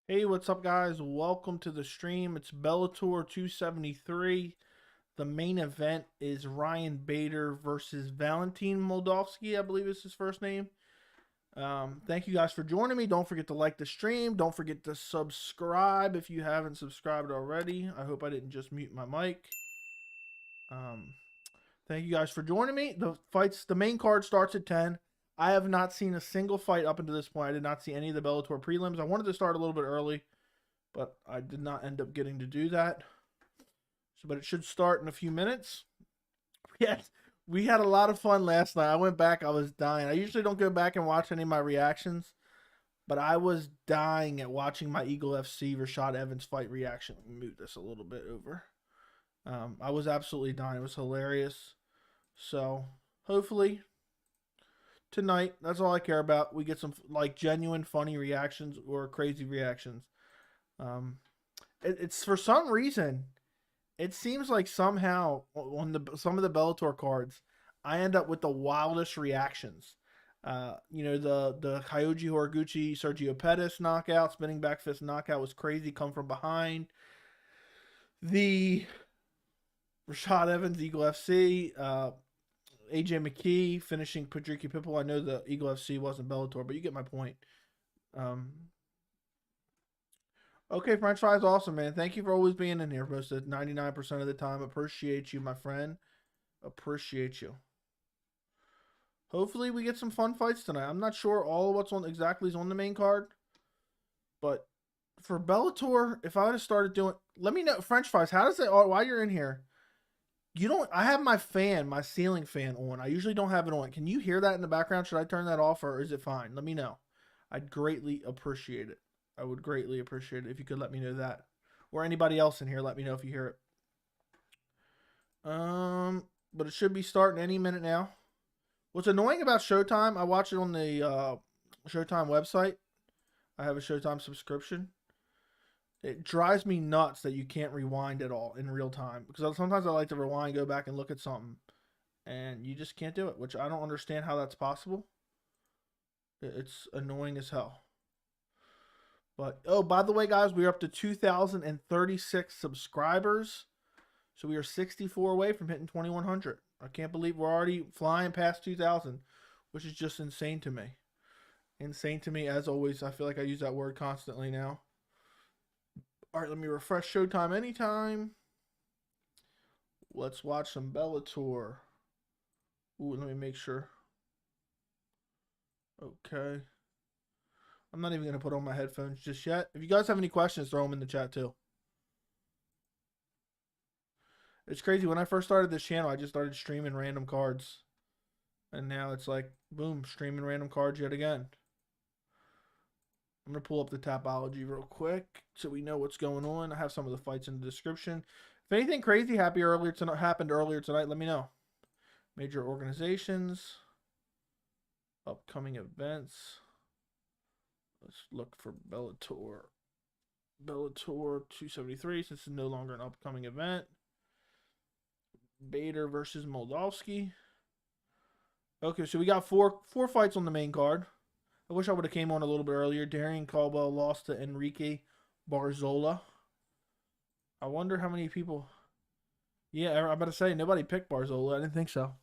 Hey, what's up, guys? Welcome to the stream. It's Bellator 273. The main event is Ryan Bader versus Valentin Moldavsky, I believe is his first name. Thank you guys for joining me. Don't forget to like the stream. Don't forget to subscribe if you haven't subscribed already. I hope I didn't just mute my mic. Um, Thank you guys for joining me. The main card starts at 10. I have not seen a single fight up until this point. I did not see any of the Bellator prelims. I wanted to start a little bit early, but I did not end up getting to do that. But it should start in a few minutes. Yes, we had a lot of fun last night. I went back. I was dying. I usually don't go back and watch any of my reactions, but I was dying at watching my Eagle FC Rashad Evans fight reaction. Let me move this a little bit over. I was absolutely dying. It was hilarious. So hopefully tonight, that's all I care about. We get some like genuine funny reactions or crazy reactions. It's for some reason, it seems like somehow on some of the Bellator cards, I end up with the wildest reactions. The Kyoji Horiguchi Sergio Pettis knockout, spinning back fist knockout was crazy. Come from behind. The Rashad Evans Eagle FC, AJ McKee finishing Padriki Pipple. I know the Eagle FC wasn't Bellator, but you get my point. Okay, French fries, awesome, man. Thank you for always being in here, most of 99% of the time. Appreciate you, my friend. Appreciate you. Hopefully, we get some fun fights tonight. I'm not sure all of what's on exactly is on the main card, but for Bellator, if I would have started doing, let me know, French fries. How does it? While you're in here, you don't. I have my fan, my ceiling fan on. I usually don't have it on. Can you hear that in the background? Should I turn that off or is it fine? Let me know. I'd greatly appreciate it. I would greatly appreciate it if you could let me know that. Or anybody else in here, let me know if you hear it. But it should be starting any minute now. What's annoying about Showtime, I watch it on the Showtime website. I have a Showtime subscription. It drives me nuts that you can't rewind at all in real time. Because sometimes I like to rewind, go back and look at something. And you just can't do it, which I don't understand how that's possible. It's annoying as hell. But, oh, by the way, guys, we're up to 2,036 subscribers. So we are 64 away from hitting 2,100. I can't believe we're already flying past 2,000, which is just insane to me. Insane to me, as always. I feel like I use that word constantly now. All right, let me refresh Showtime anytime. Let's watch some Bellator. Ooh, let me make sure. Okay. I'm not even going to put on my headphones just yet. If you guys have any questions, throw them in the chat too. It's crazy. When I first started this channel, I just started streaming random cards. And now it's like, boom, streaming random cards yet again. I'm going to pull up the Tapology real quick so we know what's going on. I have some of the fights in the description. If anything crazy happened earlier tonight, let me know. Major organizations. Upcoming events. Let's look for Bellator. Bellator 273, since it's no longer an upcoming event. Bader versus Moldavsky. Okay, so we got four fights on the main card. I wish I would have came on a little bit earlier. Darrion Caldwell lost to Enrique Barzola. I wonder how many people. Yeah, I'm about to say nobody picked Barzola. I didn't think so.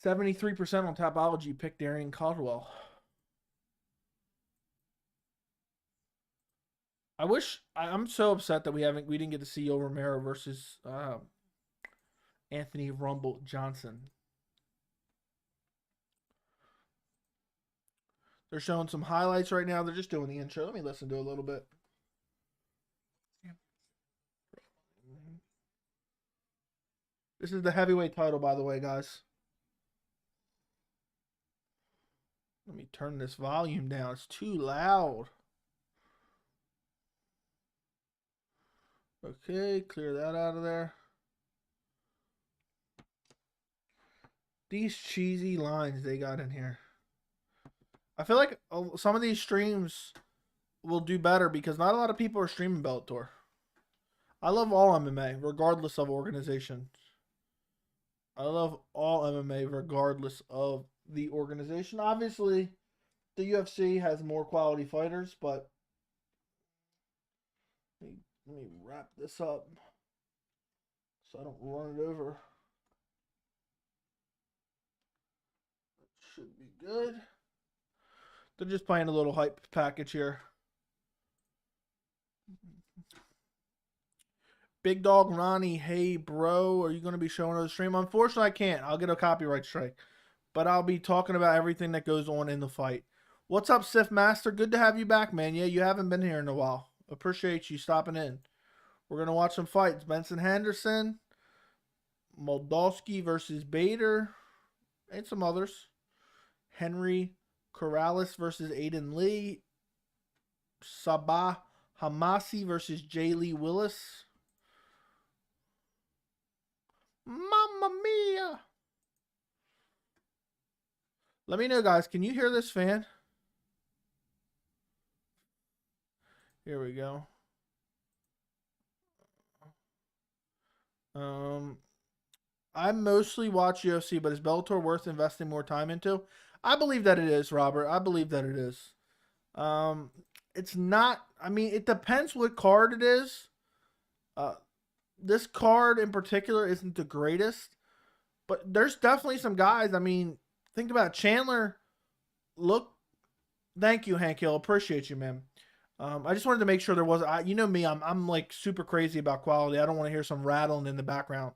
73% on Tapology picked Darrion Caldwell. I wish. I'm so upset that we didn't get to see Yo Romero versus Anthony Rumble Johnson. They're showing some highlights right now. They're just doing the intro. Let me listen to a little bit. This is the heavyweight title, by the way, guys. Let me turn this volume down. It's too loud. Okay, clear that out of there. These cheesy lines they got in here. I feel like some of these streams will do better because not a lot of people are streaming Bellator. I love all MMA, regardless of organization. I love all MMA, regardless of the organization. Obviously, the UFC has more quality fighters, but let me wrap this up so I don't run it over. Should be good. They're just playing a little hype package here. Big Dog Ronnie, hey bro, are you going to be showing the stream? Unfortunately, I can't. I'll get a copyright strike. But I'll be talking about everything that goes on in the fight. What's up, Sif Master? Good to have you back, man. Yeah, you haven't been here in a while. Appreciate you stopping in. We're going to watch some fights. Benson Henderson, Moldavsky versus Bader, and some others. Henry Corrales versus Aiden Lee. Sabah Homasi versus Jaleel Willis. Mamma mia! Let me know, guys. Can you hear this fan? Here we go. I mostly watch UFC, but is Bellator worth investing more time into? I believe that it is, Robert. I believe that it is. It's not. I mean, it depends what card it is. This card in particular isn't the greatest, but there's definitely some guys. I mean, think about Chandler. Look, thank you, Hank Hill. Appreciate you, man. I just wanted to make sure there was. You know me, I'm like super crazy about quality. I don't want to hear some rattling in the background,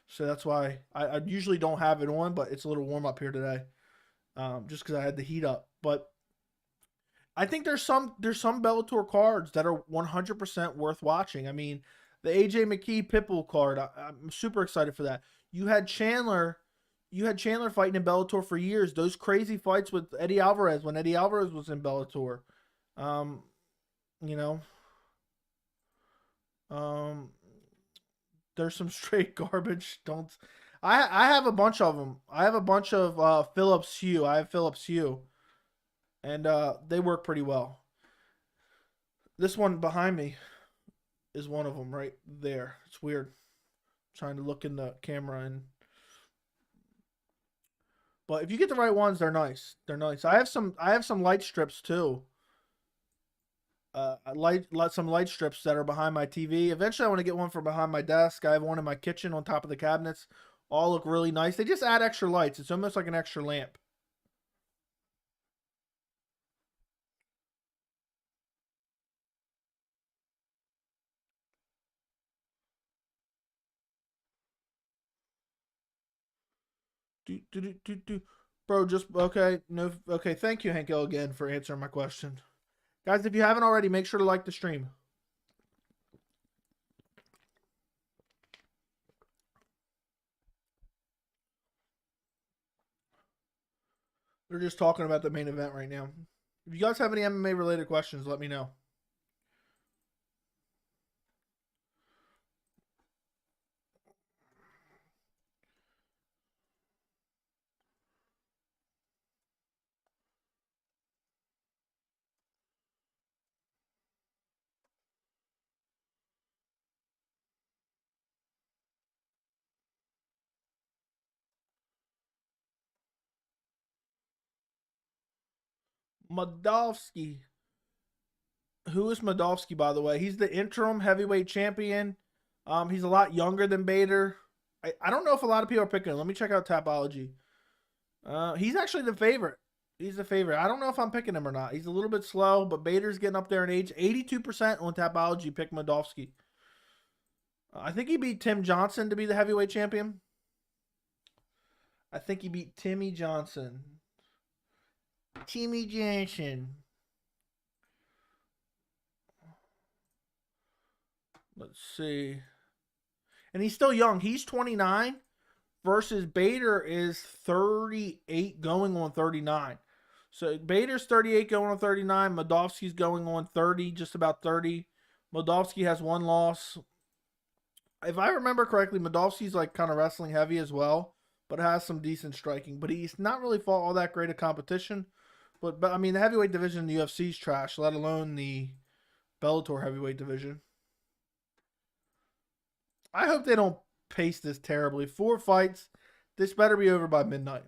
so that's why I usually don't have it on. But it's a little warm up here today, just because I had the heat up. But I think there's some Bellator cards that are 100% worth watching. I mean, the AJ McKee Pitbull card. I'm super excited for that. You had Chandler fighting in Bellator for years. Those crazy fights with Eddie Alvarez when Eddie Alvarez was in Bellator. There's some straight garbage. I have a bunch of them. I have a bunch of Phillips Hue. I have Phillips Hue. And they work pretty well. This one behind me is one of them right there. It's weird. I'm trying to look in the camera but if you get the right ones, they're nice. They're nice. I have some light strips too. Some light strips that are behind my TV. Eventually, I want to get one for behind my desk. I have one in my kitchen on top of the cabinets. All look really nice. They just add extra lights. It's almost like an extra lamp. Bro, just okay. No, okay. Thank you, Hank L, again for answering my question. Guys, if you haven't already, make sure to like the stream. They're just talking about the main event right now. If you guys have any MMA related questions, let me know. Moldavsky. Who is Moldavsky, by the way? He's the interim heavyweight champion. He's a lot younger than Bader. I don't know if a lot of people are picking him. Let me check out Tapology. He's actually the favorite. He's the favorite. I don't know if I'm picking him or not. He's a little bit slow, but Bader's getting up there in age. 82% on Tapology pick Moldavsky. I think he beat Tim Johnson to be the heavyweight champion. I think he beat Timmy Johnson. Timmy Johnson. Let's see. And he's still young. He's 29 versus Bader is 38 going on 39. So Bader's 38 going on 39. Moldavsky's going on 30, just about 30. Moldavsky has one loss. If I remember correctly, Moldavsky's like kind of wrestling heavy as well, but has some decent striking. But he's not really fought all that great a competition. But I mean, the heavyweight division in the UFC is trash, let alone the Bellator heavyweight division. I hope they don't pace this terribly. 4 fights. This better be over by midnight.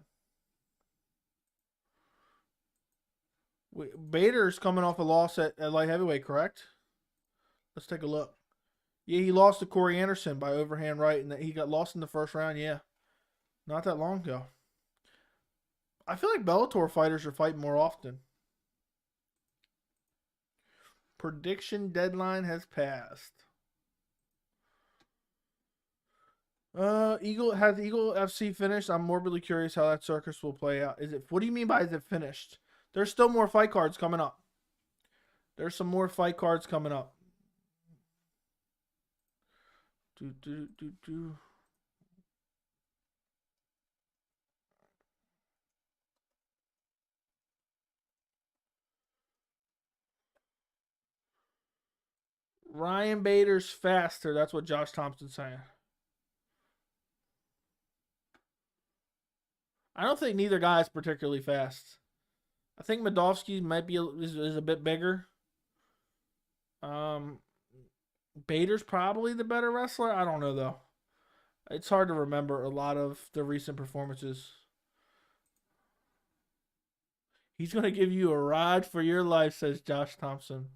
Bader's coming off a loss at light heavyweight, correct? Let's take a look. Yeah, he lost to Corey Anderson by overhand right, and he got lost in the first round. Yeah, not that long ago. I feel like Bellator fighters are fighting more often. Prediction deadline has passed. Eagle FC finished. I'm morbidly curious how that circus will play out. What do you mean by is it finished? There's still more fight cards coming up. There's some more fight cards coming up. Ryan Bader's faster. That's what Josh Thompson's saying. I don't think neither guy is particularly fast. I think Moldavsky might be is a bit bigger. Bader's probably the better wrestler. I don't know though. It's hard to remember a lot of the recent performances. He's gonna give you a ride for your life, says Josh Thompson.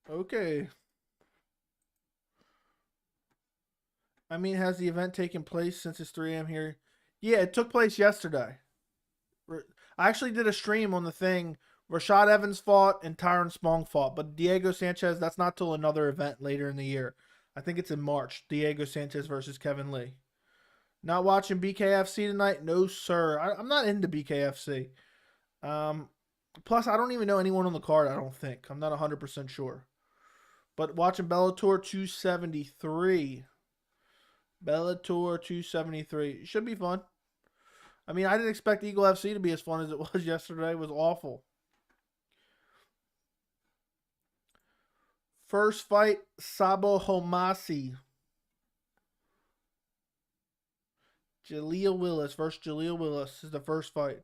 Okay. I mean, has the event taken place since it's 3 a.m. here? Yeah, it took place yesterday. I actually did a stream on the thing. Rashad Evans fought and Tyron Spong fought. But Diego Sanchez, that's not till another event later in the year. I think it's in March. Diego Sanchez versus Kevin Lee. Not watching BKFC tonight? No, sir. I'm not into BKFC. Plus, I don't even know anyone on the card, I don't think. I'm not 100% sure. But watching Bellator 273. Bellator 273. Should be fun. I mean, I didn't expect Eagle FC to be as fun as it was yesterday. It was awful. First fight, Sabah Homasi. Jaleel Willis versus Jaleel Willis is the first fight.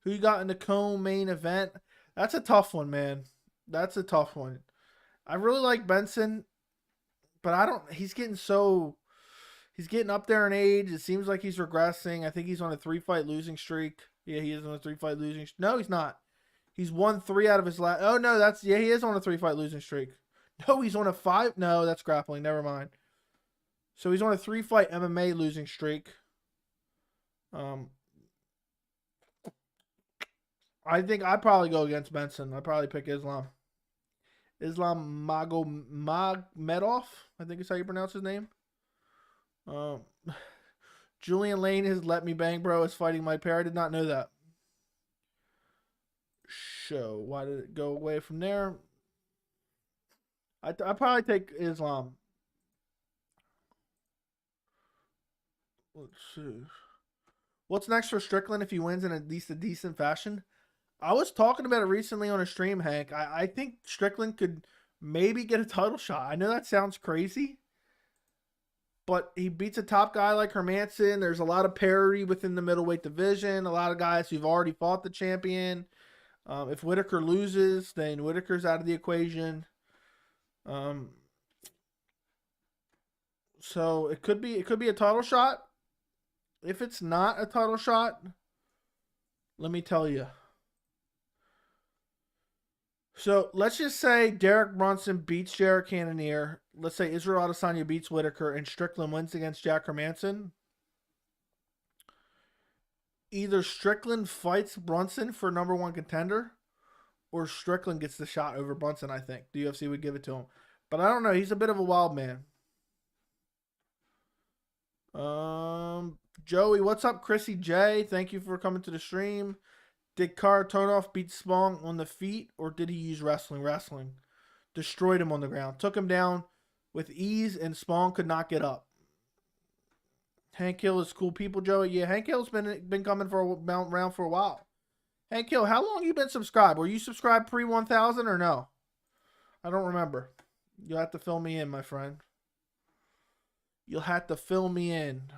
Who you got in the co-main event? That's a tough one, man. That's a tough one. I really like Benson, but he's getting up there in age. It seems like he's regressing. I think he's on a 3-fight losing streak. Yeah, he is on a 3-fight losing streak. No, he's not. He's won 3 out of his last. Oh, no, he is on a 3-fight losing streak. No, he's on a 5. No, that's grappling. Never mind. So he's on a 3-fight MMA losing streak. I think I'd probably go against Benson. I'd probably pick Islam. Islam Mamedov, I think is how you pronounce his name. Julian Lane has let me bang, bro. Is fighting my pair. I did not know that. Show. Why did it go away from there? I probably take Islam. Let's see. What's next for Strickland if he wins in at least a decent fashion? I was talking about it recently on a stream, Hank. I think Strickland could maybe get a title shot. I know that sounds crazy, but he beats a top guy like Hermanson. There's a lot of parity within the middleweight division. A lot of guys who've already fought the champion. If Whitaker loses, then Whitaker's out of the equation. So it could be a title shot. If it's not a title shot, let me tell you. So let's just say Derek Brunson beats Jared Cannonier. Let's say Israel Adesanya beats Whitaker and Strickland wins against Jack Hermanson. Either Strickland fights Brunson for #1 contender or Strickland gets the shot over Brunson, I think. The UFC would give it to him. But I don't know. He's a bit of a wild man. Joey, what's up, Chrissy J? Thank you for coming to the stream. Did Karatonov beat Spong on the feet, or did he use wrestling? Wrestling. Destroyed him on the ground. Took him down with ease, and Spong could not get up. Hank Hill is cool people, Joey. Yeah, Hank Hill's been coming around for a while. Hank Hill, how long you been subscribed? Were you subscribed pre-1000 or no? I don't remember. You'll have to fill me in, my friend. You'll have to fill me in.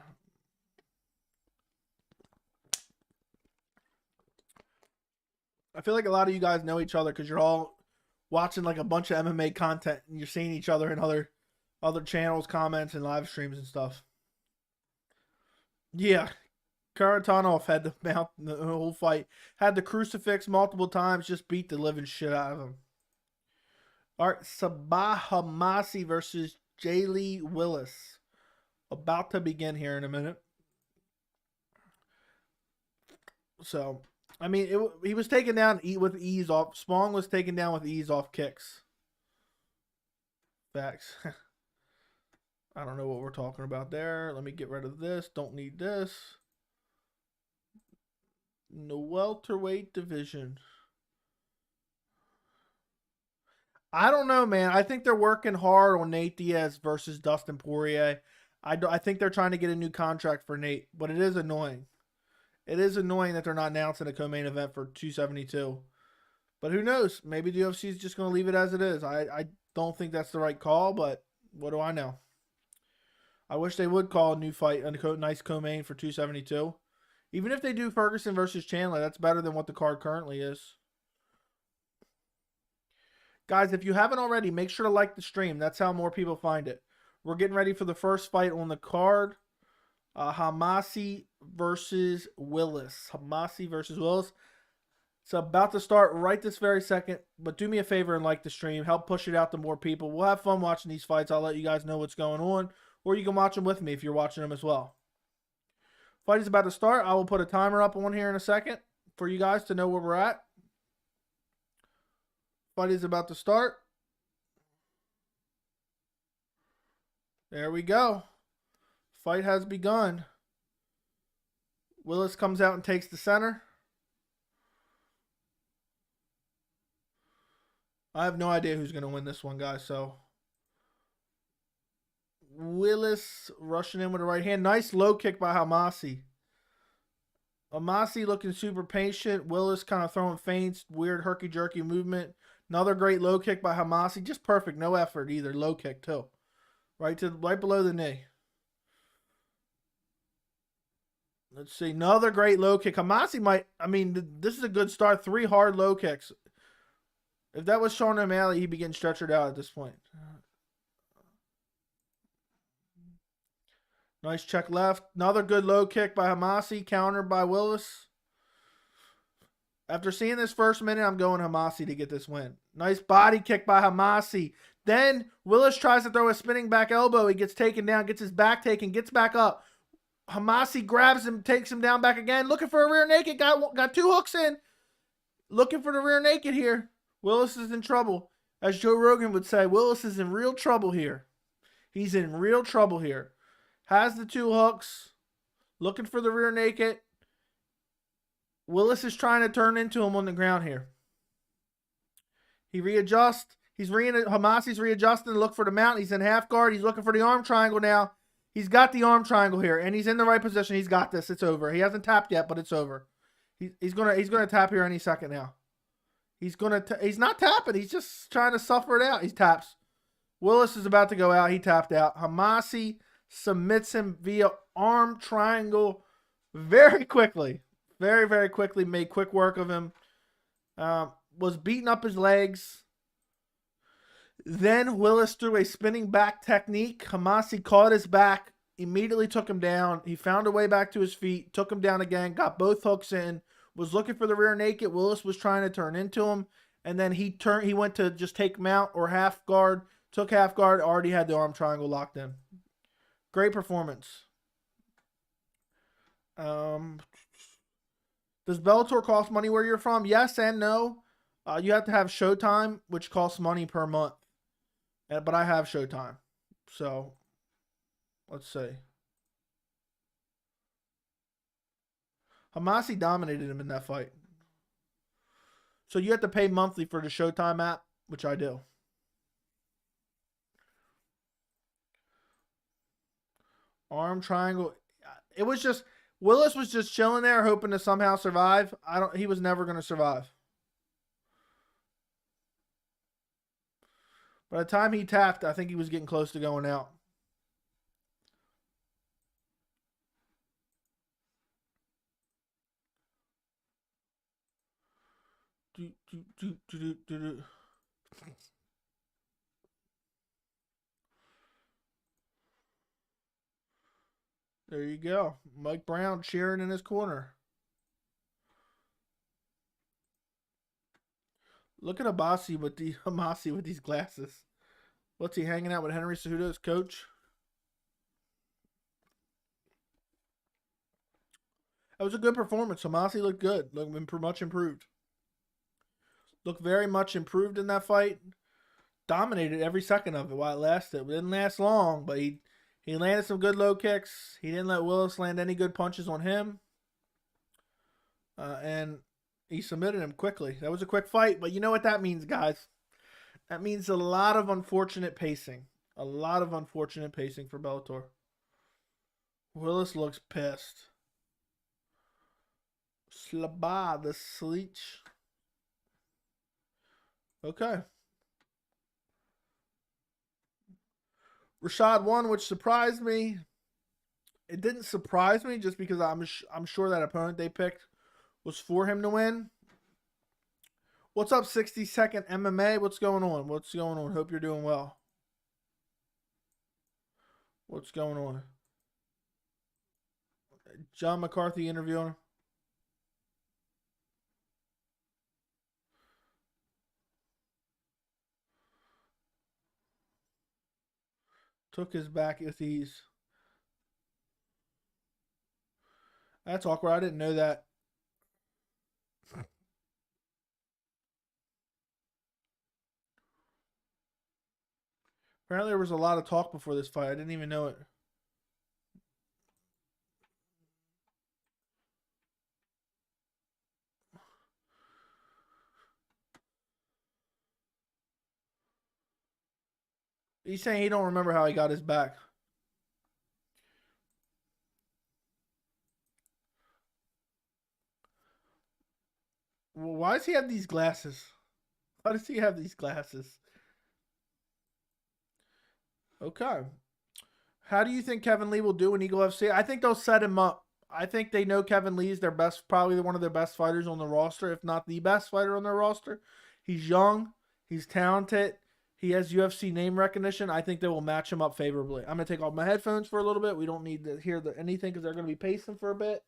I feel like a lot of you guys know each other because you're all watching like a bunch of MMA content and you're seeing each other in other channels, comments, and live streams and stuff. Yeah. Karatanov had the mount the whole fight. Had the crucifix multiple times, just beat the living shit out of him. All right, Sabah Homasi versus Jaleel Willis. About to begin here in a minute. So, I mean, he was taken down with ease off. Spong was taken down with ease off kicks. Facts. I don't know what we're talking about there. Let me get rid of this. Don't need this. The welterweight division. I don't know, man. I think they're working hard on Nate Diaz versus Dustin Poirier. I think they're trying to get a new contract for Nate, but it is annoying. It is annoying that they're not announcing a co-main event for 272. But who knows? Maybe the UFC is just going to leave it as it is. I don't think that's the right call, but what do I know? I wish they would call a new fight, a nice co-main for 272. Even if they do Ferguson versus Chandler, that's better than what the card currently is. Guys, if you haven't already, make sure to like the stream. That's how more people find it. We're getting ready for the first fight on the card. Homasi versus Willis. Homasi versus Willis. It's about to start right this very second. But do me a favor and like the stream. Help push it out to more people. We'll have fun watching these fights. I'll let you guys know what's going on. Or you can watch them with me if you're watching them as well. Fight is about to start. I will put a timer up on here in a second for you guys to know where we're at. Fight is about to start. There we go. Fight has begun. Willis comes out and takes the center. I have no idea who's going to win this one, guys. So Willis rushing in with the right hand. Nice low kick by Homasi. Homasi looking super patient. Willis kind of throwing feints. Weird herky-jerky movement. Another great low kick by Homasi. Just perfect. No effort either. Low kick too. Right below the knee. Let's see. Another great low kick. Homasi might, I mean, this is a good start. 3 hard low kicks. If that was Sean O'Malley, he'd be getting stretchered out at this point. Nice check left. Another good low kick by Homasi. Countered by Willis. After seeing this first minute, I'm going Homasi to get this win. Nice body kick by Homasi. Then Willis tries to throw a spinning back elbow. He gets taken down, gets his back taken, gets back up. Homasi grabs him, takes him down back again. Looking for a rear naked. Got 2 hooks in. Looking for the rear naked here. Willis is in trouble. As Joe Rogan would say, Willis is in real trouble here. He's in real trouble here. Has the 2 hooks. Looking for the rear naked. Willis is trying to turn into him on the ground here. He readjusts. Homasi's readjusting to look for the mount. He's in half guard. He's looking for the arm triangle now. He's got the arm triangle here, and he's in the right position. He's got this. It's over. He hasn't tapped yet, but it's over. He's gonna tap here any second now. He's not tapping. He's just trying to suffer it out. He taps. Willis is about to go out. He tapped out. Homasi submits him via arm triangle very quickly. Very, very quickly. Made quick work of him. Was beating up his legs. Then Willis threw a spinning back technique. Homasi caught his back. Immediately took him down. He found a way back to his feet. Took him down again. Got both hooks in. Was looking for the rear naked. Willis was trying to turn into him. And then he went to just take mount or half guard. Took half guard. Already had the arm triangle locked in. Great performance. Does Bellator cost money where you're from? Yes and no. You have to have Showtime, which costs money per month. But I have Showtime. So, let's see. Homasi dominated him in that fight. So you have to pay monthly for the Showtime app, which I do. Arm triangle. It was just, Willis was just chilling there hoping to somehow survive. He was never going to survive. By the time he tapped, I think he was getting close to going out. There you go. Mike Brown cheering in his corner. Look at Homasi with these glasses. What's he hanging out with Henry Cejudo's coach? That was a good performance. Homasi looked good. Looked much improved. Looked very much improved in that fight. Dominated every second of it while it lasted. It didn't last long, but he landed some good low kicks. He didn't let Willis land any good punches on him. And he submitted him quickly. That was a quick fight, but you know what that means, guys? That means a lot of unfortunate pacing. A lot of unfortunate pacing for Bellator. Willis looks pissed. Sabah, the Sleech. Okay. Rashad won, which surprised me. It didn't surprise me just because I'm sure that opponent they picked was for him to win. What's up, 60-second MMA? What's going on? What's going on? Hope you're doing well. What's going on? John McCarthy interviewing. Took his back with ease. That's awkward. I didn't know that. Apparently there was a lot of talk before this fight. I didn't even know it. He's saying he don't remember how he got his back. Well, why does he have these glasses? Why does he have these glasses? Okay. How do you think Kevin Lee will do in Eagle FC? I think they'll set him up. I think they know Kevin Lee's their best, probably one of their best fighters on the roster, if not the best fighter on their roster. He's young. He's talented. He has UFC name recognition. I think they will match him up favorably. I'm going to take off my headphones for a little bit. We don't need to hear anything because they're going to be pacing for a bit.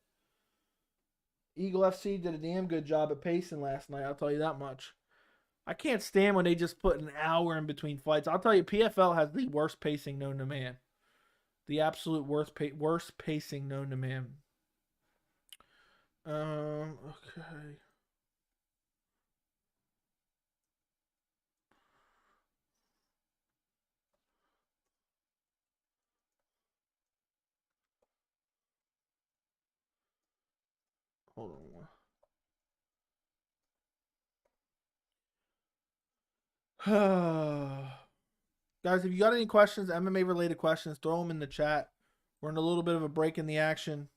Eagle FC did a damn good job at pacing last night. I'll tell you that much. I can't stand when they just put an hour in between fights. I'll tell you, PFL has the worst pacing known to man. The absolute worst pacing known to man. Okay. Hold on. Guys, if you got any questions, MMA related questions, throw them in the chat. We're in a little bit of a break in the action.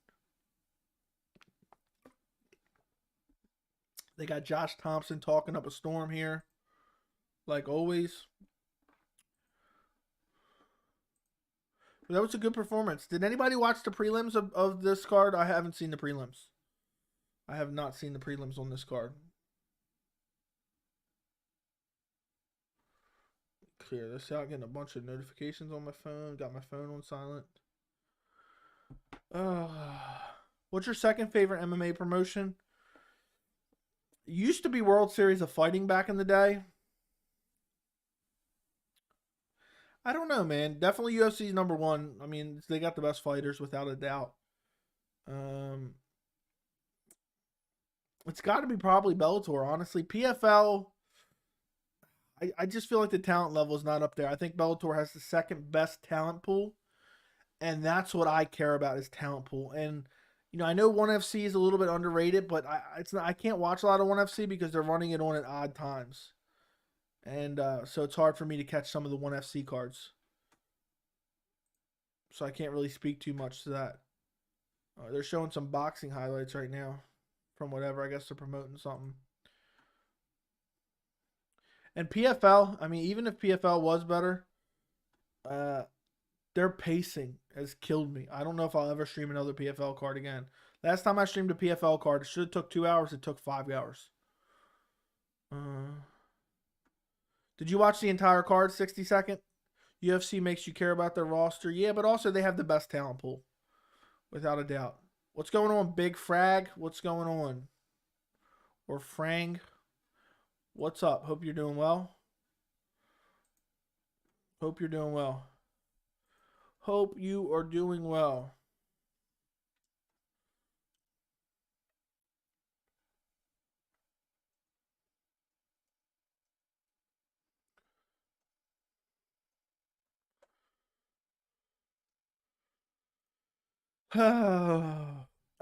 They got Josh Thompson talking up a storm here, like always. But that was a good performance. Did anybody watch the prelims of this card? I haven't seen the prelims. I have not seen the prelims on this card. Clear this out. Getting a bunch of notifications on my phone. Got my phone on silent. What's your second favorite MMA promotion? It used to be World Series of Fighting back in the day. I don't know, man. Definitely UFC's number one. I mean, they got the best fighters without a doubt. It's got to be probably Bellator, honestly. PFL, I just feel like the talent level is not up there. I think Bellator has the second best talent pool, and that's what I care about is talent pool. And you know, I know ONE FC is a little bit underrated, but I can't watch a lot of ONE FC because they're running it on at odd times, and so it's hard for me to catch some of the ONE FC cards. So I can't really speak too much to that. They're showing some boxing highlights right now from whatever. I guess they're promoting something. And PFL, I mean, even if PFL was better, their pacing has killed me. I don't know if I'll ever stream another PFL card again. Last time I streamed a PFL card, it should have took 2 hours. It took 5 hours. Did you watch the entire card, 60-second? UFC makes you care about their roster. Yeah, but also they have the best talent pool. Without a doubt. What's going on, Big Frag? What's going on? Or Frang? What's up? Hope you're doing well. Hope you're doing well. Hope you are doing well.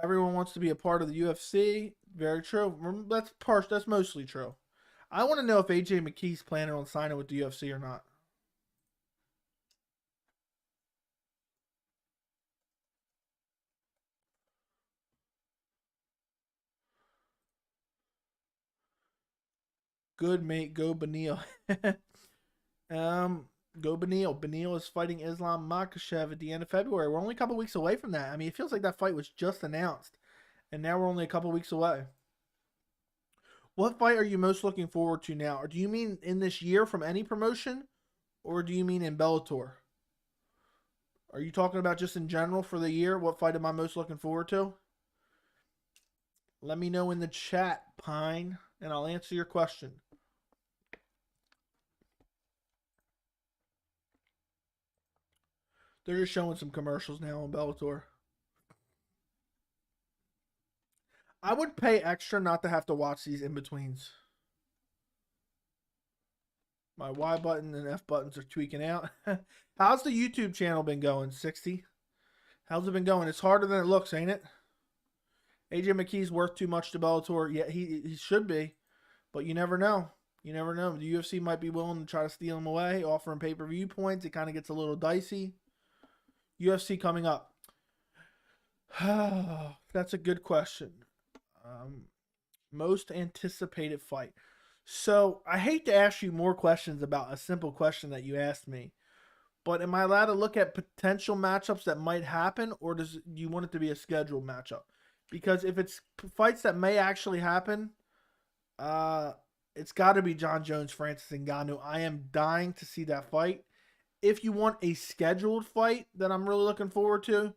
Everyone wants to be a part of the UFC. Very true. That's mostly true. I want to know if AJ McKee's planning on signing with the UFC or not. Good mate, go Benil. Go Benil. Benil is fighting Islam Makhachev at the end of February. We're only a couple weeks away from that. I mean, it feels like that fight was just announced, and now we're only a couple weeks away. What fight are you most looking forward to now? Or do you mean in this year from any promotion, or do you mean in Bellator? Are you talking about just in general for the year? What fight am I most looking forward to? Let me know in the chat, Pine, and I'll answer your question. They're just showing some commercials now on Bellator. I would pay extra not to have to watch these in-betweens. My Y button and F buttons are tweaking out. How's the YouTube channel been going, 60? How's it been going? It's harder than it looks, ain't it? AJ McKee's worth too much to Bellator. Yeah, he should be, but you never know. You never know. The UFC might be willing to try to steal him away, offering pay-per-view points. It kind of gets a little dicey. UFC coming up. That's a good question. Most anticipated fight. So I hate to ask you more questions about a simple question that you asked me, but am I allowed to look at potential matchups that might happen, or do you want it to be a scheduled matchup? Because if it's fights that may actually happen, it's got to be John Jones, Francis Ngannou. I am dying to see that fight. If you want a scheduled fight that I'm really looking forward to,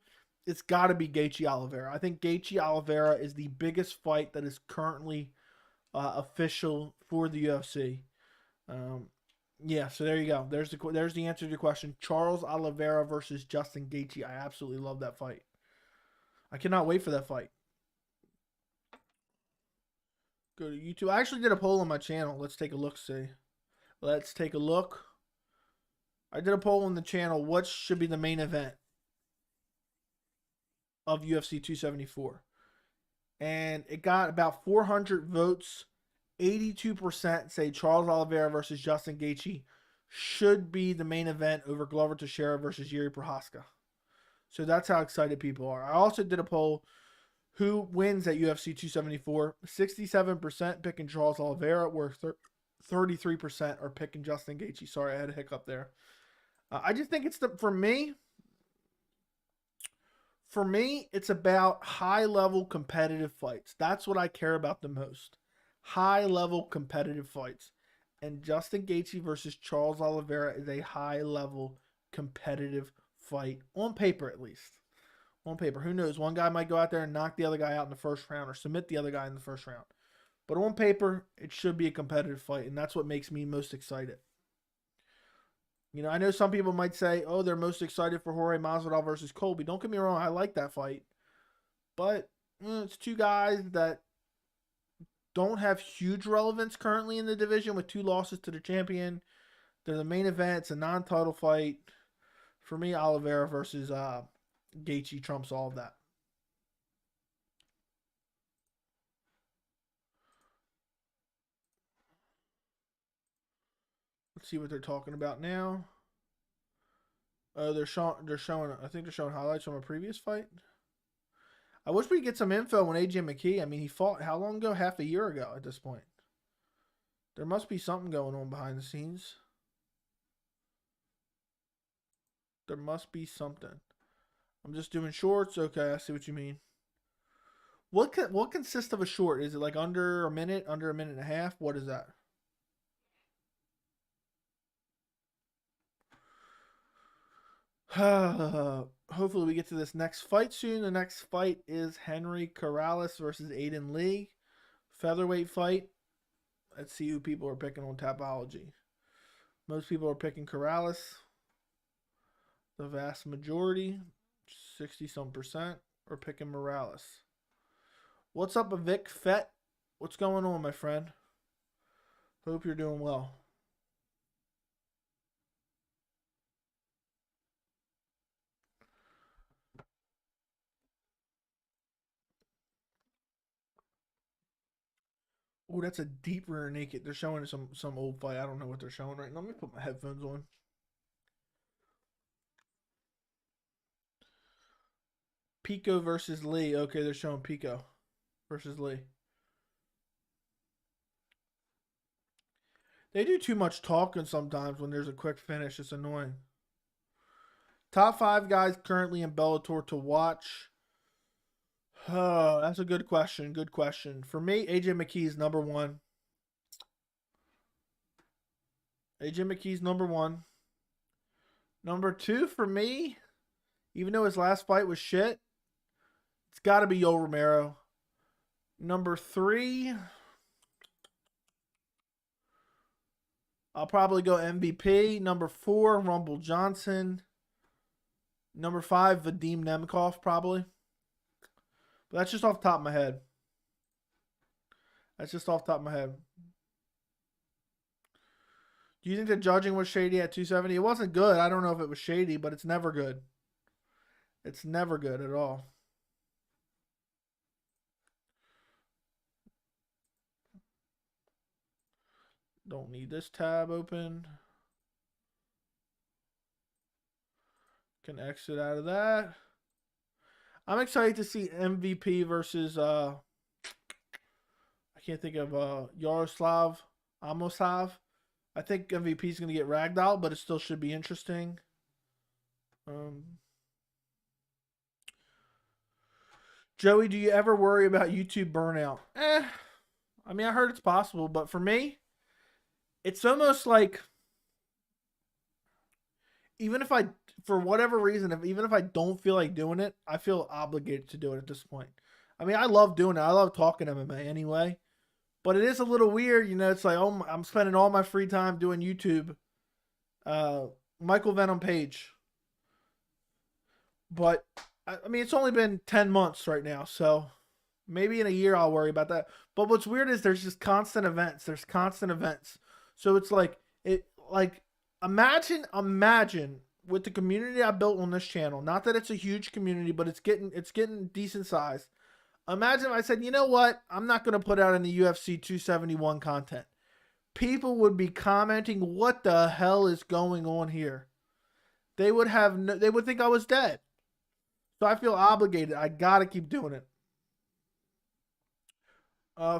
it's got to be Gaethje Oliveira. I think Gaethje Oliveira is the biggest fight that is currently official for the UFC. Yeah, so there you go. There's the answer to your question. Charles Oliveira versus Justin Gaethje. I absolutely love that fight. I cannot wait for that fight. Go to YouTube. I actually did a poll on my channel. Let's take a look. See. Let's take a look. I did a poll on the channel. What should be the main event of UFC 274? And it got about 400 votes. 82% say Charles Oliveira versus Justin Gaethje should be the main event over Glover Teixeira versus Yuri Prochazka. So that's how excited people are. I also did a poll. Who wins at UFC 274? 67% picking Charles Oliveira, where 33% are picking Justin Gaethje. Sorry, I had a hiccup there. I just think it's for me, it's about high-level competitive fights. That's what I care about the most. High-level competitive fights. And Justin Gaethje versus Charles Oliveira is a high-level competitive fight. On paper, at least. On paper. Who knows? One guy might go out there and knock the other guy out in the first round or submit the other guy in the first round. But on paper, it should be a competitive fight, and that's what makes me most excited. You know, I know some people might say, oh, they're most excited for Jorge Masvidal versus Colby. Don't get me wrong, I like that fight. But it's two guys that don't have huge relevance currently in the division with 2 losses to the champion. They're the main event. It's a non-title fight. For me, Oliveira versus Gaethje trumps all of that. Let's see what they're talking about now. They're showing. I think they're showing highlights from a previous fight. I wish we could get some info on AJ McKee. I mean, he fought how long ago? Half a year ago at this point. There must be something going on behind the scenes. There must be something. I'm just doing shorts. Okay, I see what you mean. What consists of a short? Is it like under a minute and a half? What is that? hopefully we get to this next fight soon. The next fight is Henry Corrales versus Aiden Lee. Featherweight fight. Let's see who people are picking on Tapology. Most people are picking Corrales. The vast majority, 60-some%, are picking Morales. What's up, Vic Fett? What's going on, my friend? Hope you're doing well. Oh, that's a deep rear naked. They're showing some old fight. I don't know what they're showing right now. Let me put my headphones on. Pico versus Lee. Okay, they're showing Pico versus Lee. They do too much talking sometimes when there's a quick finish. It's annoying. Top 5 guys currently in Bellator to watch. Oh, that's a good question. Good question. For me, AJ McKee is number 1. AJ McKee's number 1. Number 2 for me, even though his last fight was shit, it's got to be Yo Romero. Number 3, I'll probably go MVP. Number 4, Rumble Johnson. Number 5, Vadim Nemkov, probably. But that's just off the top of my head. That's just off the top of my head. Do you think the judging was shady at 270? It wasn't good. I don't know if it was shady, but it's never good. It's never good at all. Don't need this tab open. Can exit out of that. I'm excited to see MVP versus I can't think of Yaroslav Amosov. I think MVP is going to get ragdolled, but it still should be interesting. Joey, do you ever worry about YouTube burnout? I mean, I heard it's possible, but for me, it's almost like even if I, for whatever reason, even if I don't feel like doing it, I feel obligated to do it at this point. I mean, I love doing it. I love talking MMA anyway. But it is a little weird, you know. It's like, oh, I'm spending all my free time doing YouTube. Michael Venom Page. But, I mean, it's only been 10 months right now. So, maybe in a year I'll worry about that. But what's weird is there's just constant events. There's constant events. So, it's like, imagine with the community I built on this channel. Not that it's a huge community, but it's getting decent size. Imagine if I said, you know what? I'm not going to put out any UFC 271 content. People would be commenting, what the hell is going on here? They would think I was dead. So I feel obligated. I got to keep doing it.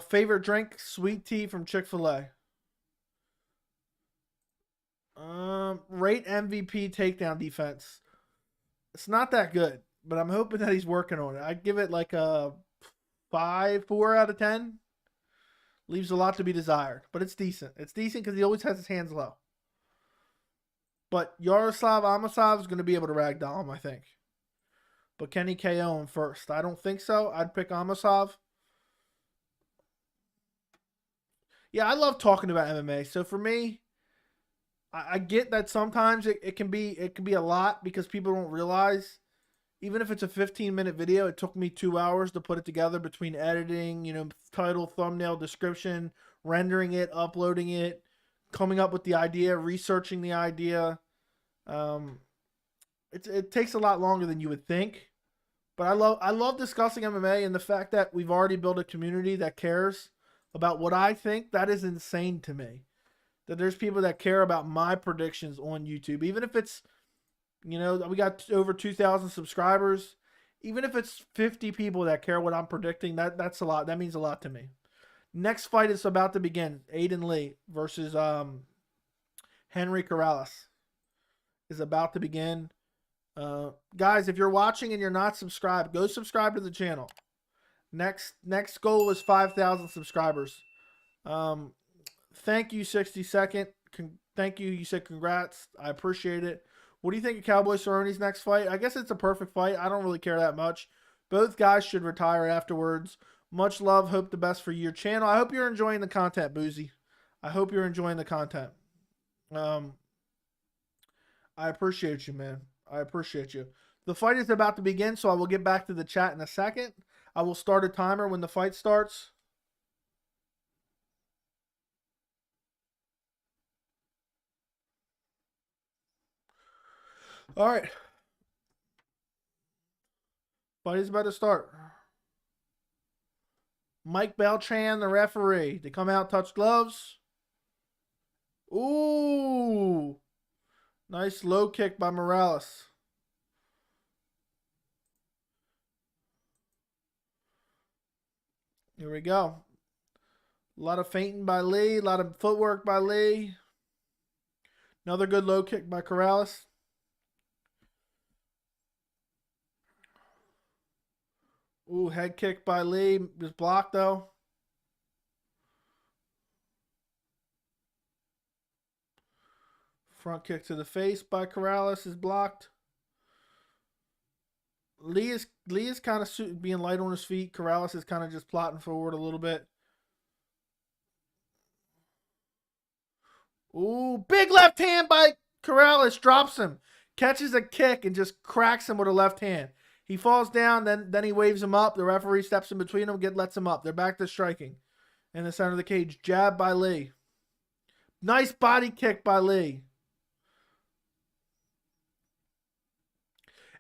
Favorite drink? Sweet tea from Chick-fil-A. Rate MVP takedown defense. It's not that good, but I'm hoping that he's working on it. I'd give it like a 4 out of 10. Leaves a lot to be desired, but it's decent. It's decent because he always has his hands low. But Yaroslav Amosov is going to be able to ragdoll him, I think. But can he KO him first? I don't think so. I'd pick Amosov. Yeah, I love talking about MMA. So for me, I get that sometimes it can be a lot because people don't realize. Even if it's a 15-minute video, it took me 2 hours to put it together between editing, you know, title, thumbnail, description, rendering it, uploading it, coming up with the idea, researching the idea. It takes a lot longer than you would think. But I love discussing MMA, and the fact that we've already built a community that cares about what I think, that is insane to me. That there's people that care about my predictions on YouTube, even if it's, you know, we got over 2,000 subscribers. Even if it's 50 people that care what I'm predicting, that's a lot. That means a lot to me. Next fight is about to begin. Aiden Lee versus Henry Corrales is about to begin. Guys, if you're watching and you're not subscribed, go subscribe to the channel. Next goal is 5,000 subscribers. Thank you, 60 Second. Thank you. You said congrats. I appreciate it. What do you think of Cowboy Cerrone's next fight? I guess it's a perfect fight. I don't really care that much. Both guys should retire afterwards. Much love. Hope the best for your channel. I hope you're enjoying the content, Boozy. I hope you're enjoying the content. I appreciate you, man. I appreciate you. The fight is about to begin, so I will get back to the chat in a second. I will start a timer when the fight starts. All right. Fight is about to start. Mike Beltran, the referee. They come out, touch gloves. Ooh. Nice low kick by Morales. Here we go. A lot of feinting by Lee. A lot of footwork by Lee. Another good low kick by Corrales. Ooh, head kick by Lee. Just blocked, though. Front kick to the face by Corrales is blocked. Lee is kind of being light on his feet. Corrales is kind of just plotting forward a little bit. Ooh, big left hand by Corrales. Drops him. Catches a kick and just cracks him with a left hand. He falls down, then he waves him up. The referee steps in between them, lets him up. They're back to striking. In the center of the cage. Jab by Lee. Nice body kick by Lee.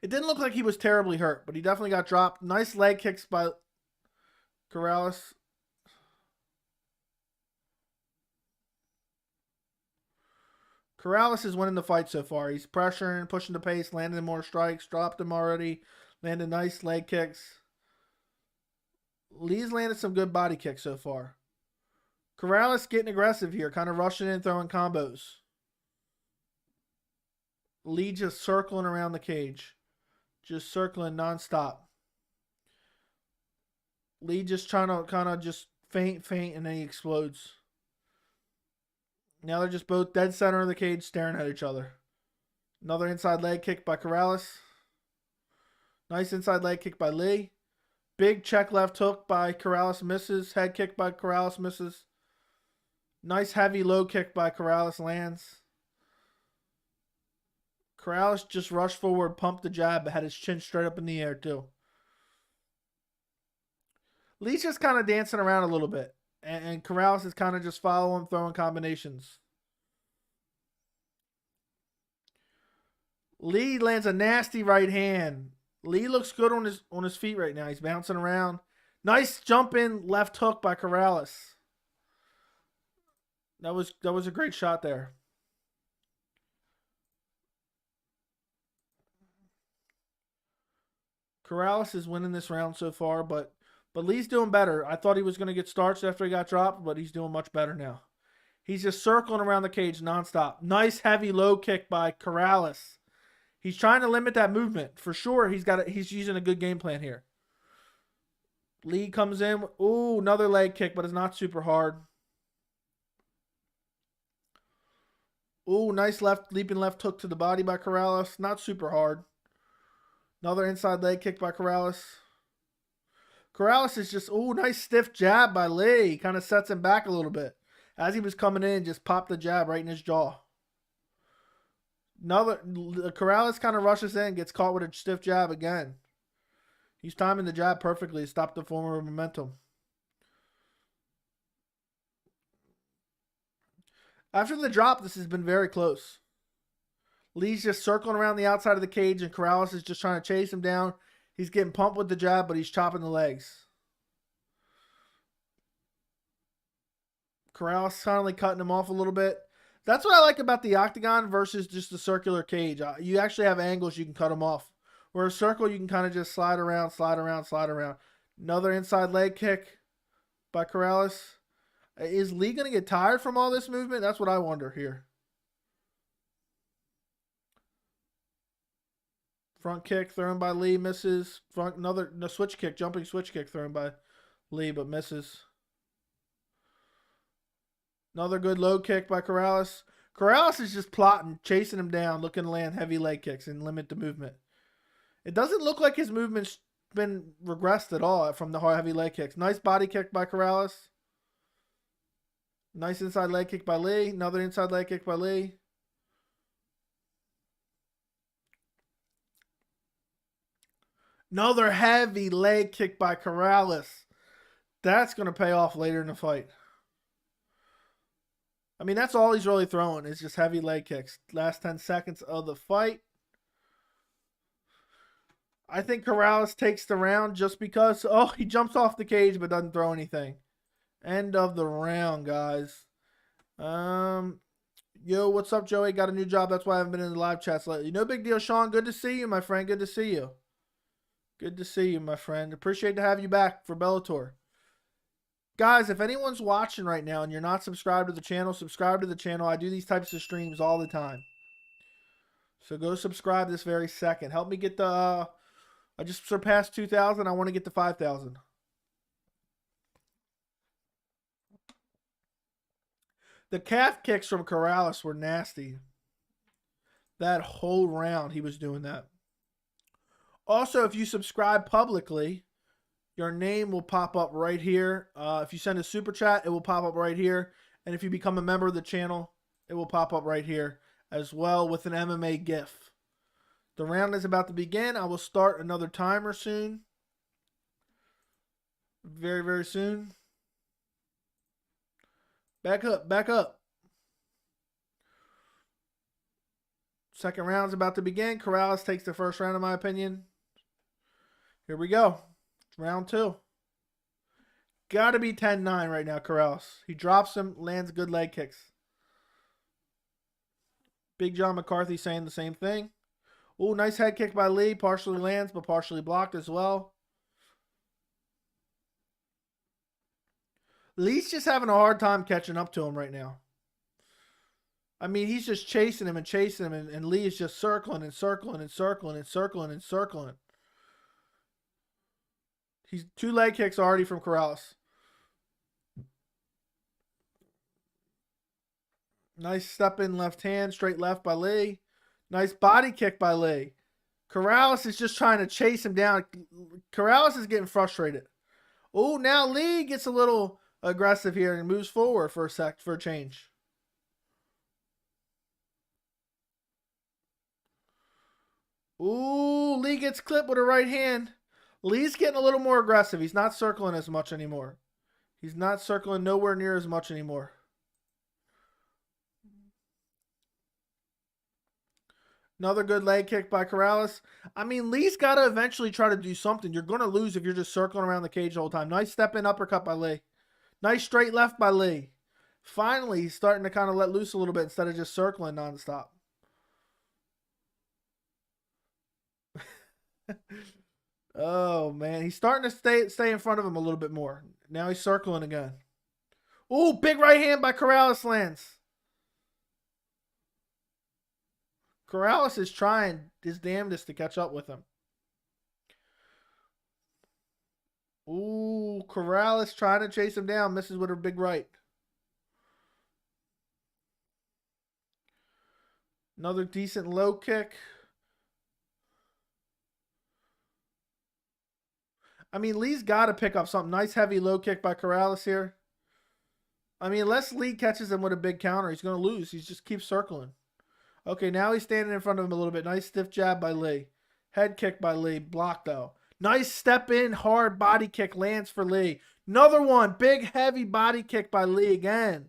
It didn't look like he was terribly hurt, but he definitely got dropped. Nice leg kicks by Corrales. Corrales is winning the fight so far. He's pressuring, pushing the pace, landing more strikes, dropped him already. Landed nice leg kicks. Lee's landed some good body kicks so far. Corrales getting aggressive here, kind of rushing in, throwing combos. Lee just circling around the cage. Just circling nonstop. Lee just trying to kind of just feint, and then he explodes. Now they're just both dead center of the cage staring at each other. Another inside leg kick by Corrales. Nice inside leg kick by Lee. Big check left hook by Corrales, misses. Head kick by Corrales, misses. Nice heavy low kick by Corrales, lands. Corrales just rushed forward, pumped the jab, but had his chin straight up in the air too. Lee's just kind of dancing around a little bit. And Corrales is kind of just following, throwing combinations. Lee lands a nasty right hand. Lee looks good on his feet right now. He's bouncing around. Nice jump in left hook by Corrales. That was a great shot there. Corrales is winning this round so far, but Lee's doing better. I thought he was going to get starched after he got dropped, but he's doing much better now. He's just circling around the cage nonstop. Nice heavy low kick by Corrales. He's trying to limit that movement. For sure, he's using a good game plan here. Lee comes in. Ooh, another leg kick, but it's not super hard. Ooh, nice leaping left hook to the body by Corrales. Not super hard. Another inside leg kick by Corrales. Corrales is just, ooh, nice stiff jab by Lee. Kind of sets him back a little bit. As he was coming in, just popped the jab right in his jaw. Corrales kind of rushes in, gets caught with a stiff jab again. He's timing the jab perfectly to stop the forward momentum. After the drop, this has been very close. Lee's just circling around the outside of the cage, and Corrales is just trying to chase him down. He's getting pumped with the jab, but he's chopping the legs. Corrales finally cutting him off a little bit. That's what I like about the octagon versus just the circular cage. You actually have angles you can cut them off. Where a circle, you can kind of just slide around, slide around, slide around. Another inside leg kick by Corrales. Is Lee going to get tired from all this movement? That's what I wonder here. Front kick thrown by Lee, misses. Another switch kick, jumping switch kick thrown by Lee, but misses. Another good low kick by Corrales. Corrales is just plotting, chasing him down, looking to land heavy leg kicks and limit the movement. It doesn't look like his movement's been regressed at all from the heavy leg kicks. Nice body kick by Corrales. Nice inside leg kick by Lee. Another inside leg kick by Lee. Another heavy leg kick by Corrales. That's going to pay off later in the fight. I mean, that's all he's really throwing is just heavy leg kicks. Last 10 seconds of the fight. I think Corrales takes the round just because, oh, he jumps off the cage but doesn't throw anything. End of the round, guys. Yo, what's up, Joey? Got a new job. That's why I haven't been in the live chats lately. No big deal, Sean. Good to see you, my friend. Good to see you. Good to see you, my friend. Appreciate to have you back for Bellator. Guys, if anyone's watching right now and you're not subscribed to the channel, subscribe to the channel. I do these types of streams all the time. So go subscribe this very second. Help me get the... I just surpassed 2,000. I want to get to 5,000. The calf kicks from Corrales were nasty. That whole round he was doing that. Also, if you subscribe publicly, your name will pop up right here. If you send a super chat, it will pop up right here. And if you become a member of the channel, it will pop up right here as well with an MMA GIF. The round is about to begin. I will start another timer soon. Very, very soon. Back up, back up. Second round is about to begin. Corrales takes the first round, in my opinion. Here we go. Round 2. Got to be 10-9 right now, Corrales. He drops him, lands good leg kicks. Big John McCarthy saying the same thing. Oh, nice head kick by Lee. Partially lands, but partially blocked as well. Lee's just having a hard time catching up to him right now. I mean, he's just chasing him and chasing him, and Lee is just circling and circling and circling and circling and circling. He's 2 leg kicks already from Corrales. Nice step in left hand, straight left by Lee. Nice body kick by Lee. Corrales is just trying to chase him down. Corrales is getting frustrated. Oh, now Lee gets a little aggressive here and moves forward for a change. Ooh, Lee gets clipped with a right hand. Lee's getting a little more aggressive. He's not circling as much anymore. He's not circling nowhere near as much anymore. Another good leg kick by Corrales. I mean, Lee's got to eventually try to do something. You're going to lose if you're just circling around the cage the whole time. Nice step in uppercut by Lee. Nice straight left by Lee. Finally, he's starting to kind of let loose a little bit instead of just circling nonstop. Oh, man. He's starting to stay in front of him a little bit more. Now he's circling again. Ooh, big right hand by Corrales lands. Corrales is trying his damnedest to catch up with him. Ooh, Corrales trying to chase him down. Misses with her big right. Another decent low kick. I mean, Lee's got to pick up something. Nice heavy low kick by Corrales here. I mean, unless Lee catches him with a big counter, he's going to lose. He just keeps circling. Okay, now he's standing in front of him a little bit. Nice stiff jab by Lee. Head kick by Lee. Blocked, though. Nice step in. Hard body kick lands for Lee. Another one. Big, heavy body kick by Lee again.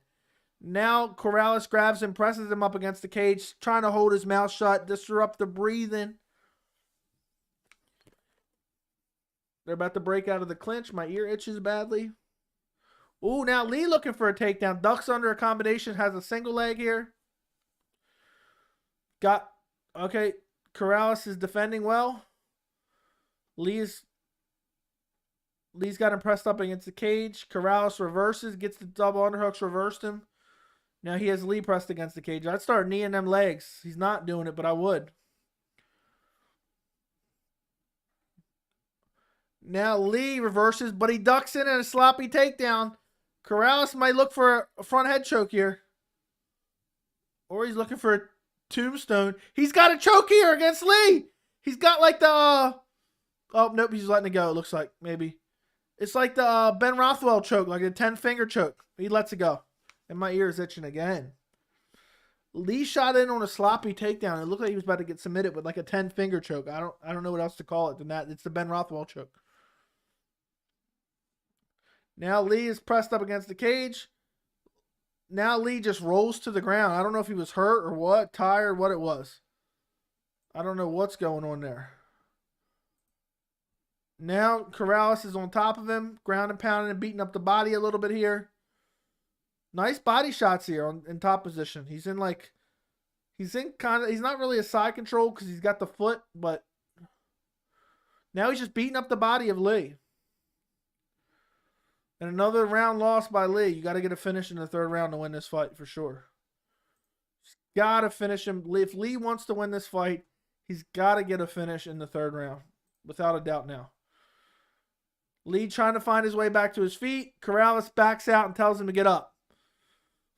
Now Corrales grabs him, presses him up against the cage, trying to hold his mouth shut, disrupt the breathing. They're about to break out of the clinch. My ear itches badly. Ooh, now Lee looking for a takedown. Ducks under a combination. Has a single leg here. Okay, Corrales is defending well. Lee's got him pressed up against the cage. Corrales reverses, gets the double underhooks, reversed him. Now he has Lee pressed against the cage. I'd start kneeing them legs. He's not doing it, but I would. Now Lee reverses, but he ducks in and a sloppy takedown. Corrales might look for a front head choke here. Or he's looking for a tombstone. He's got a choke here against Lee. He's got like the... oh, nope, he's letting it go, it looks like. Maybe. It's like the Ben Rothwell choke, like a 10-finger choke. He lets it go. And my ear is itching again. Lee shot in on a sloppy takedown. It looked like he was about to get submitted with like a 10-finger choke. I don't know what else to call it than that. It's the Ben Rothwell choke. Now Lee is pressed up against the cage. Now Lee just rolls to the ground. I don't know if he was hurt or what, tired, what it was. I don't know what's going on there. Now Corrales is on top of him, ground and pounding and beating up the body a little bit here. Nice body shots here in top position. He's in not really a side control because he's got the foot, but now he's just beating up the body of Lee. And another round lost by Lee. You got to get a finish in the third round to win this fight for sure. Got to finish him. If Lee wants to win this fight, he's got to get a finish in the third round. Without a doubt now. Lee trying to find his way back to his feet. Corrales backs out and tells him to get up.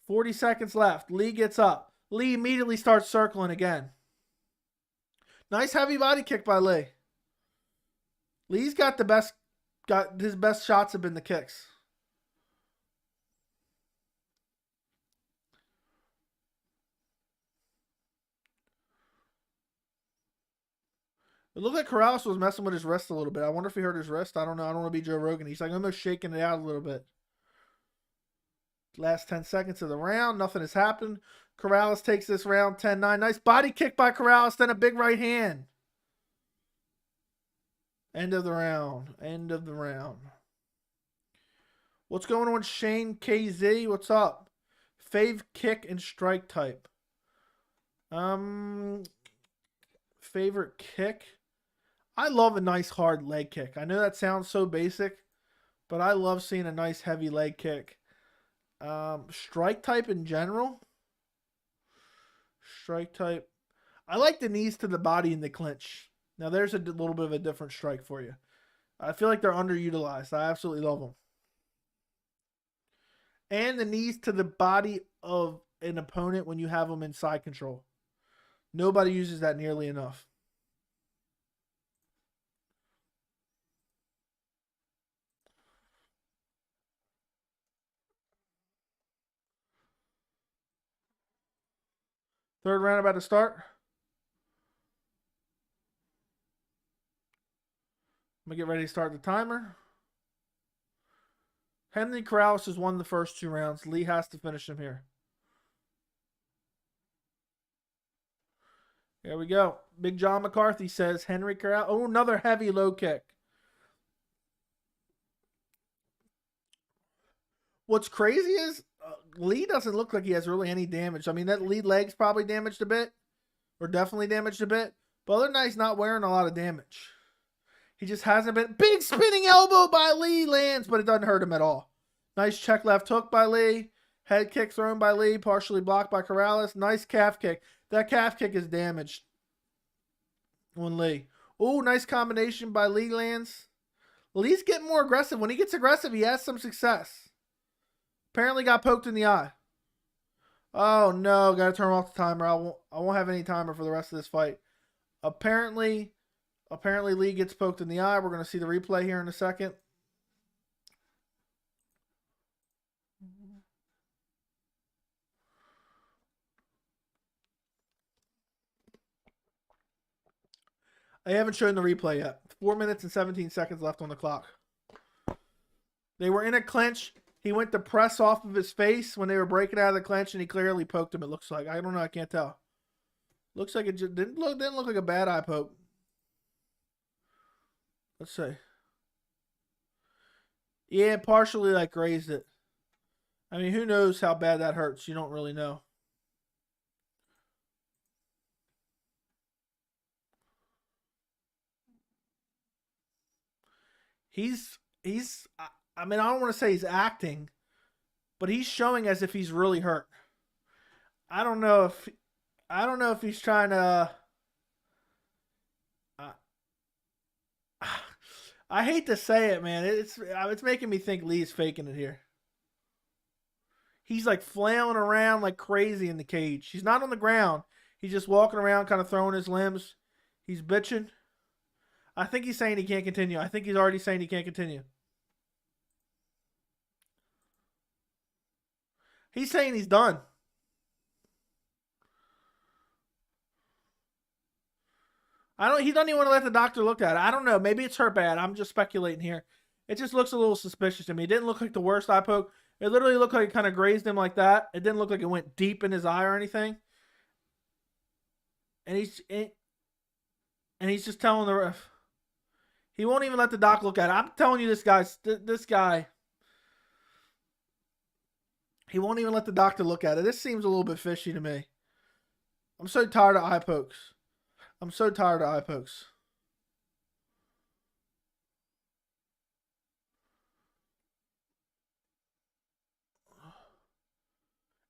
40 seconds left. Lee gets up. Lee immediately starts circling again. Nice heavy body kick by Lee. Lee's got his best shots have been the kicks. It looked like Corrales was messing with his wrist a little bit. I wonder if he hurt his wrist. I don't know. I don't want to be Joe Rogan. He's like almost shaking it out a little bit. Last 10 seconds of the round. Nothing has happened. Corrales takes this round 10-9. Nice body kick by Corrales. Then a big right hand. End of the round. End of the round. What's going on, Shane KZ? What's up? Fave kick and strike type. Favorite kick? I love a nice hard leg kick. I know that sounds so basic, but I love seeing a nice heavy leg kick. Strike type in general. Strike type. I like the knees to the body in the clinch. Now there's a little bit of a different strike for you. I feel like they're underutilized. I absolutely love them. And the knees to the body of an opponent when you have them in side control. Nobody uses that nearly enough. Third round about to start. I'm going to get ready to start the timer. Henry Corrales has won the first 2 rounds. Lee has to finish him here. There we go. Big John McCarthy says Henry Corrales. Oh, another heavy low kick. What's crazy is Lee doesn't look like he has really any damage. I mean, that lead leg's probably damaged a bit. Or definitely damaged a bit. But other than that, he's not wearing a lot of damage. He just hasn't been... Big spinning elbow by Lee lands, but it doesn't hurt him at all. Nice check left hook by Lee. Head kick thrown by Lee, partially blocked by Corrales. Nice calf kick. That calf kick is damaged on Lee. Oh, nice combination by Lee lands. Lee's getting more aggressive. When he gets aggressive, he has some success. Apparently got poked in the eye. Oh, no. Got to turn off the timer. I won't have any timer for the rest of this fight. Apparently Lee gets poked in the eye. We're going to see the replay here in a second. I haven't shown the replay yet. 4 minutes and 17 seconds left on the clock. They were in a clinch. He went to press off of his face when they were breaking out of the clinch, and he clearly poked him, it looks like. I don't know. I can't tell. Looks like it just didn't look like a bad eye poke. Let's see. Yeah, partially like grazed it. I mean, who knows how bad that hurts? You don't really know. I mean, I don't want to say he's acting, but he's showing as if he's really hurt. I don't know if he's trying to. I hate to say it, man. It's making me think Lee's faking it here. He's like flailing around like crazy in the cage. He's not on the ground. He's just walking around, kind of throwing his limbs. He's bitching. I think he's saying he can't continue. I think he's already saying he can't continue. He's saying he's done. He doesn't even want to let the doctor look at it. I don't know. Maybe it's hurt bad. I'm just speculating here. It just looks a little suspicious to me. It didn't look like the worst eye poke. It literally looked like it kind of grazed him like that. It didn't look like it went deep in his eye or anything. And he's just telling the ref. He won't even let the doc look at it. I'm telling you, this guy. He won't even let the doctor look at it. This seems a little bit fishy to me. I'm so tired of eye pokes. I'm so tired of eye pokes.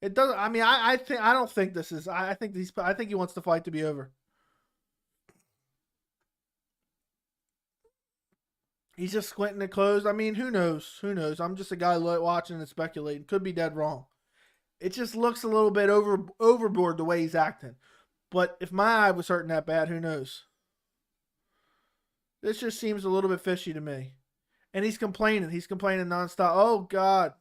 It doesn't. I mean, I don't think this is. I think he wants the fight to be over. He's just squinting it closed. I mean, who knows? Who knows? I'm just a guy watching and speculating. Could be dead wrong. It just looks a little bit overboard the way he's acting. But if my eye was hurting that bad, who knows? This just seems a little bit fishy to me. And he's complaining. He's complaining nonstop. Oh, God.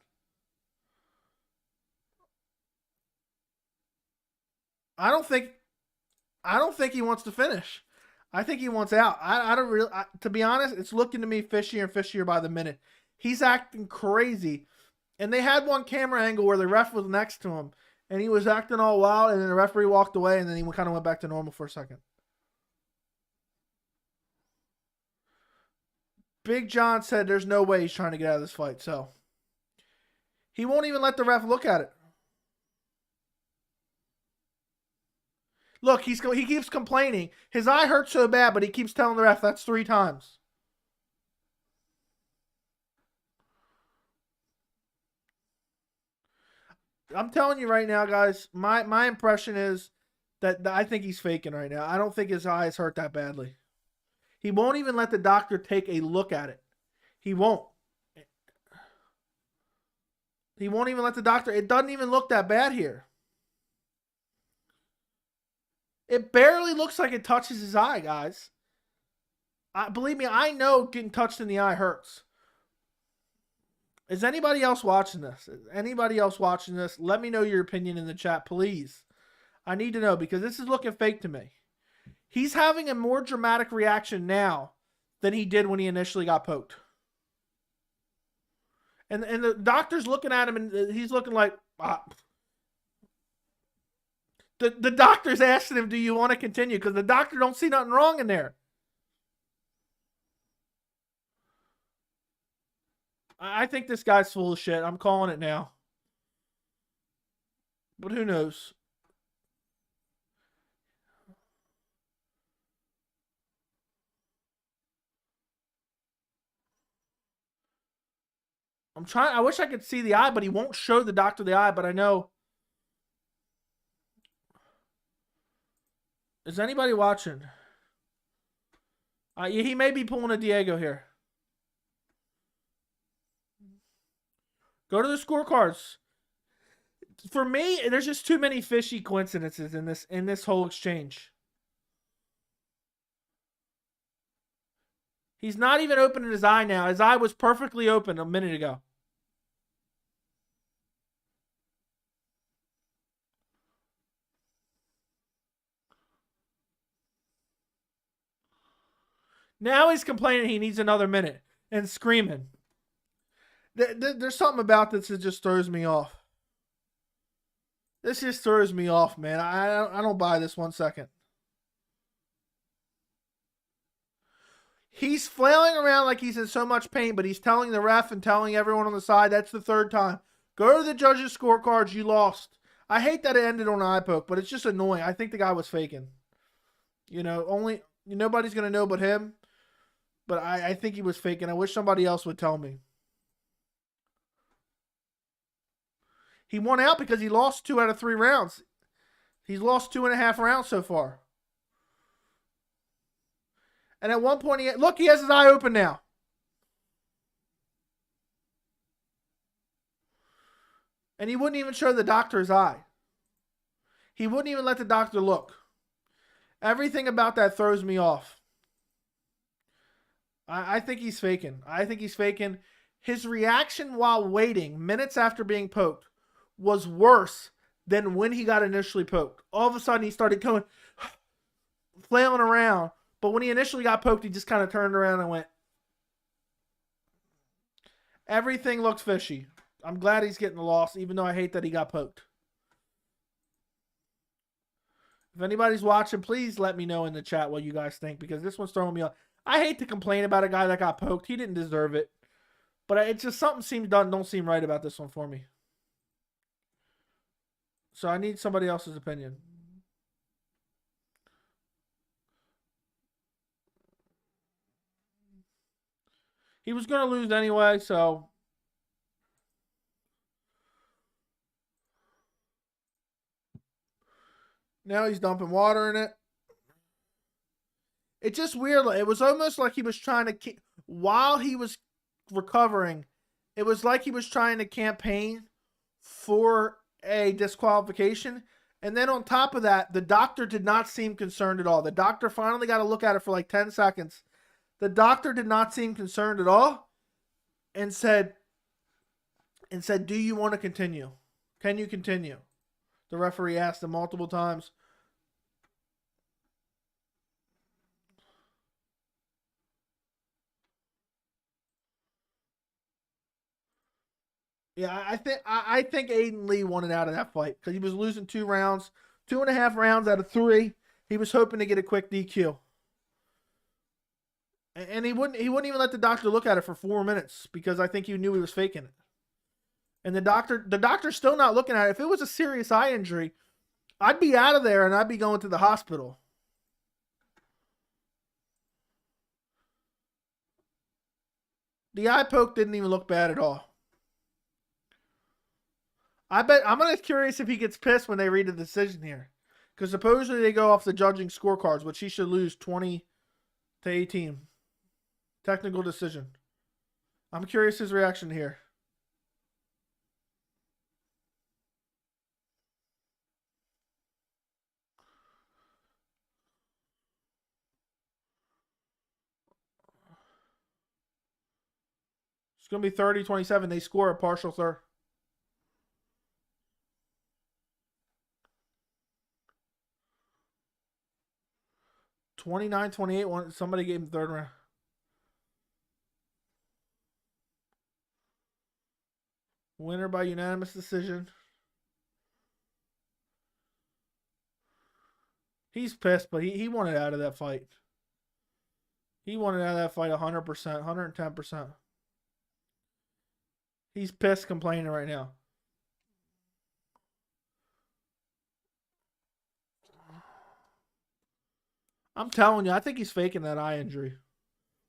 I don't think he wants to finish. I think he wants out. I don't really. To be honest, it's looking to me fishier and fishier by the minute. He's acting crazy, and they had one camera angle where the ref was next to him, and he was acting all wild, and then the referee walked away, and then he kind of went back to normal for a second. Big John said there's no way he's trying to get out of this fight, so he won't even let the ref look at it. Look, he keeps complaining. His eye hurts so bad, but he keeps telling the ref that's 3 times. I'm telling you right now, guys, my impression is that I think he's faking right now. I don't think his eyes hurt that badly. He won't even let the doctor take a look at it. He won't. He won't even let the doctor. It doesn't even look that bad here. It barely looks like it touches his eye, guys. Believe me, I know getting touched in the eye hurts. Is anybody else watching this? Let me know your opinion in the chat, please. I need to know because this is looking fake to me. He's having a more dramatic reaction now than he did when he initially got poked. And the doctor's looking at him and he's looking like... The doctor's asking him, do you want to continue? Because the doctor don't see nothing wrong in there. I think this guy's full of shit. I'm calling it now. But who knows? I wish I could see the eye, but he won't show the doctor the eye, but I know. Is anybody watching? He may be pulling a Diego here. Go to the scorecards. For me, there's just too many fishy coincidences in this whole exchange. He's not even opening his eye now. His eye was perfectly open a minute ago. Now he's complaining he needs another minute and screaming. There's something about this that just throws me off. This just throws me off, man. I don't buy this 1 second. He's flailing around like he's in so much pain, but he's telling the ref and telling everyone on the side, that's the 3rd time. Go to the judges' scorecards. You lost. I hate that it ended on an eye poke, but it's just annoying. I think the guy was faking. You know, nobody's going to know but him. But I think he was faking. I wish somebody else would tell me. He won out because he lost 2 out of 3 rounds. He's lost 2.5 rounds so far. And at one point, look, he has his eye open now. And he wouldn't even show the doctor his eye. He wouldn't even let the doctor look. Everything about that throws me off. I think he's faking. I think he's faking. His reaction while waiting, minutes after being poked, was worse than when he got initially poked. All of a sudden, he started going, flailing around. But when he initially got poked, he just kind of turned around and went. Everything looks fishy. I'm glad he's getting the loss, even though I hate that he got poked. If anybody's watching, please let me know in the chat what you guys think, because this one's throwing me off. I hate to complain about a guy that got poked. He didn't deserve it. But it's just something don't seem right about this one for me. So I need somebody else's opinion. He was going to lose anyway, so. Now he's dumping water in it. It's just weird. It was almost like he was trying to keep, while he was recovering, it was like he was trying to campaign for a disqualification. And then on top of that, the doctor did not seem concerned at all. The doctor finally got to look at it for like 10 seconds. The doctor did not seem concerned at all and said, do you want to continue? Can you continue? The referee asked him multiple times. Yeah, I think Aiden Lee wanted out of that fight because he was losing 2 rounds, 2.5 rounds out of 3. He was hoping to get a quick DQ, and he wouldn't even let the doctor look at it for 4 minutes because I think he knew he was faking it. And the doctor's still not looking at it. If it was a serious eye injury, I'd be out of there and I'd be going to the hospital. The eye poke didn't even look bad at all. I bet I'm gonna curious if he gets pissed when they read the decision here, because supposedly they go off the judging scorecards, which he should lose 20-18. Technical decision. I'm curious his reaction here. It's gonna be 30-27. They score a partial third. (29-28). Somebody gave him the third round. Winner by unanimous decision. He's pissed, but he wanted out of that fight. He wanted out of that fight 100%, 110%. He's pissed, complaining right now. I'm telling you, I think he's faking that eye injury.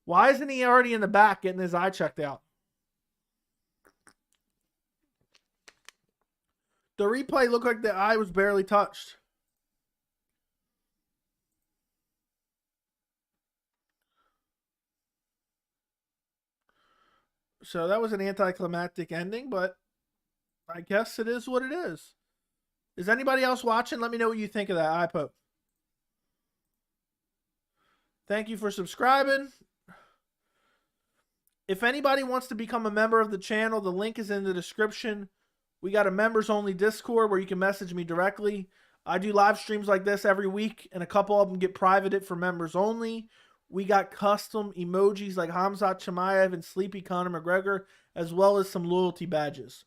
Why isn't he already in the back getting his eye checked out? The replay looked like the eye was barely touched. So that was an anticlimactic ending, but I guess it is what it is. Is anybody else watching? Let me know what you think of that eye poke. Thank you for subscribing. If anybody wants to become a member of the channel, the link is in the description. We got a members-only Discord where you can message me directly. I do live streams like this every week, and a couple of them get privated for members only. We got custom emojis like Khamzat Chimaev and Sleepy Conor McGregor, as well as some loyalty badges.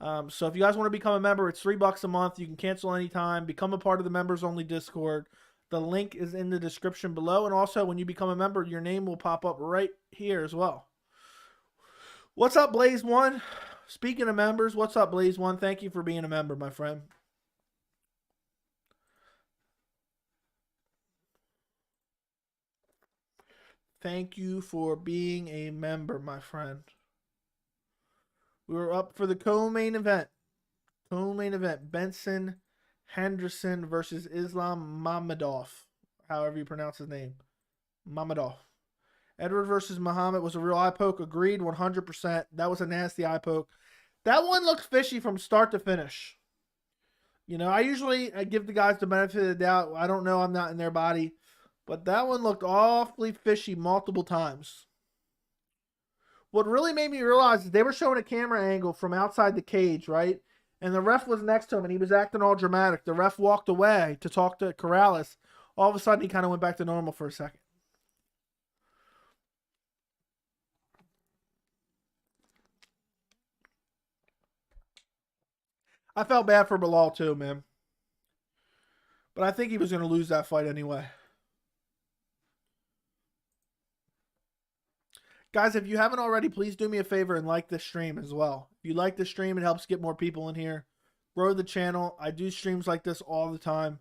So if you guys want to become a member, it's $3 a month. You can cancel anytime. Become a part of the members-only Discord. The link is in the description below. And also, when you become a member, your name will pop up right here as well. What's up, Blaze1? Speaking of members, what's up, Blaze1? Thank you for being a member, my friend. Thank you for being a member, my friend. We were up for the co-main event. Co-main event. Benson Henderson versus Islam Mamedov. However you pronounce his name. Mamedov. Edward versus Muhammad was a real eye poke. Agreed 100%. That was a nasty eye poke. That one looks fishy from start to finish. You know, I usually give the guys the benefit of the doubt. I don't know. I'm not in their body. But that one looked awfully fishy multiple times. What really made me realize is they were showing a camera angle from outside the cage, right? And the ref was next to him, and he was acting all dramatic. The ref walked away to talk to Corrales. All of a sudden, he kind of went back to normal for a second. I felt bad for Bilal too, man. But I think he was going to lose that fight anyway. Guys, if you haven't already, please do me a favor and like this stream as well. If you like the stream, it helps get more people in here. Grow the channel. I do streams like this all the time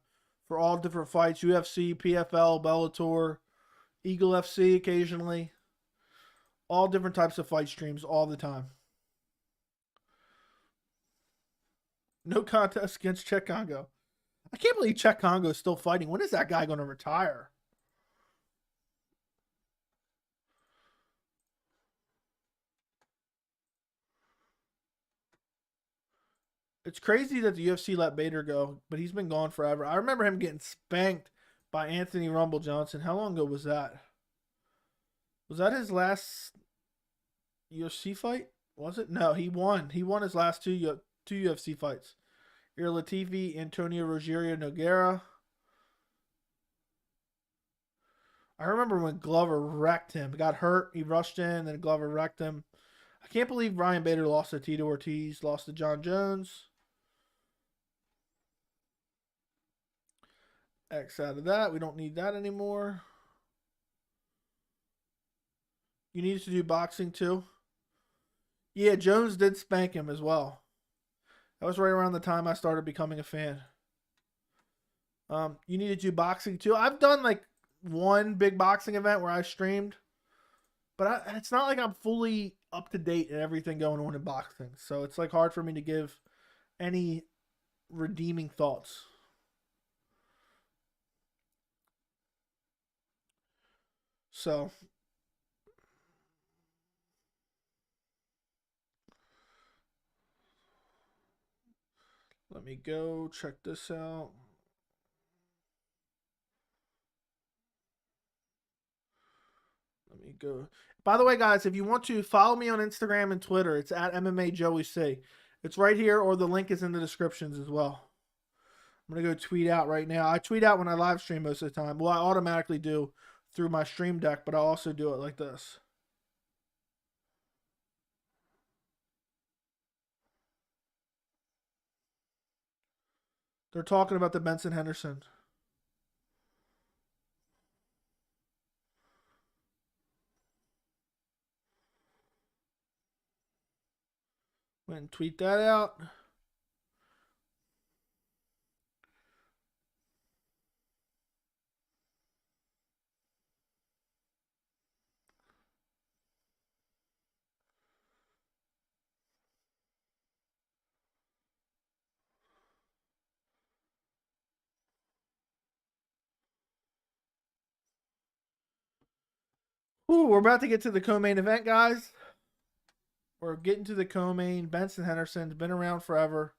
for all different fights. UFC, PFL, Bellator, Eagle FC occasionally. All different types of fight streams all the time. No contest against Czech Congo. I can't believe Czech Congo is still fighting. When is that guy going to retire? It's crazy that the UFC let Bader go, but he's been gone forever. I remember him getting spanked by Anthony Rumble Johnson. How long ago was that? Was that his last UFC fight? Was it? No, he won. He won his last two UFC fights. Ir Latifi, Antonio Rogerio Nogueira. I remember when Glover wrecked him. He got hurt. He rushed in, then Glover wrecked him. I can't believe Ryan Bader lost to Tito Ortiz, lost to John Jones. X out of that. We don't need that anymore. You need to do boxing too? Yeah, Jones did spank him as well. That was right around the time I started becoming a fan. You need to do boxing too. I've done like one big boxing event where I streamed. But it's not like I'm fully up to date in everything going on in boxing. So it's like hard for me to give any redeeming thoughts. So let me go check this out. Let me go. By the way, guys, if you want to follow me on Instagram and Twitter, it's at MMA Joey C. It's right here, or the link is in the descriptions as well. I'm going to go tweet out right now. I tweet out when I live stream most of the time. Well, I automatically do through my stream deck, but I also do it like this. They're talking about the Benson Henderson. Went and tweet that out. Ooh, we're about to get to the co-main event, guys. We're getting to the co-main. Benson Henderson's been around forever.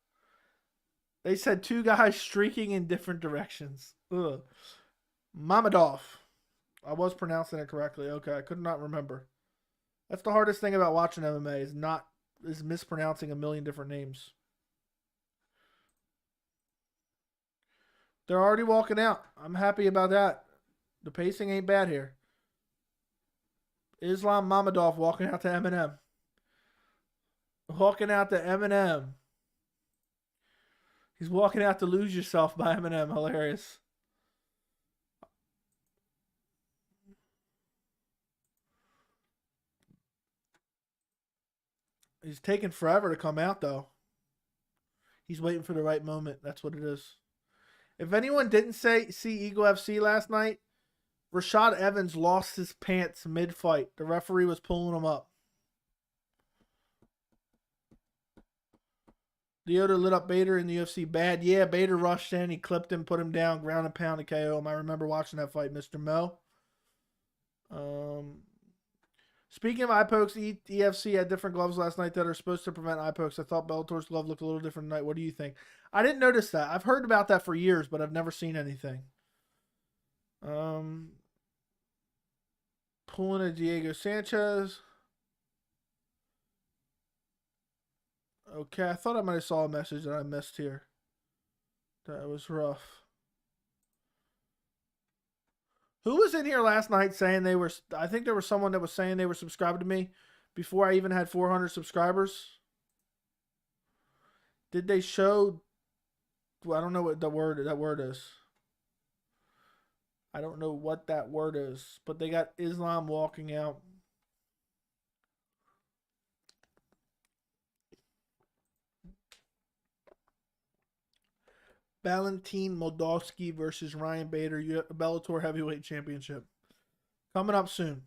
They said two guys streaking in different directions. Ugh. Mamedov. I was pronouncing it correctly. Okay, I could not remember. That's the hardest thing about watching MMA is mispronouncing a million different names. They're already walking out. I'm happy about that. The pacing ain't bad here. Islam Mamedov walking out to Eminem. Walking out to Eminem. He's walking out to Lose Yourself by Eminem. Hilarious. He's taking forever to come out, though. He's waiting for the right moment. That's what it is. If anyone didn't see Eagle FC last night, Rashad Evans lost his pants mid-fight. The referee was pulling him up. Leota lit up Bader in the UFC bad. Yeah, Bader rushed in. He clipped him, put him down, ground and pound to KO him. I remember watching that fight, Mr. Mo. Speaking of eye pokes, EFC had different gloves last night that are supposed to prevent eye pokes. I thought Bellator's glove looked a little different tonight. What do you think? I didn't notice that. I've heard about that for years, but I've never seen anything. Pulling a Diego Sanchez. Okay, I thought I might have saw a message that I missed here. That was rough. Who was in here last night saying they were... I think there was someone that was saying they were subscribed to me before I even had 400 subscribers. Did they show... Well, I don't know what that word is. I don't know what that word is. But they got Islam walking out. Valentin Moldavsky versus Ryan Bader, Bellator Heavyweight Championship. Coming up soon.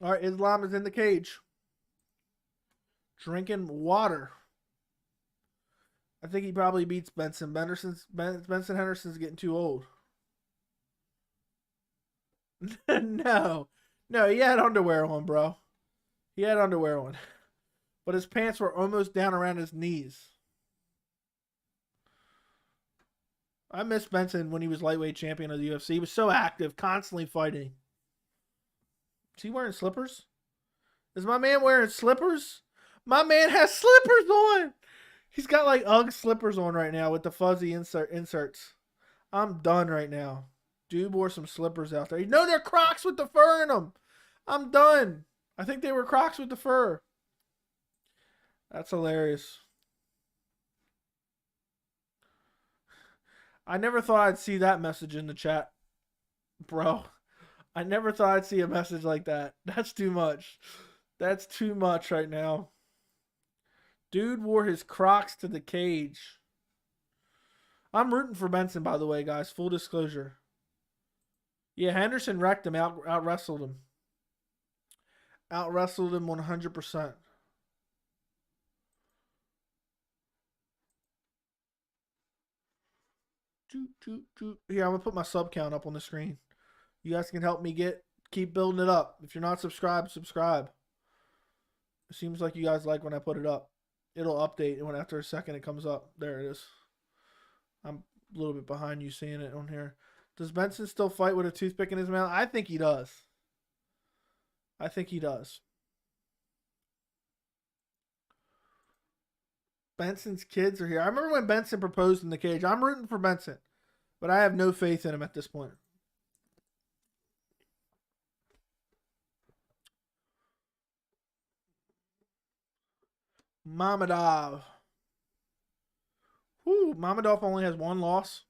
All right, Islam is in the cage. Drinking water. I think he probably beats Benson. Benson Henderson's getting too old. No, he had underwear on, bro. He had underwear on. But his pants were almost down around his knees. I miss Benson when he was lightweight champion of the UFC. He was so active, constantly fighting. Is he wearing slippers? Is my man wearing slippers? My man has slippers on. He's got like UGG slippers on right now with the fuzzy inserts. I'm done right now. Dude wore some slippers out there. No, they're Crocs with the fur in them. I'm done. I think they were Crocs with the fur. That's hilarious. I never thought I'd see that message in the chat, bro. I never thought I'd see a message like that. That's too much. That's too much right now. Dude wore his Crocs to the cage. I'm rooting for Benson, by the way, guys. Full disclosure. Yeah, Henderson wrecked him, out wrestled him. Out wrestled him 100%. Here, I'm going to put my sub count up on the screen. You guys can help me keep building it up. If you're not subscribed, subscribe. It seems like you guys like when I put it up. It'll update, and when after a second it comes up. There it is. I'm a little bit behind you seeing it on here. Does Benson still fight with a toothpick in his mouth? I think he does. I think he does. Benson's kids are here. I remember when Benson proposed in the cage. I'm rooting for Benson, but I have no faith in him at this point. Mamedov. Mamedov only has one loss.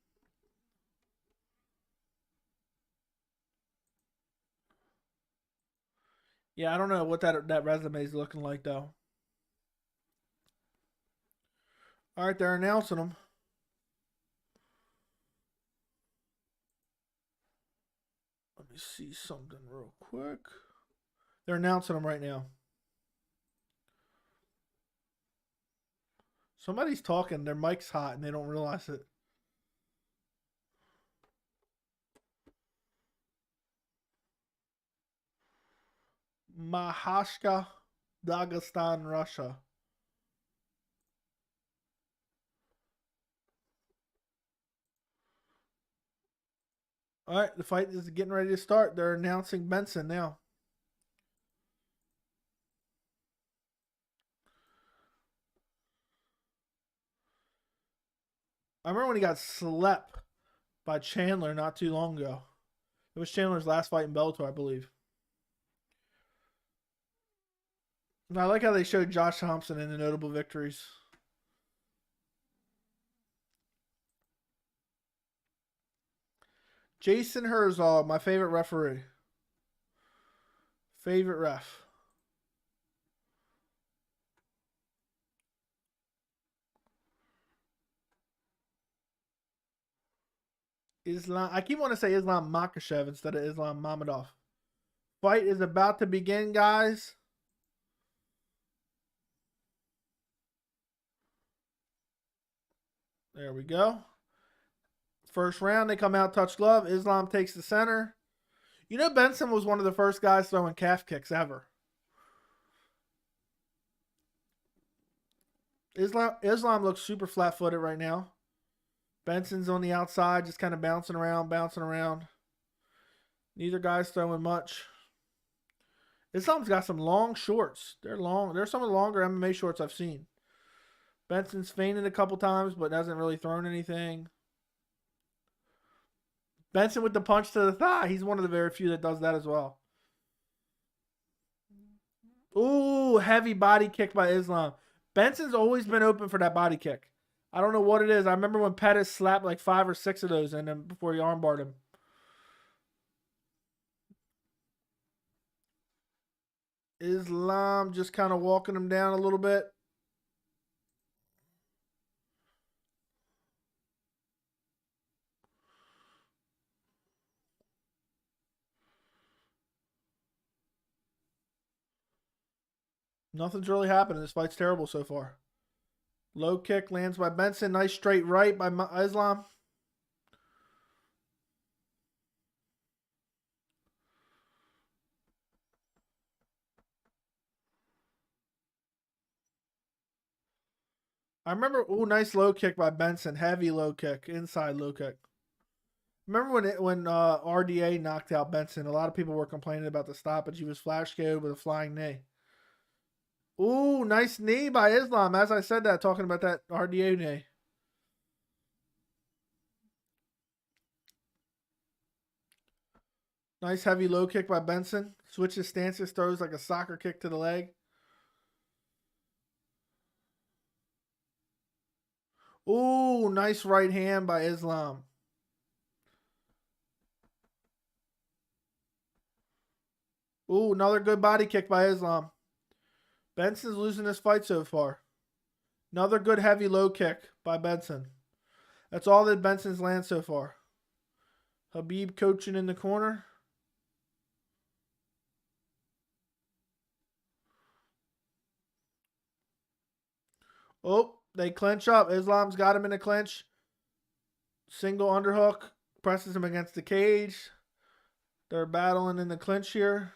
Yeah, I don't know what that resume is looking like, though. All right, they're announcing them. Let me see something real quick. They're announcing them right now. Somebody's talking. Their mic's hot and they don't realize it. Mahashka, Dagestan, Russia. All right, the fight is getting ready to start. They're announcing Benson now. I remember when he got slept by Chandler not too long ago. It was Chandler's last fight in Bellator, I believe. And I like how they showed Josh Thompson in the notable victories. Jason Herzog, my favorite referee. Favorite ref. Islam. I keep wanting to say Islam Makhachev instead of Islam Mamedov. Fight is about to begin, guys. There we go. First round, they come out, touch glove. Islam takes the center. You know, Benson was one of the first guys throwing calf kicks ever. Islam looks super flat-footed right now. Benson's on the outside, just kind of bouncing around, Neither guy's throwing much. Islam's got some long shorts. They're long. They're some of the longer MMA shorts I've seen. Benson's feinted a couple times, but hasn't really thrown anything. Benson with the punch to the thigh. He's one of the very few that does that as well. Ooh, heavy body kick by Islam. Benson's always been open for that body kick. I don't know what it is. I remember when Pettis slapped like 5 or 6 of those in him before he armbarred him. Islam just kind of walking him down a little bit. Nothing's really happening. This fight's terrible so far. Low kick lands by Benson. Nice straight right by Islam. I remember, ooh, nice low kick by Benson. Heavy low kick. Inside low kick. Remember when RDA knocked out Benson? A lot of people were complaining about the stoppage. He was flash KO'd with a flying knee. Ooh, nice knee by Islam. As I said that, talking about that RDA knee. Nice heavy low kick by Benson. Switches stances, throws like a soccer kick to the leg. Ooh, nice right hand by Islam. Ooh, another good body kick by Islam. Benson's losing this fight so far. Another good heavy low kick by Benson. That's all that Benson's landed so far. Habib coaching in the corner. Oh, they clinch up. Islam's got him in a clinch. Single underhook. Presses him against the cage. They're battling in the clinch here.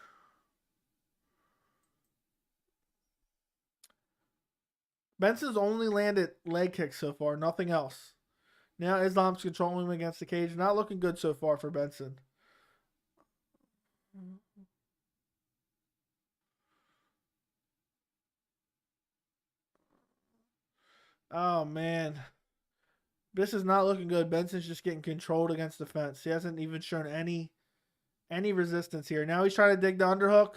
Benson's only landed leg kicks so far, nothing else. Now Islam's controlling him against the cage. Not looking good so far for Benson. Oh, man. This is not looking good. Benson's just getting controlled against the fence. He hasn't even shown any resistance here. Now he's trying to dig the underhook.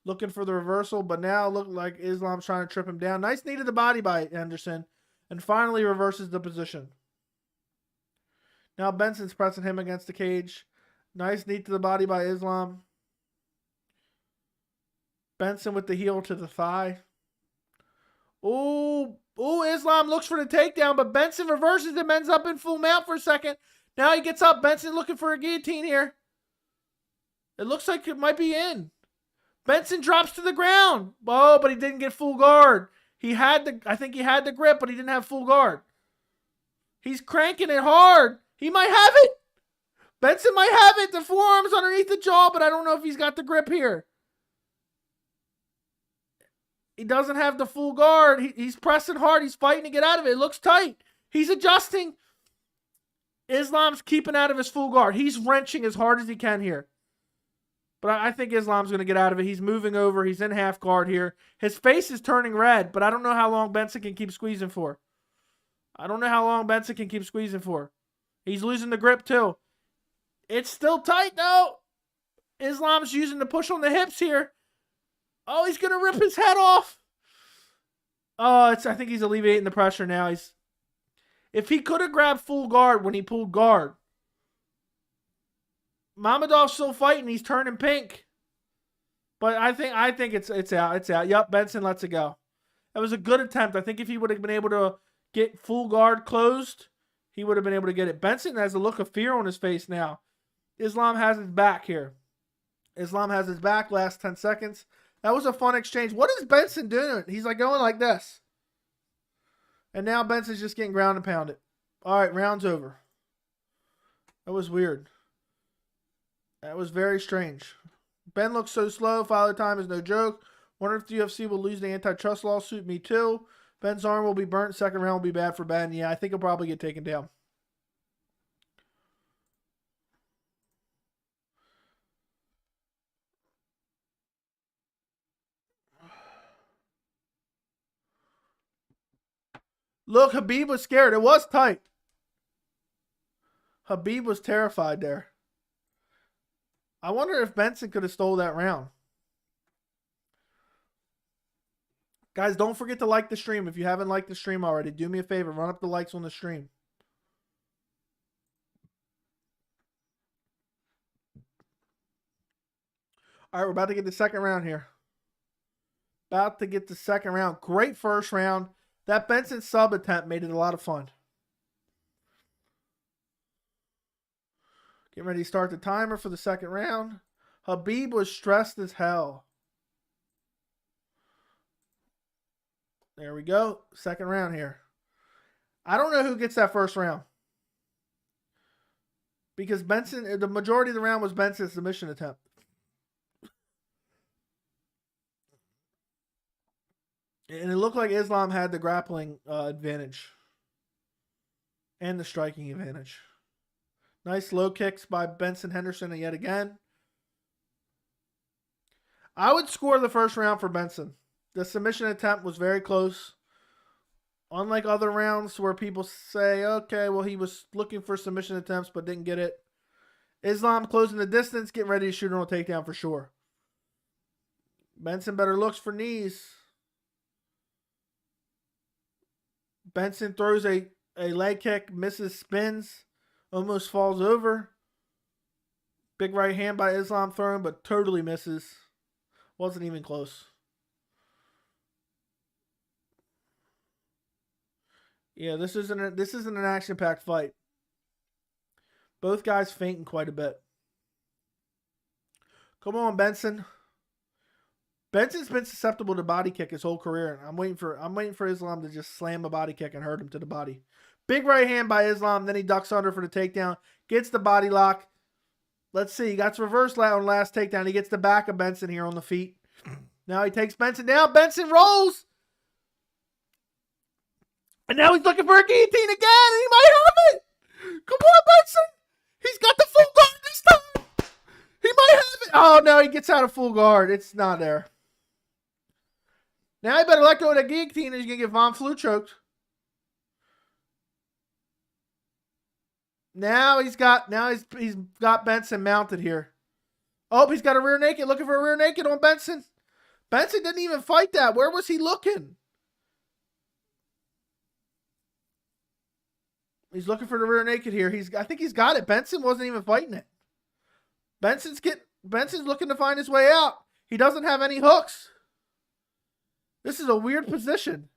Looking for the reversal, but now look like Islam's trying to trip him down. Nice knee to the body by Henderson. And finally reverses the position. Now Benson's pressing him against the cage. Nice knee to the body by Islam. Benson with the heel to the thigh. Ooh, Islam looks for the takedown, but Benson reverses him, ends up in full mount for a second. Now he gets up. Benson looking for a guillotine here. It looks like it might be in. Benson drops to the ground. Oh, but he didn't get full guard. I think he had the grip, but he didn't have full guard. He's cranking it hard. He might have it. Benson might have it. The forearm's underneath the jaw, but I don't know if he's got the grip here. He doesn't have the full guard. He's pressing hard. He's fighting to get out of it. It looks tight. He's adjusting. Islam's keeping out of his full guard. He's wrenching as hard as he can here. But I think Islam's going to get out of it. He's moving over. He's in half guard here. His face is turning red, but I don't know how long Benson can keep squeezing for. He's losing the grip too. It's still tight though. Islam's using the push on the hips here. Oh, he's going to rip his head off. Oh, I think he's alleviating the pressure now. If he could have grabbed full guard when he pulled guard. Mamedov's still fighting. He's turning pink. But I think it's out. It's out. Yup, Benson lets it go. That was a good attempt. I think if he would have been able to get full guard closed, he would have been able to get it. Benson has a look of fear on his face now. Islam has his back here. Islam has his back. Last 10 seconds. That was a fun exchange. What is Benson doing? He's like going like this. And now Benson's just getting ground and pounded. All right, round's over. That was weird. That was very strange. Ben looks so slow. Father time is no joke. Wonder if the UFC will lose the antitrust lawsuit. Me too. Ben's arm will be burnt. Second round will be bad for Ben. Yeah, I think he'll probably get taken down. Look, Khabib was scared. It was tight. Khabib was terrified there. I wonder if Benson could have stole that round. Guys, don't forget to like the stream. If you haven't liked the stream already, do me a favor. Run up the likes on the stream. All right, we're about to get the second round here. About to get the second round. Great first round. That Benson sub attempt made it a lot of fun. Getting ready to start the timer for the second round. Khabib was stressed as hell. There we go. Second round here. I don't know who gets that first round. Because Benson, the majority of the round was Benson's submission attempt. And it looked like Islam had the grappling advantage. And the striking advantage. Nice low kicks by Benson Henderson yet again. I would score the first round for Benson. The submission attempt was very close. Unlike other rounds where people say, okay, well, he was looking for submission attempts but didn't get it. Islam closing the distance, getting ready to shoot on a takedown for sure. Benson better looks for knees. Benson throws a leg kick, misses, spins, almost falls over. Big right hand by Islam thrown, but totally misses. Wasn't even close. Yeah, this isn't an action-packed fight. Both guys fainting quite a bit. Come on, Benson. Benson's been susceptible to body kick his whole career. I'm waiting for Islam to just slam a body kick and hurt him to the body. Big right hand by Islam. Then he ducks under for the takedown. Gets the body lock. Let's see. He got reversed on last takedown. He gets the back of Benson here on the feet. Now he takes Benson down. Benson rolls. And now he's looking for a guillotine again. And he might have it. Come on, Benson. He's got the full guard this time. He might have it. Oh, no. He gets out of full guard. It's not there. Now he better let go of the guillotine or he's going to get Von Flue choked. Now he's got Benson mounted here. Oh, he's got a rear naked. Looking for a rear naked on Benson. Benson didn't even fight that. Where was he looking? He's looking for the rear naked here. I think he's got it. Benson wasn't even fighting it. Benson's looking to find his way out. He doesn't have any hooks. This is a weird position.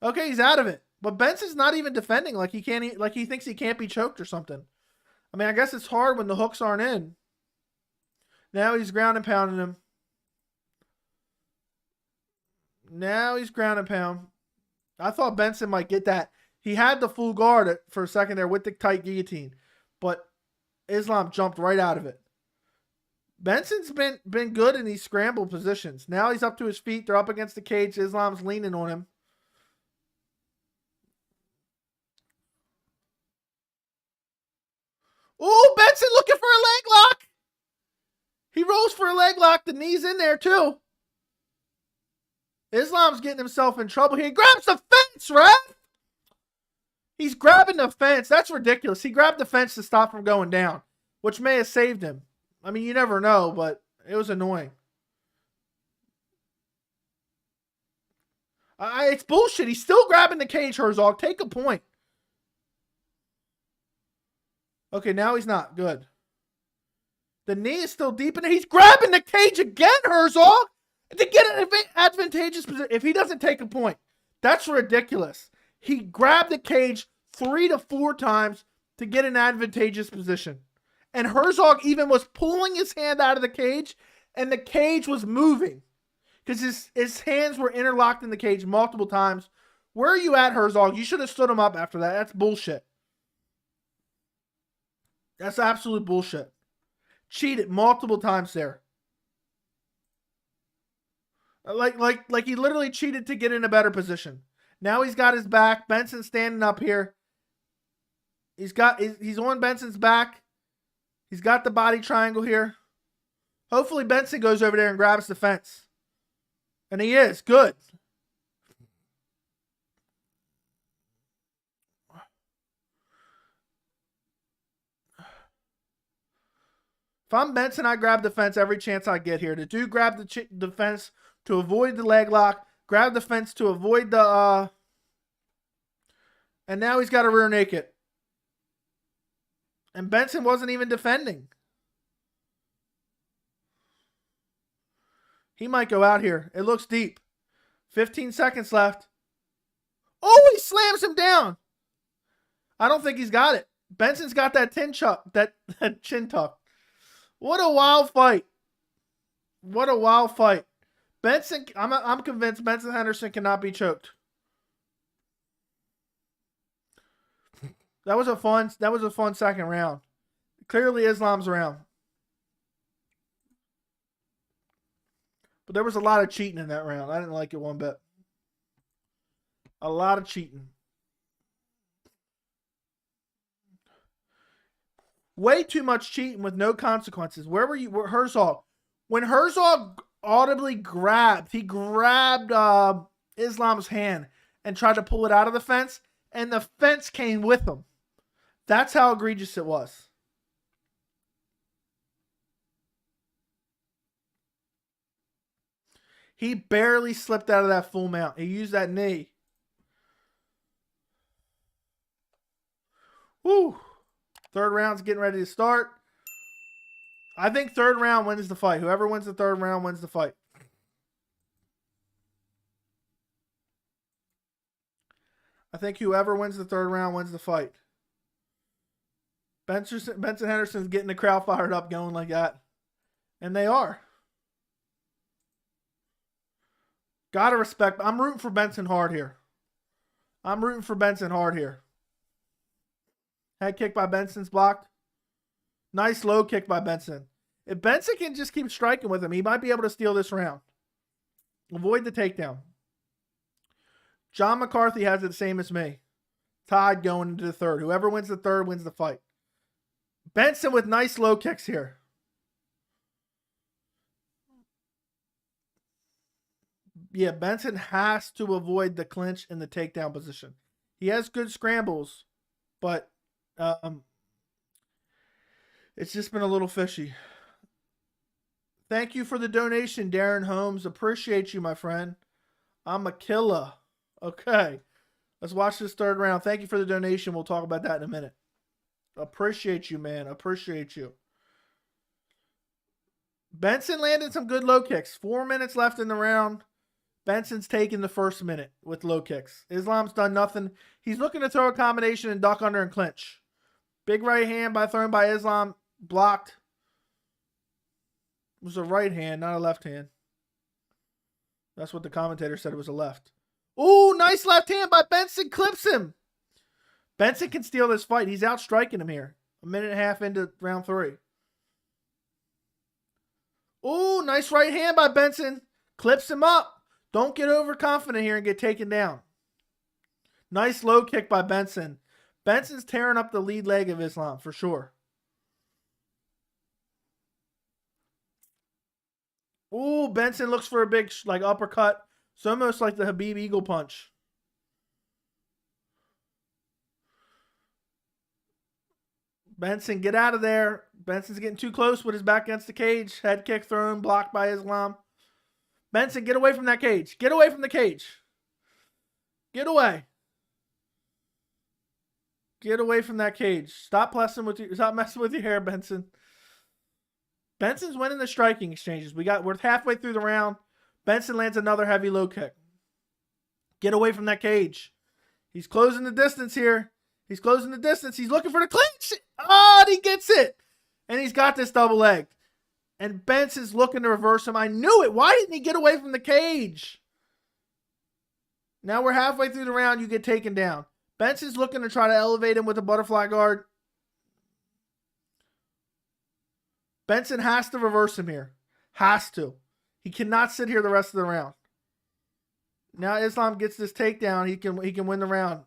Okay, he's out of it. But Benson's not even defending like he thinks he can't be choked or something. I mean, I guess it's hard when the hooks aren't in. Now he's ground and pounding him. Now he's ground and pound. I thought Benson might get that. He had the full guard for a second there with the tight guillotine. But Islam jumped right out of it. Benson's been good in these scramble positions. Now he's up to his feet. They're up against the cage. Islam's leaning on him. Oh, Benson looking for a leg lock. He rolls for a leg lock. The knee's in there too. Islam's getting himself in trouble here. He grabs the fence, ref. He's grabbing the fence. That's ridiculous. He grabbed the fence to stop from going down, which may have saved him. I mean, you never know, but it was annoying. It's bullshit. He's still grabbing the cage, Herzog. Take a point. Okay, now he's not. Good. The knee is still deep in it. He's grabbing the cage again, Herzog, to get an advantageous position. If he doesn't take a point, that's ridiculous. He grabbed the cage 3 to 4 times to get an advantageous position. And Herzog even was pulling his hand out of the cage, and the cage was moving. Because his hands were interlocked in the cage multiple times. Where are you at, Herzog? You should have stood him up after that. That's bullshit. That's absolute bullshit. Cheated multiple times there. Like he literally cheated to get in a better position. Now he's got his back. Benson's standing up here. He's on Benson's back. He's got the body triangle here. Hopefully Benson goes over there and grabs the fence. And he is. Good. If I'm Benson, I grab the fence every chance I get here. The dude grabbed the fence to avoid the leg lock. Grab the fence to avoid the... And now he's got a rear naked. And Benson wasn't even defending. He might go out here. It looks deep. 15 seconds left. Oh, he slams him down. I don't think he's got it. Benson's got that that chin tuck. What a wild fight. What a wild fight. Benson, I'm convinced Benson Henderson cannot be choked. That was a fun second round. Clearly Islam's round. But there was a lot of cheating in that round. I didn't like it one bit. A lot of cheating. Way too much cheating with no consequences. Where were you? Herzog. When Herzog audibly grabbed Islam's hand and tried to pull it out of the fence, and the fence came with him. That's how egregious it was. He barely slipped out of that full mount. He used that knee. Woo. Third round's getting ready to start. I think third round wins the fight. Whoever wins the third round wins the fight. I think whoever wins the third round wins the fight. Benson Henderson's getting the crowd fired up going like that. And they are. Gotta respect. I'm rooting for Benson hard here. Head kick by Benson's blocked. Nice low kick by Benson. If Benson can just keep striking with him, he might be able to steal this round. Avoid the takedown. John McCarthy has it the same as me. Tied going into the third. Whoever wins the third wins the fight. Benson with nice low kicks here. Yeah, Benson has to avoid the clinch and the takedown position. He has good scrambles, but it's just been a little fishy. Thank you for the donation, Darren Holmes. Appreciate you, my friend. I'm a killer. Okay. Let's watch this third round. Thank you for the donation. We'll talk about that in a minute. Appreciate you, man. Appreciate you. Benson landed some good low kicks. 4 minutes left in the round. Benson's taking the first minute with low kicks. Islam's done nothing. He's looking to throw a combination and duck under and clinch. Big right hand thrown by Islam. Blocked. It was a right hand, not a left hand. That's what the commentator said. It was a left. Ooh, nice left hand by Benson. Clips him. Benson can steal this fight. He's out striking him here. A minute and a half into round 3. Ooh, nice right hand by Benson. Clips him up. Don't get overconfident here and get taken down. Nice low kick by Benson. Benson's tearing up the lead leg of Islam for sure. Ooh, Benson looks for a big uppercut. It's almost like the Habib Eagle punch. Benson, get out of there. Benson's getting too close with his back against the cage. Head kick thrown, blocked by Islam. Benson, get away from that cage. Get away from the cage. Get away. Get away from that cage. Stop messing with your hair, Benson. Benson's winning the striking exchanges. We're halfway through the round. Benson lands another heavy low kick. Get away from that cage. He's closing the distance here. He's closing the distance. He's looking for the clinch. Oh, and he gets it. And he's got this double leg. And Benson's looking to reverse him. I knew it. Why didn't he get away from the cage? Now we're halfway through the round. You get taken down. Benson's looking to try to elevate him with a butterfly guard. Benson has to reverse him here. Has to. He cannot sit here the rest of the round. Now Islam gets this takedown. He can win the round.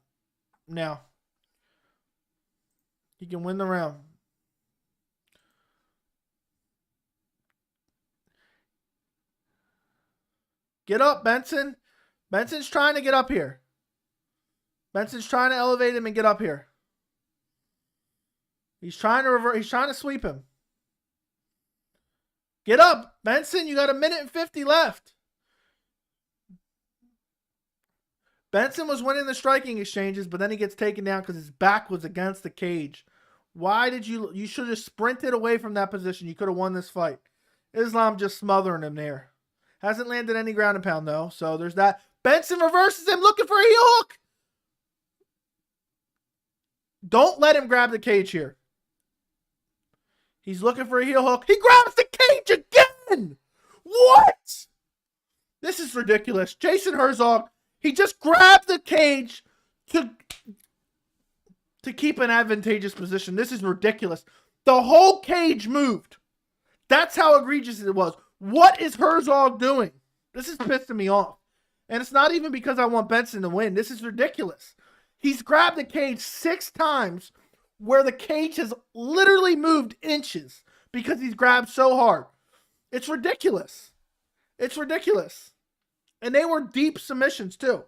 Now. He can win the round. Get up, Benson. Benson's trying to get up here. Benson's trying to elevate him and get up here. He's trying to revert. He's trying to sweep him. Get up, Benson. You got 1:50 left. Benson was winning the striking exchanges, but then he gets taken down because his back was against the cage. Why did you should have sprinted away from that position. You could have won this fight. Islam just smothering him there. Hasn't landed any ground and pound, though. So there's that. Benson reverses him, looking for a heel hook. Don't let him grab the cage here. He's looking for a heel hook. He grabs the cage again. What? This is ridiculous. Jason Herzog, he just grabbed the cage to keep an advantageous position. This is ridiculous. The whole cage moved. That's how egregious it was. What is Herzog doing? This is pissing me off. And it's not even because I want Benson to win. This is ridiculous. He's grabbed the cage 6 times where the cage has literally moved inches because he's grabbed so hard. It's ridiculous. It's ridiculous. And they were deep submissions too.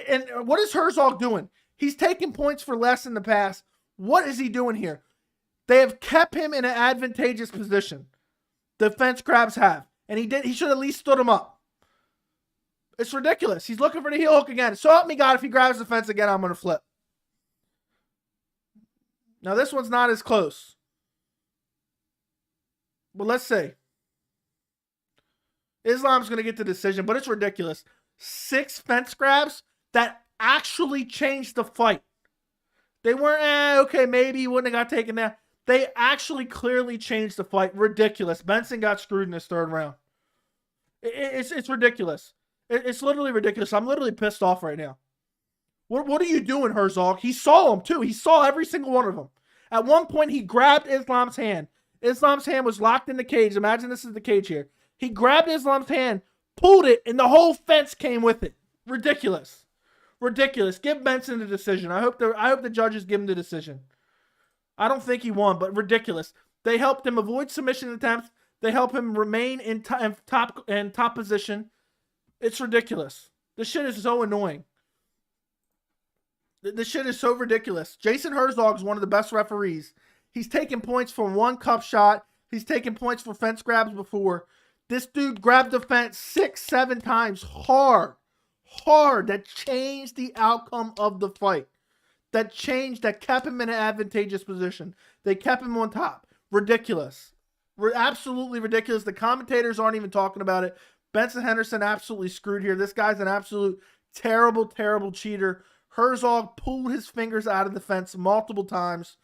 And what is Herzog doing? He's taking points for less in the past. What is he doing here? They have kept him in an advantageous position. The fence grabs have. And he should at least stood him up. It's ridiculous. He's looking for the heel hook again. So help me God, if he grabs the fence again, I'm going to flip. Now this one's not as close. But let's see. Islam's going to get the decision, but it's ridiculous. 6 fence grabs that actually changed the fight. They weren't, okay, maybe he wouldn't have got taken down. They actually clearly changed the fight. Ridiculous. Benson got screwed in this 3rd round. It's ridiculous. It's literally ridiculous. I'm literally pissed off right now. What are you doing, Herzog? He saw him too. He saw every single one of them. At one point, he grabbed Islam's hand. Islam's hand was locked in the cage. Imagine this is the cage here. He grabbed Islam's hand, pulled it, and the whole fence came with it. Ridiculous. Ridiculous. Give Benson the decision. I hope the judges give him the decision. I don't think he won, but ridiculous. They helped him avoid submission attempts. They help him remain in top position. It's ridiculous. This shit is so annoying. This shit is so ridiculous. Jason Herzog is one of the best referees. He's taken points for 1 cup shot. He's taken points for fence grabs before. This dude grabbed the fence 6, 7 times hard. Hard. That changed the outcome of the fight. That kept him in an advantageous position. They kept him on top. Ridiculous. Absolutely ridiculous. The commentators aren't even talking about it. Benson Henderson absolutely screwed here. This guy's an absolute terrible, terrible cheater. Herzog pulled his fingers out of the fence multiple times.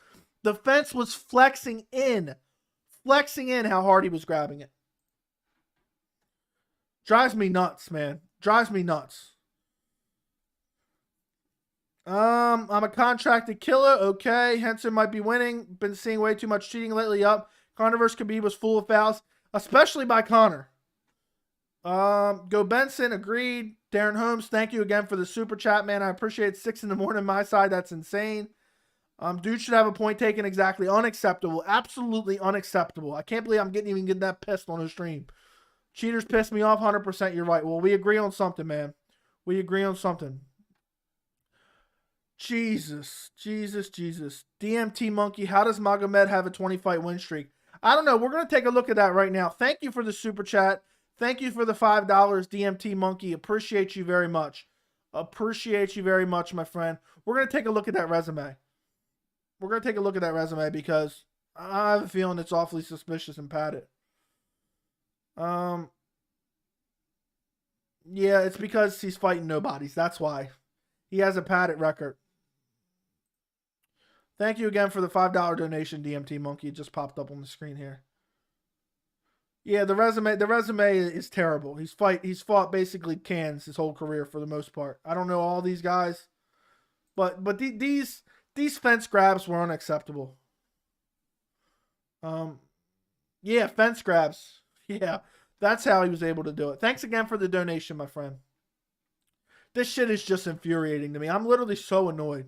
The fence was flexing in how hard he was grabbing it. Drives me nuts, man. Drives me nuts. I'm a contracted killer. Okay. Henson might be winning. Been seeing way too much cheating lately. Up. Conor vs. Khabib was full of fouls, especially by Conor. Go Benson. Agreed. Darren Holmes, thank you again for the super chat, man. I appreciate it. 6 in the morning my side. That's insane. Dude should have a point taken. Exactly. Unacceptable. Absolutely unacceptable. I can't believe I'm getting that pissed on the stream. Cheaters piss me off 100%. You're right. Well, we agree on something, man. We agree on something. Jesus. DMT Monkey, how does Magomed have a 20-fight win streak? I don't know. We're going to take a look at that right now. Thank you for the super chat. Thank you for the $5, DMT Monkey. Appreciate you very much. Appreciate you very much, my friend. We're going to take a look at that resume. We're going to take a look at that resume because I have a feeling it's awfully suspicious and padded. Yeah, it's because he's fighting nobodies. That's why. He has a padded record. Thank you again for the $5 donation, DMT Monkey. It just popped up on the screen here. Yeah, the resume is terrible. He's fought basically cans his whole career for the most part. I don't know all these guys, but these fence grabs were unacceptable. Yeah, fence grabs. Yeah, that's how he was able to do it. Thanks again for the donation, my friend. This shit is just infuriating to me. I'm literally so annoyed.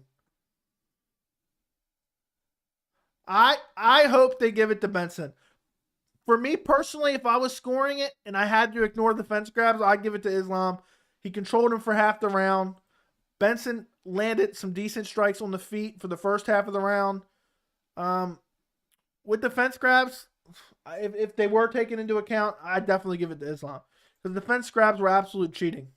I hope they give it to Benson. For me personally, if I was scoring it and I had to ignore the fence grabs, I'd give it to Islam. He controlled him for half the round. Benson landed some decent strikes on the feet for the first half of the round. With the fence grabs, if they were taken into account, I'd definitely give it to Islam. Because the fence grabs were absolute cheating.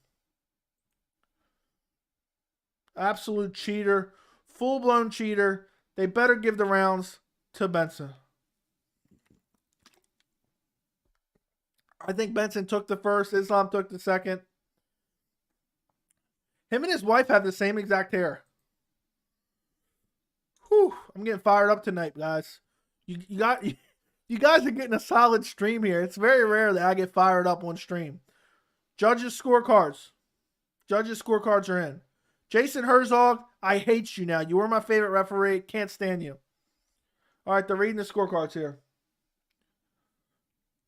Absolute cheater. Full-blown cheater. They better give the rounds to Benson. I think Benson took the first. Islam took the second. Him and his wife have the same exact hair. Whew, I'm getting fired up tonight, guys. You guys are getting a solid stream here. It's very rare that I get fired up on stream. Judges' scorecards. Judges' scorecards are in. Jason Herzog, I hate you now. You were my favorite referee. Can't stand you. All right, they're reading the scorecards here.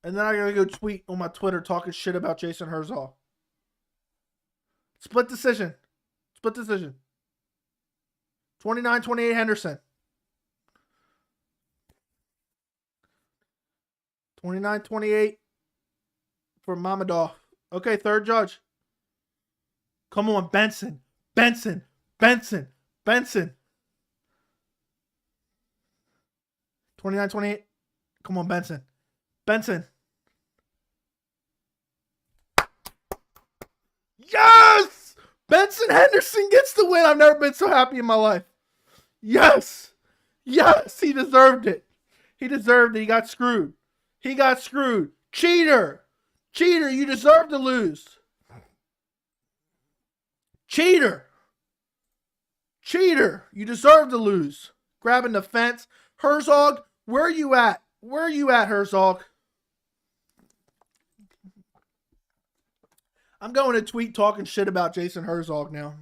And then I gotta go tweet on my Twitter talking shit about Jason Herzog. Split decision. Split decision. 29-28 Henderson. 29-28 for Mamedov. Okay, third judge. Come on, Benson. Benson. Benson. Benson. 29-28. Come on, Benson. Benson. Yes! Benson Henderson gets the win. I've never been so happy in my life. Yes. Yes, he deserved it. He deserved it. He got screwed. He got screwed. Cheater. Cheater, you deserve to lose. Cheater. Cheater, you deserve to lose. Grabbing the fence. Herzog, where are you at? Where are you at, Herzog? I'm going to tweet talking shit about Jason Herzog now.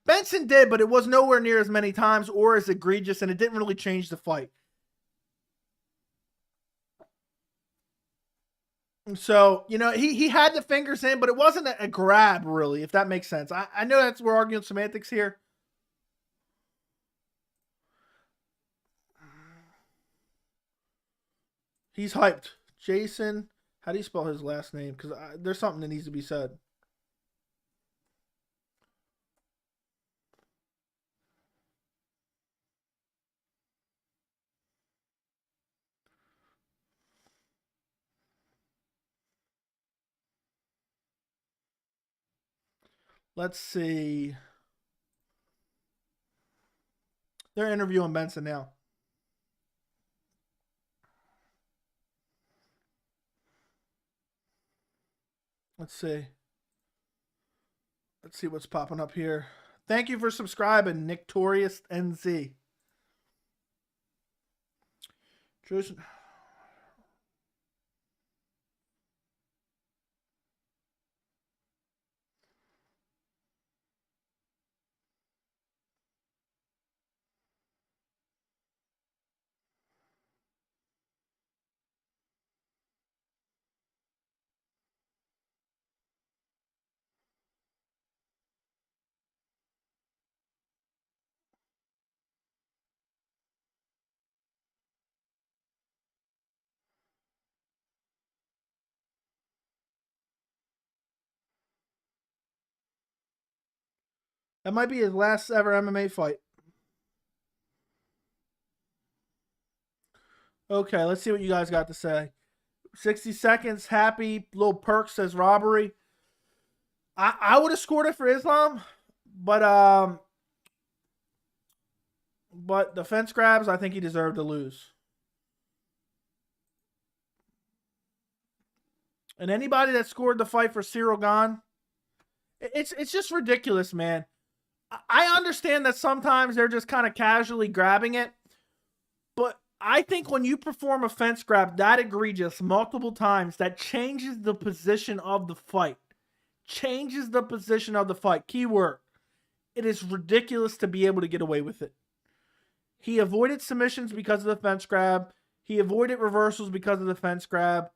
Benson did, but it was nowhere near as many times or as egregious, and it didn't really change the fight. So, you know, he had the fingers in, but it wasn't a grab, really, if that makes sense. I know that's we're arguing semantics here. He's hyped. Jason, how do you spell his last name? Because there's something that needs to be said. Let's see. They're interviewing Benson now. Let's see. Let's see what's popping up here. Thank you for subscribing, Nictorious NZ. Jason. That might be his last ever MMA fight. Okay, let's see what you guys got to say. 60 seconds, happy. Little Perk says robbery. I would have scored it for Islam, but the fence grabs, I think he deserved to lose. And anybody that scored the fight for Cyril Gane, it's just ridiculous, man. I understand that sometimes they're just kind of casually grabbing it, but I think when you perform a fence grab that egregious multiple times, that changes the position of the fight. Changes the position of the fight. Keyword. it is ridiculous to be able to get away with it. He avoided submissions because of the fence grab. He avoided reversals because of the fence grab.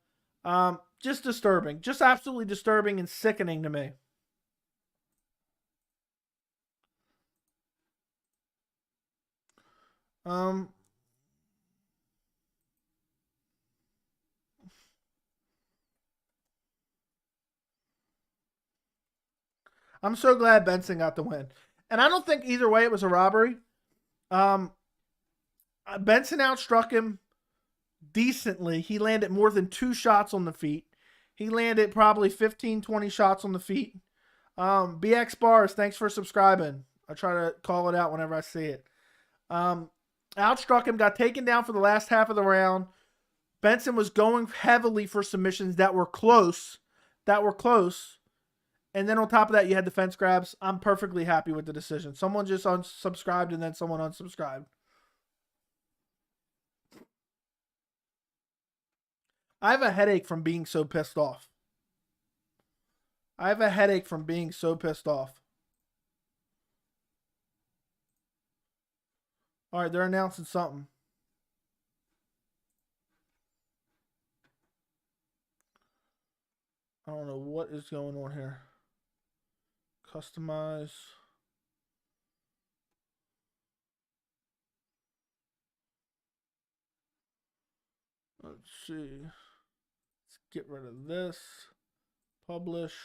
Just disturbing. Just absolutely disturbing and sickening to me. I'm so glad Benson got the win. And I don't think either way it was a robbery. Benson outstruck him decently. He landed more than 2 shots on the feet. He landed probably 15, 20 shots on the feet. BX Bars, thanks for subscribing. I try to call it out whenever I see it. Outstruck him, got taken down for the last half of the round. Benson was going heavily for submissions that were close. And then on top of that, you had the fence grabs. I'm perfectly happy with the decision. Someone just unsubscribed and then someone unsubscribed. I have a headache from being so pissed off. All right, they're announcing something. I don't know what is going on here. Customize. Let's see. Let's get rid of this. Publish.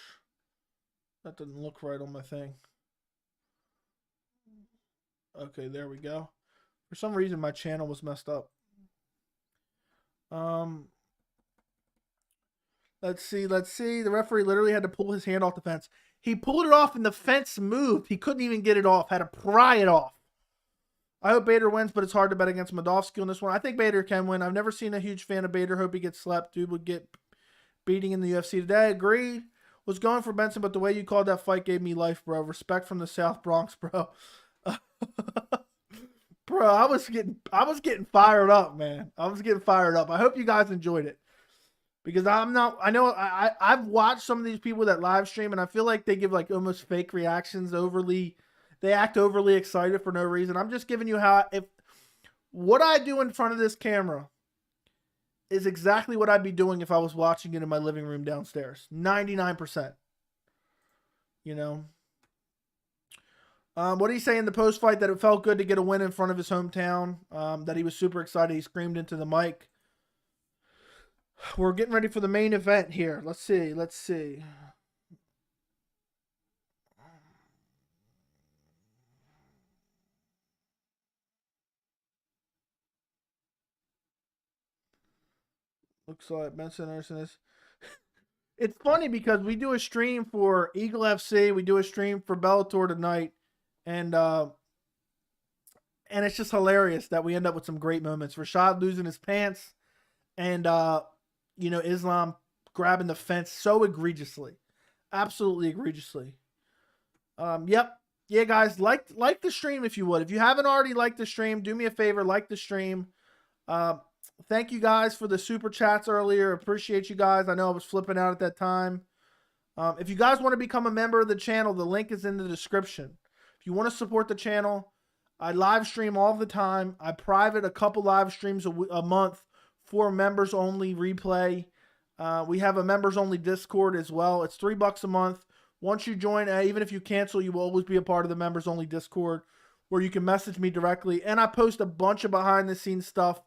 That doesn't look right on my thing. Okay, there we go. For some reason, my channel was messed up. Let's see. The referee literally had to pull his hand off the fence. He pulled it off and the fence moved. He couldn't even get it off. Had to pry it off. I hope Bader wins, but it's hard to bet against Moldavsky on this one. I think Bader can win. I've never seen a huge fan of Bader. Hope he gets slept. Dude would get beating in the UFC today. Agreed. Was going for Benson, but the way you called that fight gave me life, bro. Respect from the South Bronx, bro. Bro, I was getting fired up, man. I was getting fired up. I hope you guys enjoyed it. Because I've watched some of these people that live stream and I feel like they give like almost fake reactions, they act overly excited for no reason. I'm just giving you what I do in front of this camera is exactly what I'd be doing if I was watching it in my living room downstairs. 99%. You know? What did he say in the post fight? That it felt good to get a win in front of his hometown. That he was super excited. He screamed into the mic. We're getting ready for the main event here. Let's see. Looks like Benson Henderson is. It's funny because we do a stream for Eagle FC. We do a stream for Bellator tonight. And it's just hilarious that we end up with some great moments. Rashad losing his pants. And, Islam grabbing the fence so egregiously. Absolutely egregiously. Yep. Yeah, guys, like the stream if you would. If you haven't already liked the stream, do me a favor, like the stream. Thank you guys for the super chats earlier. Appreciate you guys. I know I was flipping out at that time. If you guys want to become a member of the channel, the link is in the description. If you want to support the channel, I live stream all the time. I private a couple live streams a month for members only replay. We have a members only Discord as well. It's $3 a month. Once you join, even if you cancel, you will always be a part of the members only Discord where you can message me directly. And I post a bunch of behind the scenes stuff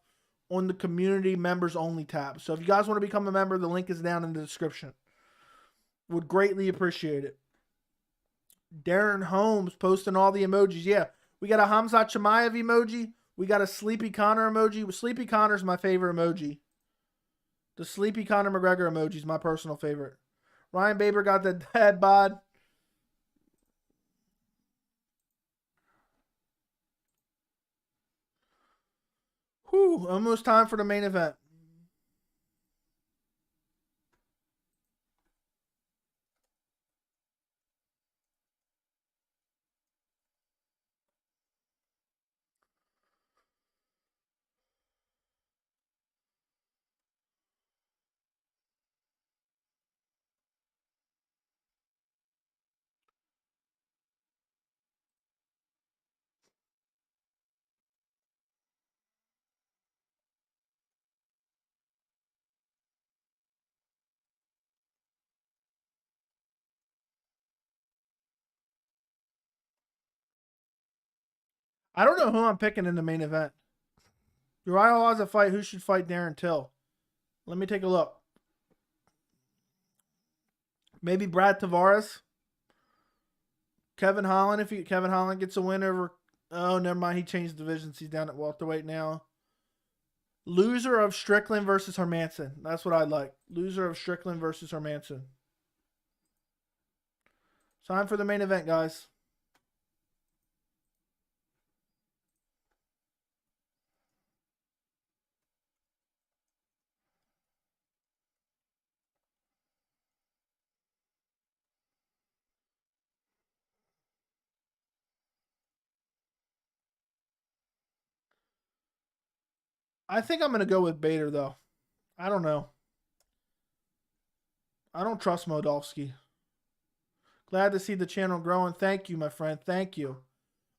on the community members only tab. So if you guys want to become a member, the link is down in the description. Would greatly appreciate it. Darren Holmes posting all the emojis. Yeah, we got a Hamzat Chimaev emoji. We got a Sleepy Connor emoji. Sleepy Connor's my favorite emoji. The Sleepy Conor McGregor emoji is my personal favorite. Ryan Baber got the dad bod. Whew, almost time for the main event. I don't know who I'm picking in the main event. Uriah has a fight. Who should fight Darren Till? Let me take a look. Maybe Brad Tavares. Kevin Holland. If Kevin Holland gets a win over. Oh, never mind. He changed divisions. He's down at welterweight now. Loser of Strickland versus Hermanson. That's what I'd like. Loser of Strickland versus Hermanson. Time for the main event, guys. I think I'm going to go with Bader, though. I don't know. I don't trust Moldavsky. Glad to see the channel growing. Thank you, my friend. Thank you.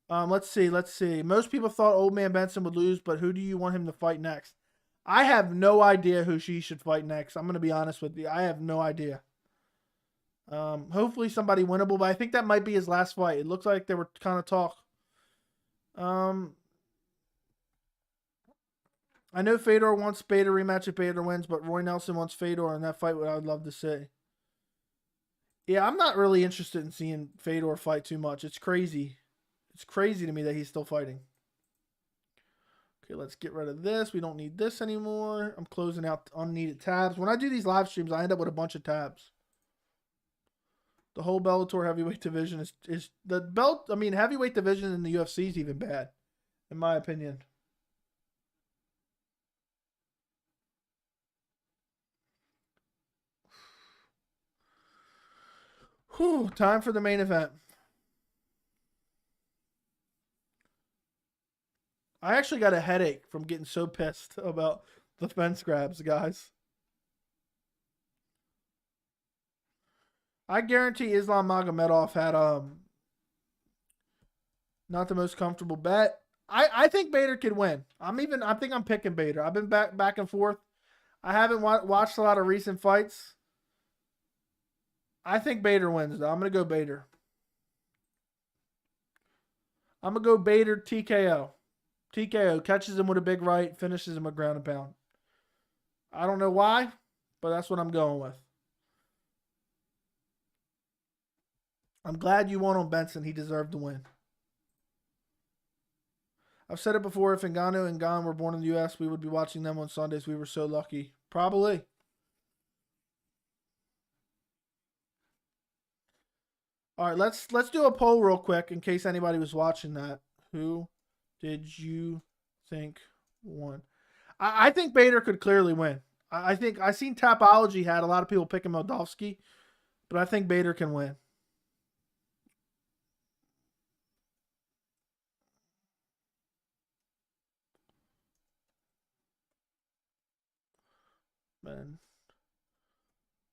Let's see. Most people thought Old Man Benson would lose, but who do you want him to fight next? I have no idea who she should fight next. I'm going to be honest with you. I have no idea. Hopefully somebody winnable, but I think that might be his last fight. It looks like they were kind of talk. I know Fedor wants Bader rematch if Bader wins, but Roy Nelson wants Fedor in that fight. What I would love to see. Yeah, I'm not really interested in seeing Fedor fight too much. It's crazy. It's crazy to me that he's still fighting. Okay, let's get rid of this. We don't need this anymore. I'm closing out unneeded tabs. When I do these live streams, I end up with a bunch of tabs. The whole Bellator heavyweight division is the belt. I mean, heavyweight division in the UFC is even bad, in my opinion. Whew, time for the main event. I actually got a headache from getting so pissed about the fence grabs, guys. I guarantee Islam Mamedov had not the most comfortable bet. I think Bader could win. I think I'm picking Bader. I've been back and forth. I haven't watched a lot of recent fights. I think Bader wins, though. I'm going to go Bader. I'm going to go Bader TKO. TKO. Catches him with a big right. Finishes him with ground and pound. I don't know why, but that's what I'm going with. I'm glad you won on Benson. He deserved to win. I've said it before. If Ngannou and Gane were born in the U.S., we would be watching them on Sundays. We were so lucky. Probably. All right, let's do a poll real quick in case anybody was watching that. Who did you think won? I think Bader could clearly win. I think I seen Tapology had a lot of people picking Moldavsky, but I think Bader can win.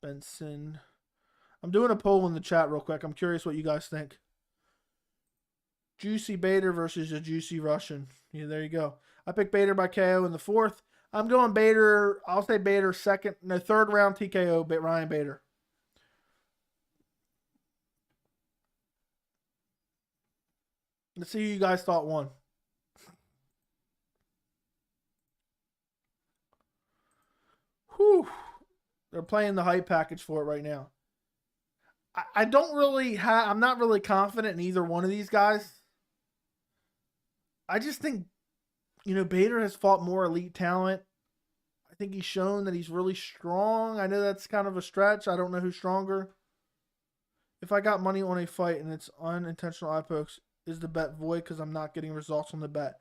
Benson. I'm doing a poll in the chat real quick. I'm curious what you guys think. Juicy Bader versus a Juicy Russian. Yeah, there you go. I picked Bader by KO in the 4th. I'm going Bader. I'll say Bader third round TKO, but Ryan Bader. Let's see who you guys thought won. Whew. They're playing the hype package for it right now. I'm not really confident in either one of these guys. I just think, Bader has fought more elite talent. I think he's shown that he's really strong. I know that's kind of a stretch. I don't know who's stronger. If I got money on a fight and it's unintentional eye pokes, is the bet void because I'm not getting results on the bet?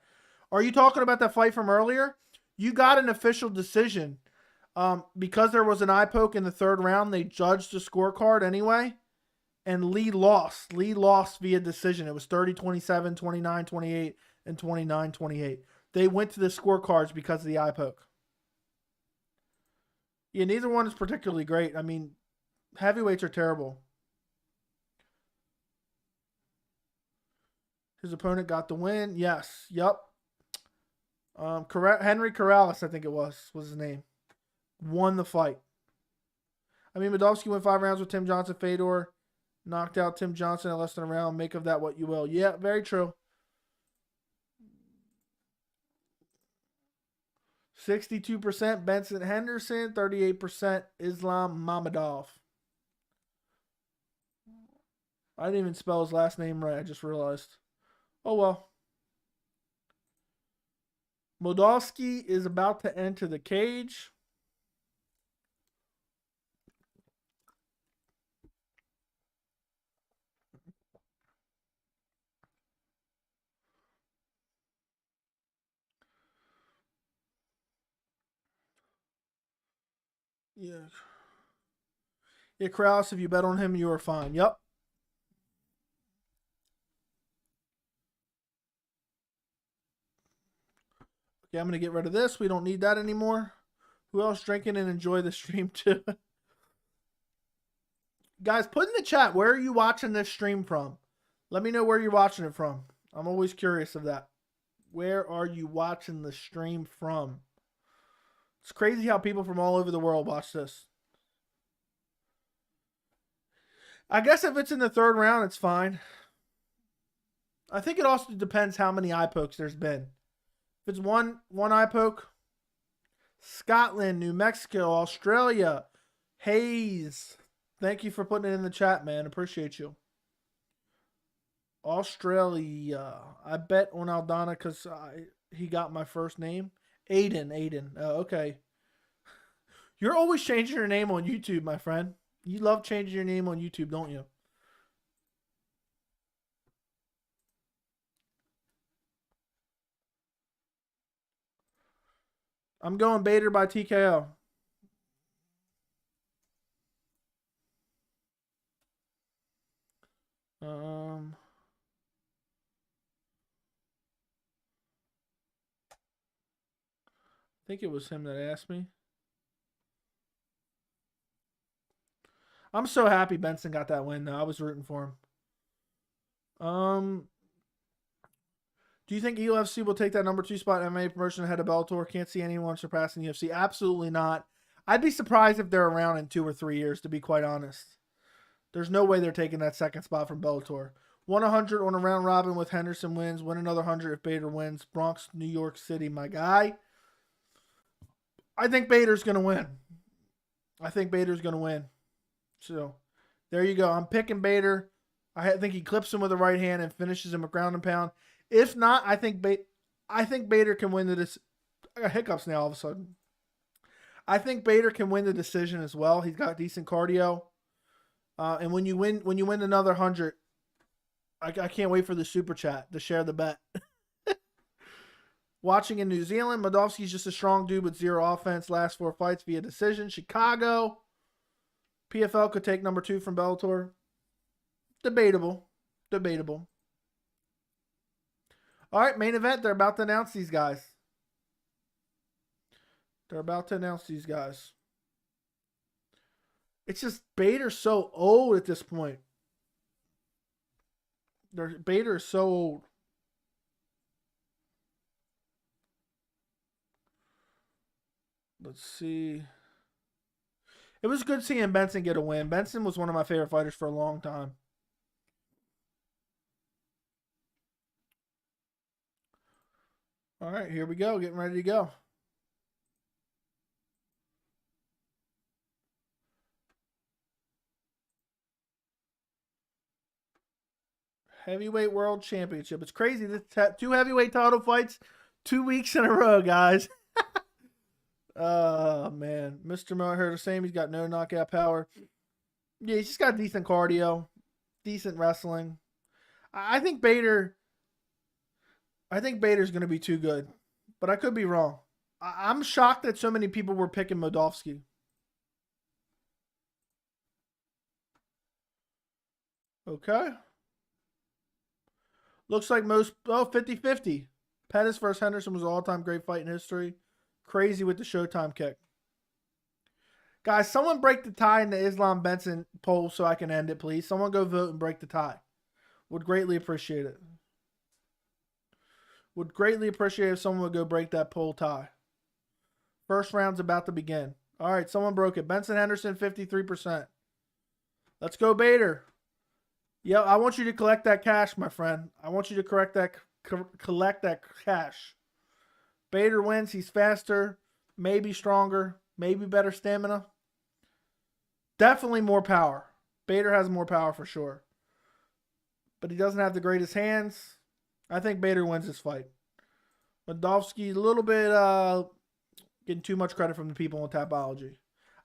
Are you talking about that fight from earlier? You got an official decision. Because there was an eye poke in the 3rd round, they judged the scorecard anyway. And Lee lost. Lee lost via decision. It was 30-27, 29-28, and 29-28. They went to the scorecards because of the eye poke. Yeah, neither one is particularly great. I mean, heavyweights are terrible. His opponent got the win. Yes. Yep. Henry Corrales, I think it was his name. Won the fight. I mean, Moldavsky went 5 rounds with Tim Johnson. Fedor knocked out Tim Johnson in less than a round. Make of that what you will. Yeah, very true. 62% Benson Henderson, 38% Islam Mamedov. I didn't even spell his last name right. I just realized. Oh, well. Moldavsky is about to enter the cage. Yeah. Yeah, Corrales, if you bet on him, you are fine. Yep. Okay, I'm going to get rid of this. We don't need that anymore. Who else drinking and enjoy the stream too? Guys, put in the chat, where are you watching this stream from? Let me know where you're watching it from. I'm always curious of that. Where are you watching the stream from? It's crazy how people from all over the world watch this. I guess if it's in the third round, it's fine. I think it also depends how many eye pokes there's been. If it's one eye poke, Scotland, New Mexico, Australia, Hayes. Thank you for putting it in the chat, man. Appreciate you. Australia. I bet on Aldana because he got my first name. Aiden. Oh, okay. You're always changing your name on YouTube, my friend. You love changing your name on YouTube, don't you? I'm going Bader by TKO. I think it was him that asked me. I'm so happy Benson got that win, though. I was rooting for him. Do you think UFC will take that number 2 spot in MMA promotion ahead of Bellator? Can't see anyone surpassing UFC. Absolutely not. I'd be surprised if they're around in 2 or 3 years, to be quite honest. There's no way they're taking that second spot from Bellator. 100 on a round robin with Henderson wins. Win another 100 if Bader wins. Bronx, New York City, my guy. I think Bader's going to win. So, there you go. I'm picking Bader. I think he clips him with the right hand and finishes him a ground and pound. If not, I think Bader can win the I got hiccups now all of a sudden. I think Bader can win the decision as well. He's got decent cardio. And when you win another 100, I can't wait for the super chat to share the bet. Watching in New Zealand, Moldavsky's just a strong dude with 0 offense. Last 4 fights via decision. Chicago. PFL could take number 2 from Bellator. Debatable. All right, main event. They're about to announce these guys. It's just Bader's so old at this point. Bader is so old. Let's see. It was good seeing Benson get a win. Benson was one of my favorite fighters for a long time. All right, here we go. Getting ready to go. Heavyweight World Championship. It's crazy. This 2 heavyweight title fights 2 weeks in a row, guys. Oh, man. Mr. Mo, I heard the same. He's got no knockout power. Yeah, he's just got decent cardio, decent wrestling. I think Bader's going to be too good, but I could be wrong. I'm shocked that so many people were picking Moldavsky. Okay. Looks like 50-50. Pettis versus Henderson was an all-time great fight in history. Crazy with the Showtime kick. Guys, someone break the tie in the Islam Benson poll so I can end it, please. Someone go vote and break the tie. Would greatly appreciate it. Would greatly appreciate if someone would go break that poll tie. First round's about to begin. All right, someone broke it. Benson Henderson, 53%. Let's go, Bader. Yeah, I want you to collect that cash, my friend. I want you to collect that cash. Bader wins. He's faster. maybe stronger, maybe better stamina. Definitely more power. Bader has more power for sure. But he doesn't have the greatest hands. I think Bader wins this fight. Moldavsky, a little bit getting too much credit from the people on Tapology.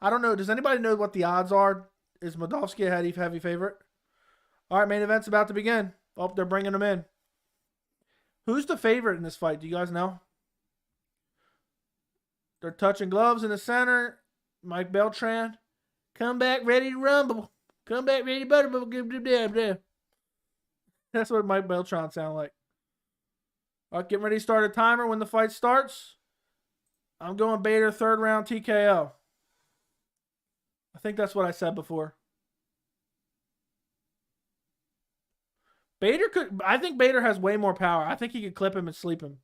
I don't know. Does anybody know what the odds are? Is Moldavsky a heavy favorite? All right, main event's about to begin. Oh, they're bringing him in. Who's the favorite in this fight? Do you guys know? They're touching gloves in the center. Mike Beltran. Come back ready to rumble. Come back ready to butterbubble. That's what Mike Beltran sound like. All right, getting ready to start a timer when the fight starts. I'm going Bader 3rd round TKO. I think that's what I said before. I think Bader has way more power. I think he could clip him and sleep him.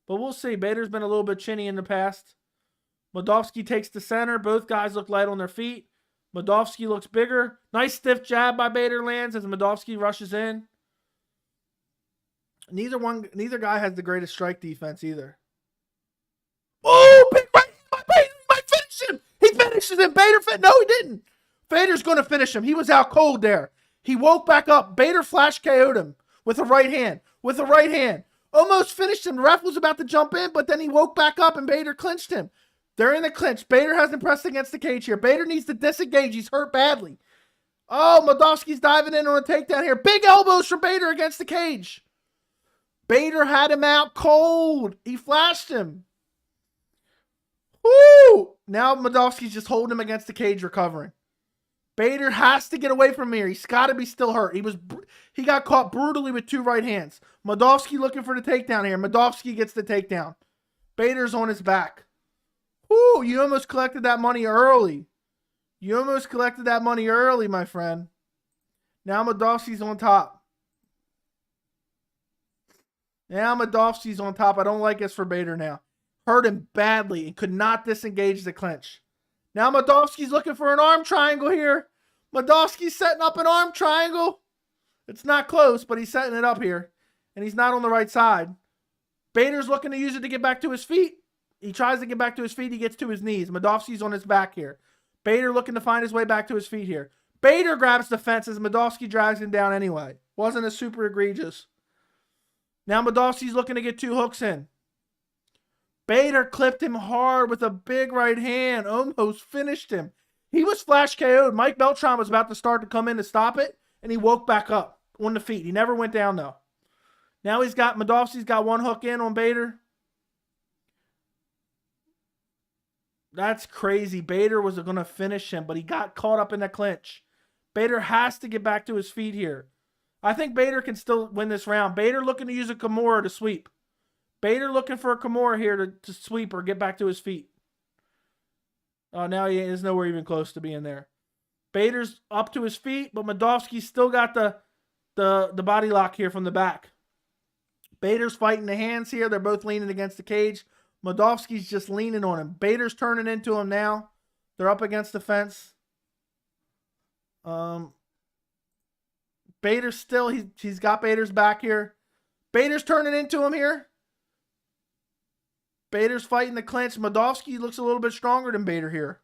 But we'll see. Bader's been a little bit chinny in the past. Moldavsky takes the center. Both guys look light on their feet. Moldavsky looks bigger. Nice stiff jab by Bader lands as Moldavsky rushes in. Neither guy has the greatest strike defense either. Oh, big right. Bader might finish him. He finishes him. No, he didn't. Bader's going to finish him. He was out cold there. He woke back up. Bader flash KO'd him with a right hand. Almost finished him. The ref was about to jump in, but then he woke back up and Bader clinched him. They're in the clinch. Bader hasn't pressed against the cage here. Bader needs to disengage. He's hurt badly. Oh, Moldavsky's diving in on a takedown here. Big elbows from Bader against the cage. Bader had him out cold. He flashed him. Woo! Now Moldavsky's just holding him against the cage, recovering. Bader has to get away from here. He's got to be still hurt. He got caught brutally with 2 right hands. Moldavsky looking for the takedown here. Moldavsky gets the takedown. Bader's on his back. Whoo, you almost collected that money early. My friend. Now Moldavsky's on top. I don't like this for Bader now. Hurt him badly and could not disengage the clinch. Now Moldavsky's looking for an arm triangle here. Moldavsky's setting up an arm triangle. It's not close, but he's setting it up here. And he's not on the right side. Bader's looking to use it to get back to his feet. He tries to get back to his feet. He gets to his knees. Moldavsky's on his back here. Bader looking to find his way back to his feet here. Bader grabs the fence as Moldavsky drags him down anyway. Wasn't a super egregious. Now Moldavsky's looking to get 2 hooks in. Bader clipped him hard with a big right hand. Almost finished him. He was flash KO'd. Mike Beltran was about to start to come in to stop it, and he woke back up on the feet. He never went down, though. Now Moldavsky's got 1 hook in on Bader. That's crazy. Bader was going to finish him, but he got caught up in the clinch. Bader has to get back to his feet here. I think Bader can still win this round. Bader looking to use a Kimura to sweep. Bader looking for a Kimura here to sweep or get back to his feet. Oh, now he is nowhere even close to being there. Bader's up to his feet, but Moldavsky's still got the body lock here from the back. Bader's fighting the hands here. They're both leaning against the cage. Moldavsky's just leaning on him. Bader's turning into him now. They're up against the fence. Bader's still, he's got Bader's back here. Bader's turning into him here. Bader's fighting the clinch. Moldavsky looks a little bit stronger than Bader here.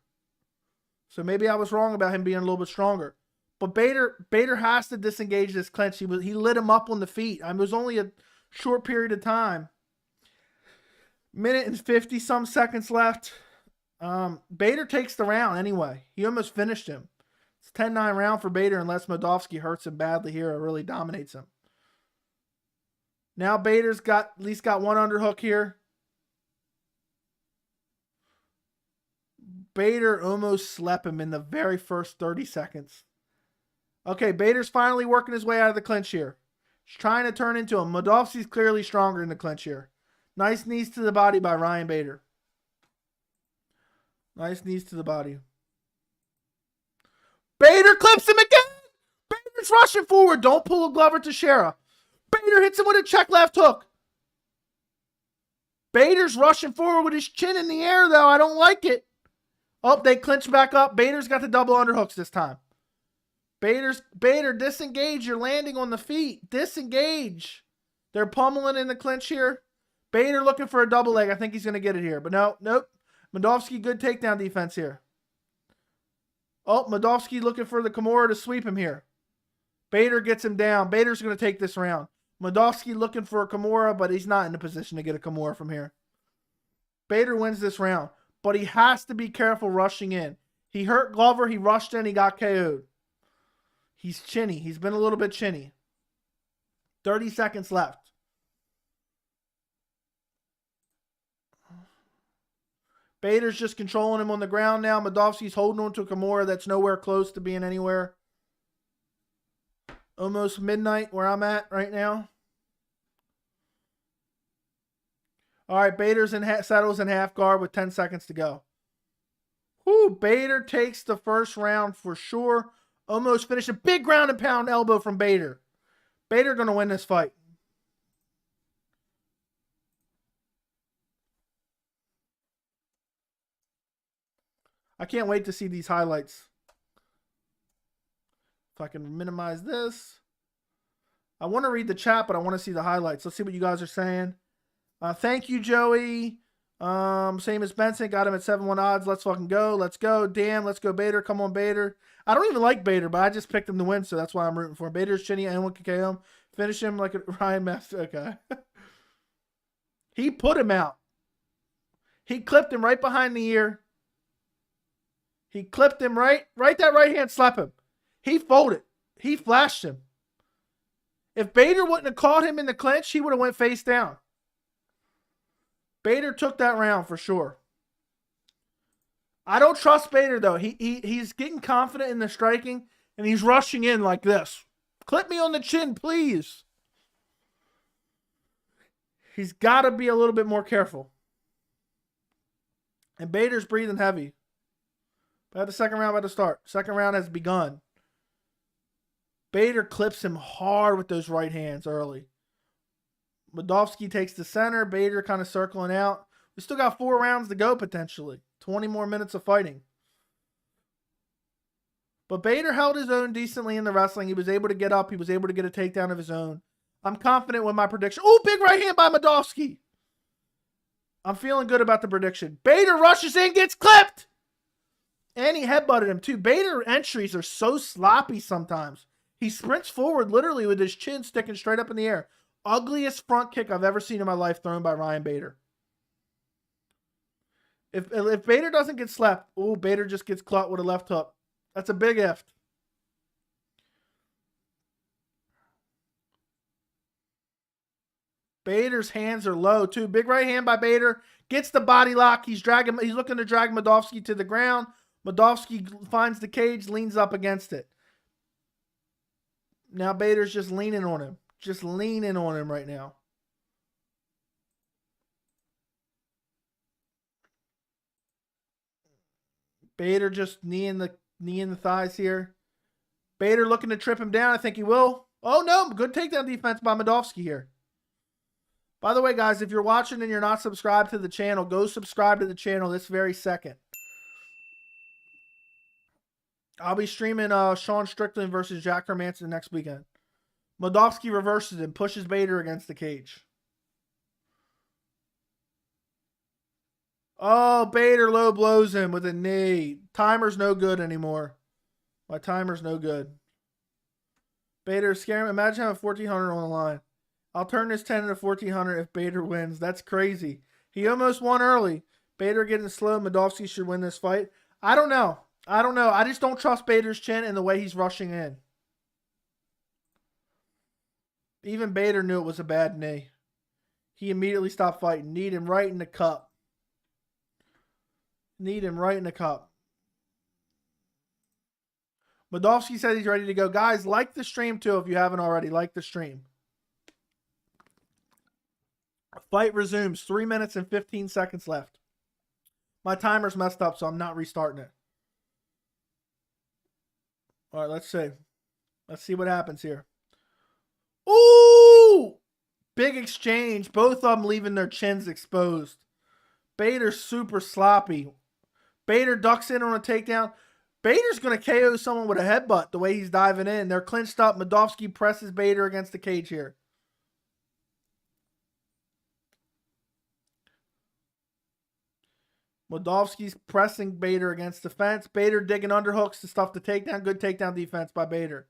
So maybe I was wrong about him being a little bit stronger. But Bader has to disengage this clinch. He lit him up on the feet. It was only a short period of time. Minute and 50-some seconds left. Bader takes the round anyway. He almost finished him. It's 10-9 round for Bader unless Moldavsky hurts him badly here or really dominates him. Now Bader's at least got 1 underhook here. Bader almost slept him in the very first 30 seconds. Okay, Bader's finally working his way out of the clinch here. He's trying to turn into him. Moldavsky's clearly stronger in the clinch here. Nice knees to the body by Ryan Bader. Nice knees to the body. Bader clips him again. Bader's rushing forward. Don't pull a Glover Teixeira. Bader hits him with a check left hook. Bader's rushing forward with his chin in the air, though. I don't like it. Oh, they clinch back up. Bader's got the double underhooks this time. Bader, disengage. You're landing on the feet. Disengage. They're pummeling in the clinch here. Bader looking for a double leg. I think he's going to get it here. But nope. Moldavsky, good takedown defense here. Oh, Moldavsky looking for the Kimura to sweep him here. Bader gets him down. Bader's going to take this round. Moldavsky looking for a Kimura, but he's not in a position to get a Kimura from here. Bader wins this round, but he has to be careful rushing in. He hurt Glover. He rushed in. He got KO'd. He's chinny. He's been a little bit chinny. 30 seconds left. Bader's just controlling him on the ground now. Moldavsky's holding on to a Kimura that's nowhere close to being anywhere. Almost midnight where I'm at right now. All right, Bader's settles in half guard with 10 seconds to go. Whoo, Bader takes the first round for sure. Almost finished. A big ground and pound elbow from Bader. Bader going to win this fight. I can't wait to see these highlights. If I can minimize this. I want to read the chat, but I want to see the highlights. Let's see what you guys are saying. Thank you, Joey. Same as Benson. Got him at 7-1 odds. Let's fucking go. Let's go. Damn, let's go Bader. Come on, Bader. I don't even like Bader, but I just picked him to win, so that's why I'm rooting for him. Bader's chinny. Anyone can KO him. Finish him like a Ryan Master. Okay. He put him out. He clipped him right behind the ear. He clipped him right that right hand, slap him. He folded. He flashed him. If Bader wouldn't have caught him in the clinch, he would have went face down. Bader took that round for sure. I don't trust Bader, though. He's getting confident in the striking, and he's rushing in like this. Clip me on the chin, please. He's got to be a little bit more careful. And Bader's breathing heavy. But the second round about to start. Second round has begun. Bader clips him hard with those right hands early. Moldavsky takes the center. Bader kind of circling out. We still got 4 rounds to go potentially. 20 more minutes of fighting. But Bader held his own decently in the wrestling. He was able to get up. He was able to get a takedown of his own. I'm confident with my prediction. Oh, big right hand by Moldavsky. I'm feeling good about the prediction. Bader rushes in, gets clipped. And he headbutted him too. Bader entries are so sloppy sometimes. He sprints forward literally with his chin sticking straight up in the air. Ugliest front kick I've ever seen in my life thrown by Ryan Bader. If Bader doesn't get slapped, oh, Bader just gets caught with a left hook. That's a big if. Bader's hands are low too. Big right hand by Bader. Gets the body lock. He's looking to drag Moldavsky to the ground. Moldavsky finds the cage, leans up against it. Now Bader's just leaning on him. Just leaning on him right now. Bader just knee in the thighs here. Bader looking to trip him down. I think he will. Oh no, good takedown defense by Moldavsky here. By the way, guys, if you're watching and you're not subscribed to the channel, go subscribe to the channel this very second. I'll be streaming Sean Strickland versus Jack Hermanson next weekend. Moldavsky reverses him, pushes Bader against the cage. Oh, Bader low blows him with a knee. Timer's no good anymore. My timer's no good. Bader's scaring him. Imagine having 1,400 on the line. I'll turn this 10 into 1,400 if Bader wins. That's crazy. He almost won early. Bader getting slow. Moldavsky should win this fight. I don't know. I just don't trust Bader's chin and the way he's rushing in. Even Bader knew it was a bad knee. He immediately stopped fighting. Kneed him right in the cup. Kneed him right in the cup. Moldavsky said he's ready to go. Guys, like the stream too if you haven't already. Like the stream. Fight resumes. 3 minutes and 15 seconds left. My timer's messed up, so I'm not restarting it. All right, let's see. Let's see what happens here. Ooh! Big exchange. Both of them leaving their chins exposed. Bader's super sloppy. Bader ducks in on a takedown. Bader's going to KO someone with a headbutt the way he's diving in. They're clinched up. Moldavsky presses Bader against the cage here. Moldavsky's pressing Bader against the fence. Bader digging underhooks to stuff the takedown. Good takedown defense by Bader.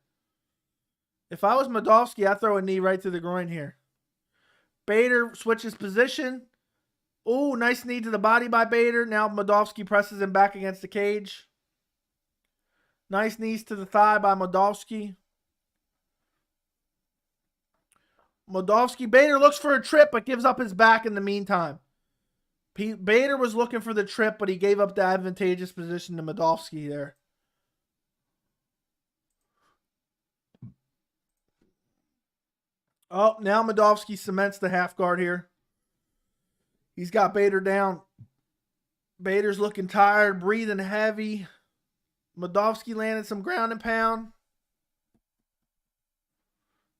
If I was Moldavsky, I'd throw a knee right to the groin here. Bader switches position. Oh, nice knee to the body by Bader. Now Moldavsky presses him back against the cage. Nice knees to the thigh by Moldavsky. Bader looks for a trip but gives up his back in the meantime. Bader was looking for the trip, but he gave up the advantageous position to Moldavsky there. Oh, now Moldavsky cements the half guard here. He's got Bader down. Bader's looking tired, breathing heavy. Moldavsky landed some ground and pound.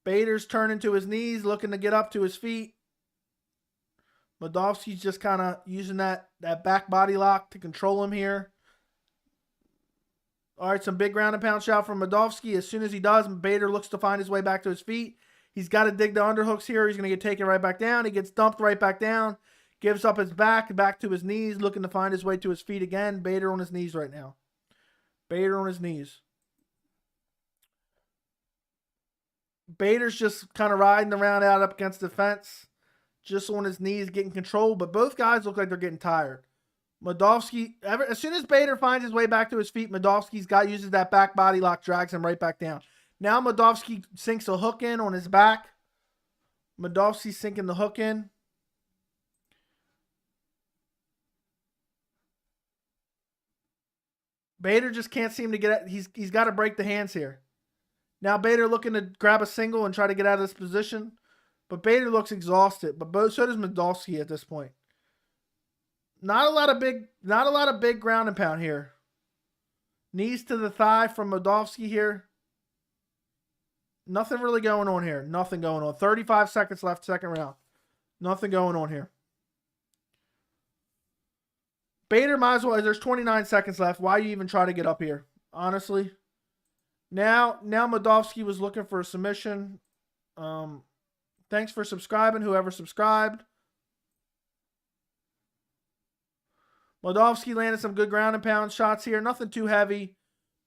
Bader's turning to his knees, looking to get up to his feet. Moldavsky's just kind of using that back body lock to control him here. All right, some big ground and pound shot from Moldavsky. As soon as he does, Bader looks to find his way back to his feet. He's got to dig the underhooks here. He's going to get taken right back down. He gets dumped right back down. Gives up his back to his knees, looking to find his way to his feet again. Bader on his knees right now. Bader on his knees. Bader's just kind of riding around out up against the fence. Just on his knees, getting control. But both guys look like they're getting tired. Moldavsky, as soon as Bader finds his way back to his feet, Moldavsky's uses that back body lock, drags him right back down. Now Moldavsky sinks a hook in on his back. Moldavsky's sinking the hook in. Bader just can't seem to get it. He's got to break the hands here. Now Bader looking to grab a single and try to get out of this position. But Bader looks exhausted. But so does Moldavsky at this point. Not a lot of big ground and pound here. Knees to the thigh from Moldavsky here. Nothing really going on here. Nothing going on. 35 seconds left, second round. Nothing going on here. Bader might as well. There's 29 seconds left. Why you even try to get up here? Honestly. Now Moldavsky was looking for a submission. Thanks for subscribing, whoever subscribed. Moldavsky landed some good ground and pound shots here. Nothing too heavy.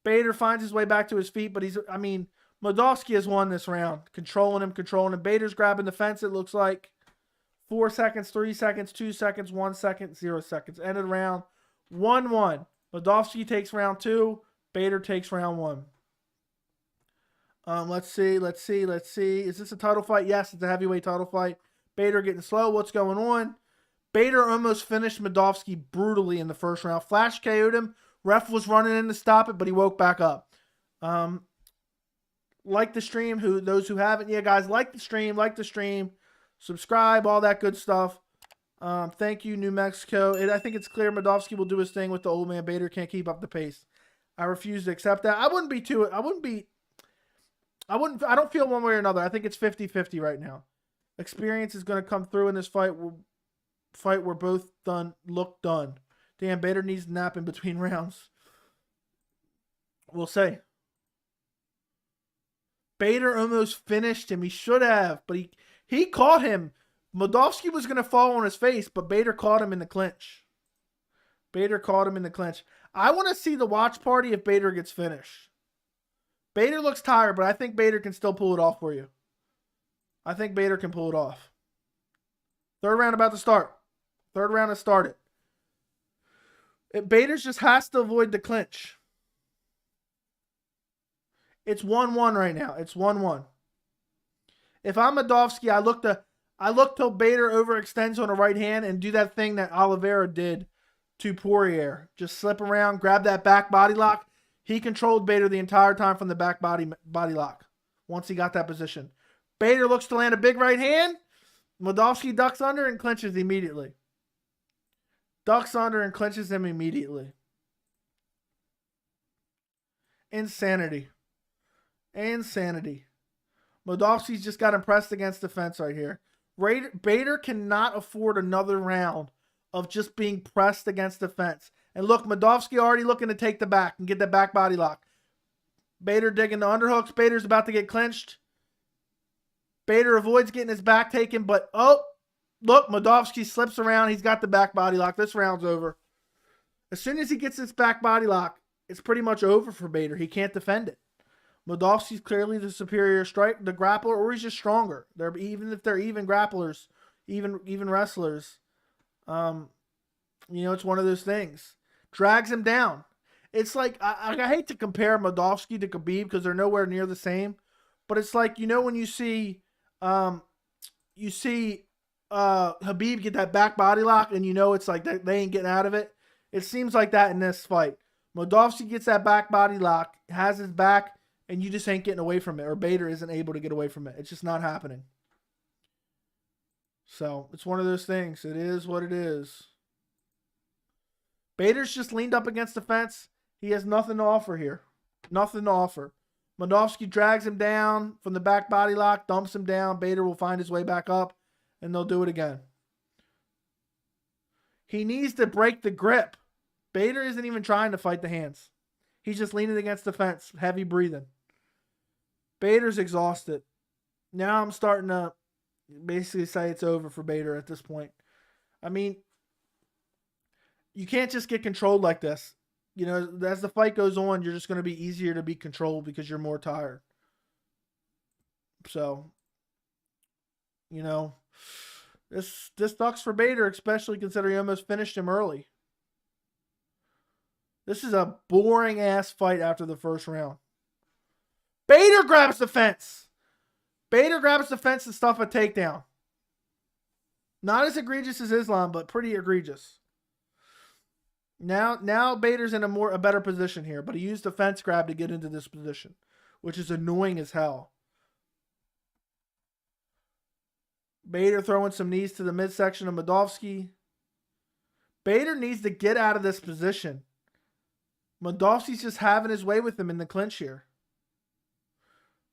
Bader finds his way back to his feet, but Moldavsky has won this round. Controlling him. Bader's grabbing the fence, it looks like. 4 seconds, 3 seconds, 2 seconds, 1 second, 0 seconds. End of the round. 1-1. Moldavsky takes round 2. Bader takes round 1. Let's see. Is this a title fight? Yes, it's a heavyweight title fight. Bader getting slow. What's going on? Bader almost finished Moldavsky brutally in the first round. Flash KO'd him. Ref was running in to stop it, but he woke back up. Like the stream, those who haven't. Yeah, guys, like the stream. Subscribe, all that good stuff. Thank you, New Mexico. I think it's clear Moldavsky will do his thing with the old man. Bader can't keep up the pace. I refuse to accept that. I don't feel one way or another. I think it's 50-50 right now. Experience is going to come through in this fight. We're both look done. Damn, Bader needs to nap in between rounds. We'll say. Bader almost finished him. He should have, but he caught him. Moldavsky was going to fall on his face, but Bader caught him in the clinch. I want to see the watch party if Bader gets finished. Bader looks tired, but I think Bader can still pull it off for you. I think Bader can pull it off. Third round about to start. Third round has started. Bader just has to avoid the clinch. It's 1-1 right now. It's 1-1. If I'm Moldavsky, I look till Bader overextends on the right hand and do that thing that Oliveira did to Poirier. Just slip around, grab that back body lock. He controlled Bader the entire time from the back body lock once he got that position. Bader looks to land a big right hand. Moldavsky ducks under and clinches immediately. Insanity. Moldavsky's just got impressed against the fence right here. Bader cannot afford another round of just being pressed against the fence. And look, Moldavsky already looking to take the back and get the back body lock. Bader digging the underhooks. Bader's about to get clinched. Bader avoids getting his back taken, but oh, look, Moldavsky slips around. He's got the back body lock. This round's over. As soon as he gets this back body lock, it's pretty much over for Bader. He can't defend it. Moldavsky's clearly the superior the grappler, or he's just stronger. Even if they're even grapplers, even wrestlers, it's one of those things. Drags him down. It's like, I hate to compare Moldavsky to Khabib because they're nowhere near the same, but it's like, when you see Khabib get that back body lock and it's like they ain't getting out of it. It seems like that in this fight. Moldavsky gets that back body lock, has his back, and you just ain't getting away from it, or Bader isn't able to get away from it. It's just not happening. So, it's one of those things. It is what it is. Bader's just leaned up against the fence. He has nothing to offer here. Nothing to offer. Moldavsky drags him down from the back body lock, dumps him down. Bader will find his way back up, and they'll do it again. He needs to break the grip. Bader isn't even trying to fight the hands. He's just leaning against the fence, heavy breathing. Bader's exhausted. Now I'm starting to basically say it's over for Bader at this point. I mean, you can't just get controlled like this. As the fight goes on, you're just going to be easier to be controlled because you're more tired. So, this sucks for Bader, especially considering he almost finished him early. This is a boring-ass fight after the first round. Bader grabs the fence. Bader grabs the fence and stuff a takedown. Not as egregious as Islam, but pretty egregious. Now Bader's in a better position here, but he used the fence grab to get into this position, which is annoying as hell. Bader throwing some knees to the midsection of Moldavsky. Bader needs to get out of this position. Moldavsky's just having his way with him in the clinch here.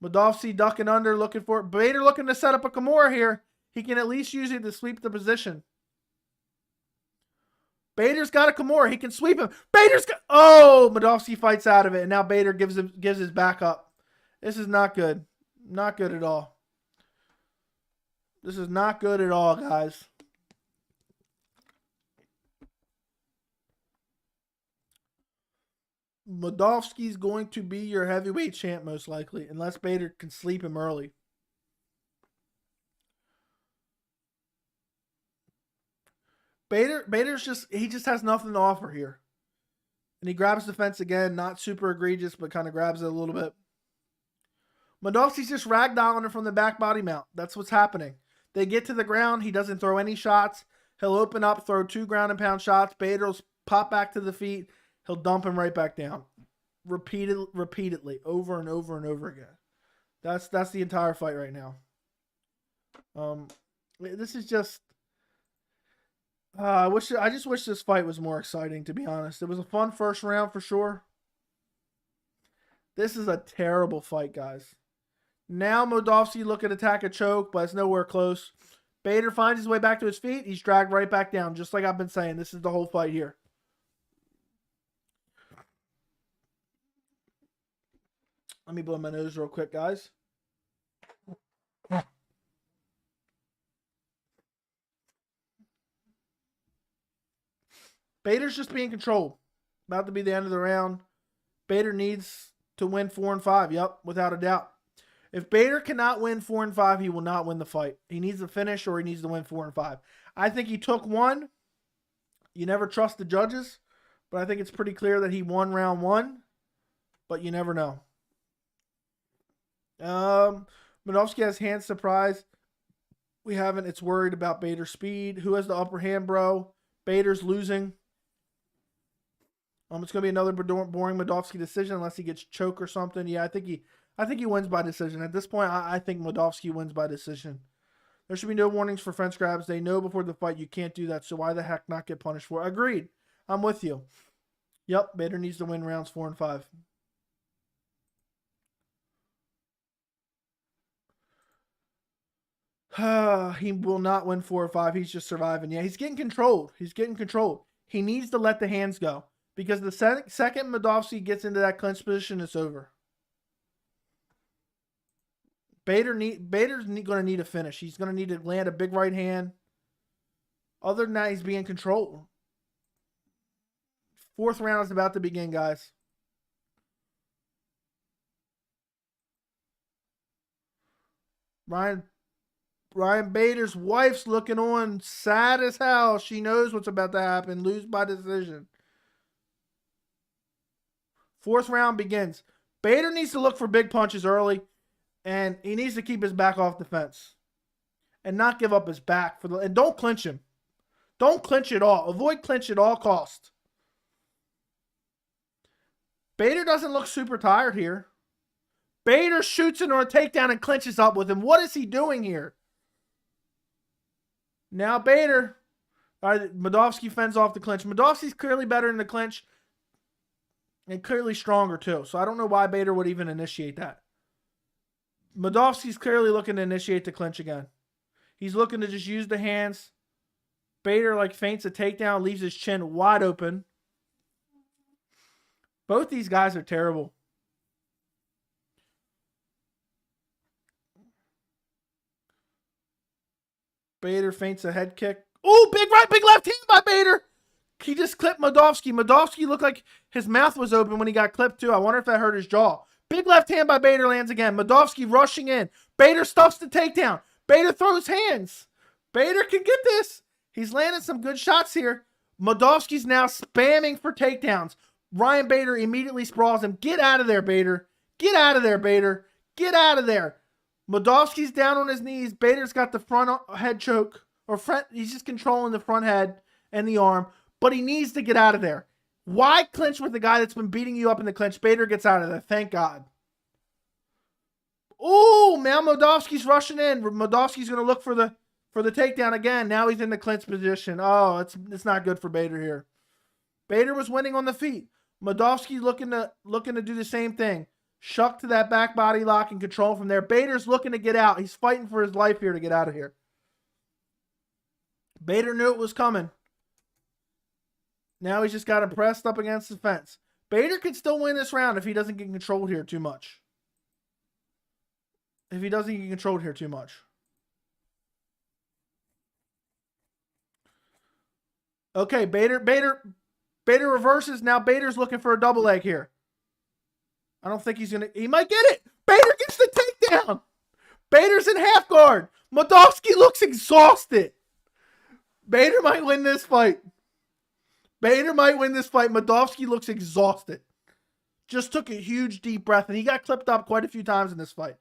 Moldavsky ducking under, looking for it. Bader looking to set up a Kimura here. He can at least use it to sweep the position. Bader's got a Kimura. He can sweep him. Moldavsky fights out of it, and now Bader gives his back up. This is not good. Not good at all. This is not good at all, guys. Moldavsky's going to be your heavyweight champ most likely, unless Bader can sleep him early. Bader's he just has nothing to offer here. And he grabs the fence again, not super egregious, but kind of grabs it a little bit. Moldavsky's just ragdolling it from the back body mount. That's what's happening. They get to the ground. He doesn't throw any shots. He'll open up, throw 2 ground and pound shots. Bader'll pop back to the feet. He'll dump him right back down. Repeatedly, over and over and over again. That's the entire fight right now. This is just... I just wish this fight was more exciting, to be honest. It was a fun first round for sure. This is a terrible fight, guys. Now Moldavsky looking to attack a choke, but it's nowhere close. Bader finds his way back to his feet. He's dragged right back down, just like I've been saying. This is the whole fight here. Let me blow my nose real quick, guys. Bader's just being controlled. About to be the end of the round. Bader needs to win 4 and 5. Yep, without a doubt. If Bader cannot win 4 and 5, he will not win the fight. He needs to finish or he needs to win 4 and 5. I think he took one. You never trust the judges, but I think it's pretty clear that he won round 1, but you never know. Moldavsky has hand surprise. We haven't. It's worried about Bader's speed. Who has the upper hand, bro? Bader's losing. It's gonna be another boring Moldavsky decision unless he gets choke or something. Yeah, I think he wins by decision. At this point, I think Moldavsky wins by decision. There should be no warnings for French grabs. They know before the fight you can't do that, so why the heck not get punished for it? Agreed. I'm with you. Yep, Bader needs to win rounds 4 and 5. He will not win 4 or 5. He's just surviving. Yeah, he's getting controlled. He needs to let the hands go. Because the second Moldavsky gets into that clinch position, it's over. Bader's going to need a finish. He's going to need to land a big right hand. Other than that, he's being controlled. 4th round is about to begin, guys. Ryan Bader's wife's looking on, sad as hell. She knows what's about to happen. Lose by decision. 4th round begins. Bader needs to look for big punches early, and he needs to keep his back off the fence and not give up his back and don't clinch him. Don't clinch at all. Avoid clinch at all costs. Bader doesn't look super tired here. Bader shoots into a takedown and clinches up with him. What is he doing here? Now Bader. All right, Moldavsky fends off the clinch. Moldavsky's clearly better in the clinch and clearly stronger too. So I don't know why Bader would even initiate that. Moldavsky's clearly looking to initiate the clinch again. He's looking to just use the hands. Bader like feints a takedown, leaves his chin wide open. Both these guys are terrible. Bader feints a head kick. Ooh, big right, big left hand by Bader. He just clipped Moldavsky. Moldavsky looked like his mouth was open when he got clipped too. I wonder if that hurt his jaw. Big left hand by Bader lands again. Moldavsky rushing in. Bader stuffs the takedown. Bader throws hands. Bader can get this. He's landing some good shots here. Moldavsky's now spamming for takedowns. Ryan Bader immediately sprawls him. Get out of there, Bader. Get out of there, Bader. Get out of there. Moldavsky's down on his knees. Bader's got the front head choke. Or front. He's just controlling the front head and the arm. But he needs to get out of there. Why clinch with the guy that's been beating you up in the clinch? Bader gets out of there. Thank God. Ooh, now Moldavsky's rushing in. Moldavsky's going to look for the takedown again. Now he's in the clinch position. Oh, it's not good for Bader here. Bader was winning on the feet. Moldavsky looking to do the same thing. Shuck to that back body lock and control from there. Bader's looking to get out. He's fighting for his life here to get out of here. Bader knew it was coming. Now he's just got him pressed up against the fence. Bader can still win this round if he doesn't get controlled here too much. If he doesn't get controlled here too much. Okay, Bader reverses. Now Bader's looking for a double leg here. I don't think he's going to... He might get it. Bader gets the takedown. Bader's in half guard. Moldavsky looks exhausted. Bader might win this fight. Bader might win this fight. Moldavsky looks exhausted. Just took a huge deep breath, and he got clipped up quite a few times in this fight.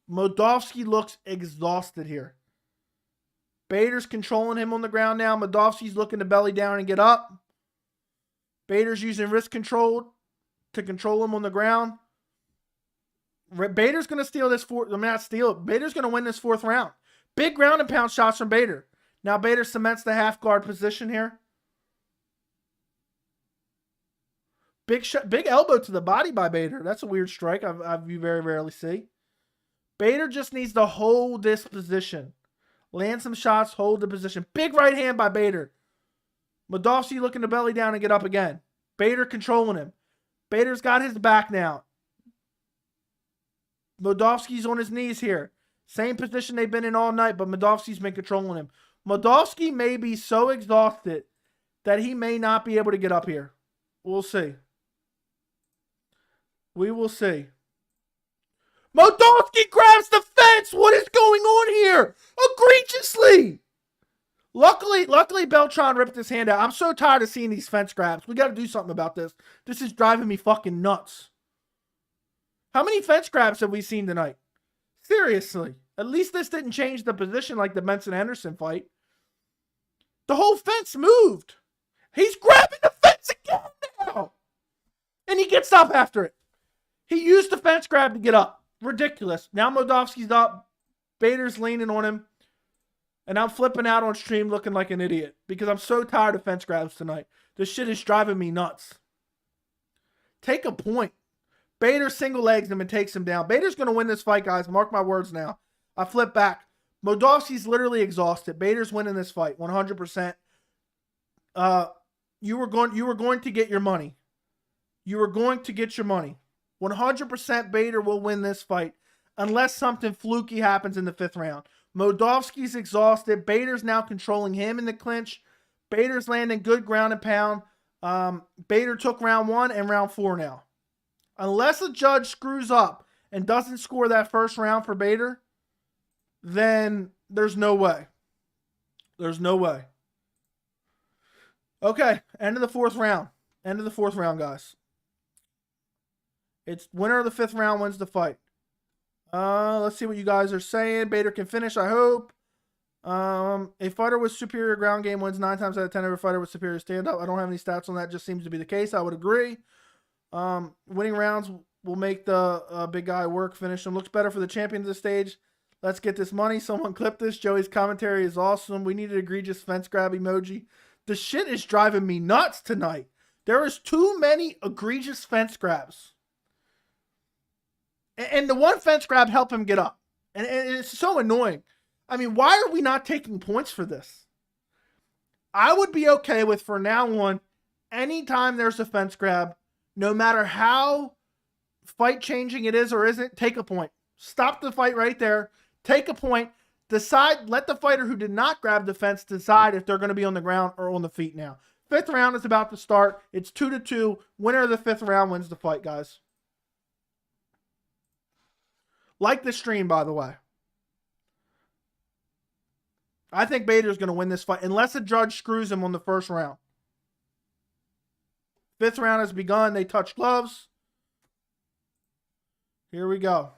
Moldavsky looks exhausted here. Bader's controlling him on the ground now. Moldavsky's looking to belly down and get up. Bader's using wrist control to control him on the ground. Bader's going to steal this fourth. Not steal it. Bader's going to win this 4th round. Big ground and pound shots from Bader. Now Bader cements the half guard position here. Big elbow to the body by Bader. That's a weird strike. You very rarely see. Bader just needs to hold this position. Land some shots, hold the position. Big right hand by Bader. Moldavsky looking to belly down and get up again. Bader controlling him. Bader's got his back now. Moldavsky's on his knees here. Same position they've been in all night, but Moldavsky's been controlling him. Moldavsky may be so exhausted that he may not be able to get up here. We'll see. We will see. Moldavsky grabs the fence. What is going on here? Egregiously. Luckily, Beltran ripped his hand out. I'm so tired of seeing these fence grabs. We got to do something about this. This is driving me fucking nuts. How many fence grabs have we seen tonight? Seriously. At least this didn't change the position like the Benson Henderson fight. The whole fence moved. He's grabbing the fence again now. And he gets up after it. He used the fence grab to get up. Ridiculous. Now Moldavsky's up. Bader's leaning on him. And I'm flipping out on stream looking like an idiot. Because I'm so tired of fence grabs tonight. This shit is driving me nuts. Take a point. Bader single legs him and takes him down. Bader's going to win this fight, guys. Mark my words now. I flip back. Moldavsky's literally exhausted. Bader's winning this fight. 100%. You were going to get your money. You were going to get your money. 100% Bader will win this fight. Unless something fluky happens in the 5th round. Moldavsky's exhausted. Bader's now controlling him in the clinch. Bader's landing good ground and pound. Bader took round 1 and round 4 now. Unless a judge screws up and doesn't score that first round for Bader, then there's no way. There's no way. Okay, end of the 4th round. End of the 4th round, guys. It's winner of the 5th round wins the fight. Let's see what you guys are saying. Bader can finish, I hope. A fighter with superior ground game wins 9 times out of 10 over a fighter with superior stand-up. I don't have any stats on that. Just seems to be the case. I would agree. Winning rounds will make the big guy work. Finish him. Looks better for the champion of the stage. Let's get this money. Someone clip this. Joey's commentary is awesome. We need an egregious fence grab emoji. The shit is driving me nuts tonight. There is too many egregious fence grabs. And the one fence grab helped him get up. And it's so annoying. I mean, why are we not taking points for this? I would be okay with, for now on, anytime there's a fence grab, no matter how fight-changing it is or isn't, take a point. Stop the fight right there. Take a point. Decide, let the fighter who did not grab the fence decide if they're going to be on the ground or on the feet now. 5th round is about to start. It's 2-2. Winner of the 5th round wins the fight, guys. Like the stream, by the way. I think Bader's going to win this fight, unless a judge screws him on the 1st round. 5th round has begun. They touch gloves. Here we go.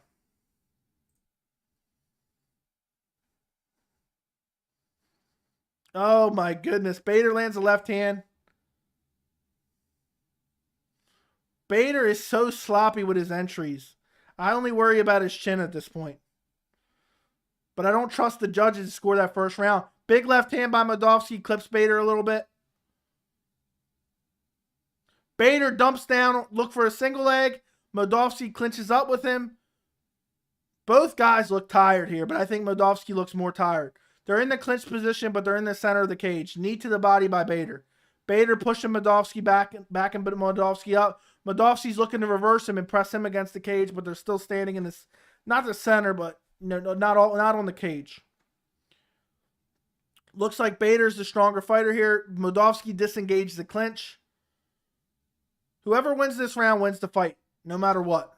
Oh, my goodness. Bader lands a left hand. Bader is so sloppy with his entries. I only worry about his chin at this point. But I don't trust the judges to score that 1st round. Big left hand by Moldavsky clips Bader a little bit. Bader dumps down, look for a single leg. Moldavsky clinches up with him. Both guys look tired here, but I think Moldavsky looks more tired. They're in the clinch position, but they're in the center of the cage. Knee to the body by Bader. Bader pushing Moldavsky back and Moldavsky up. Moldavsky's looking to reverse him and press him against the cage, but they're still standing in this, not the center, but no, not on the cage. Looks like Bader's the stronger fighter here. Moldavsky disengaged the clinch. Whoever wins this round wins the fight, no matter what.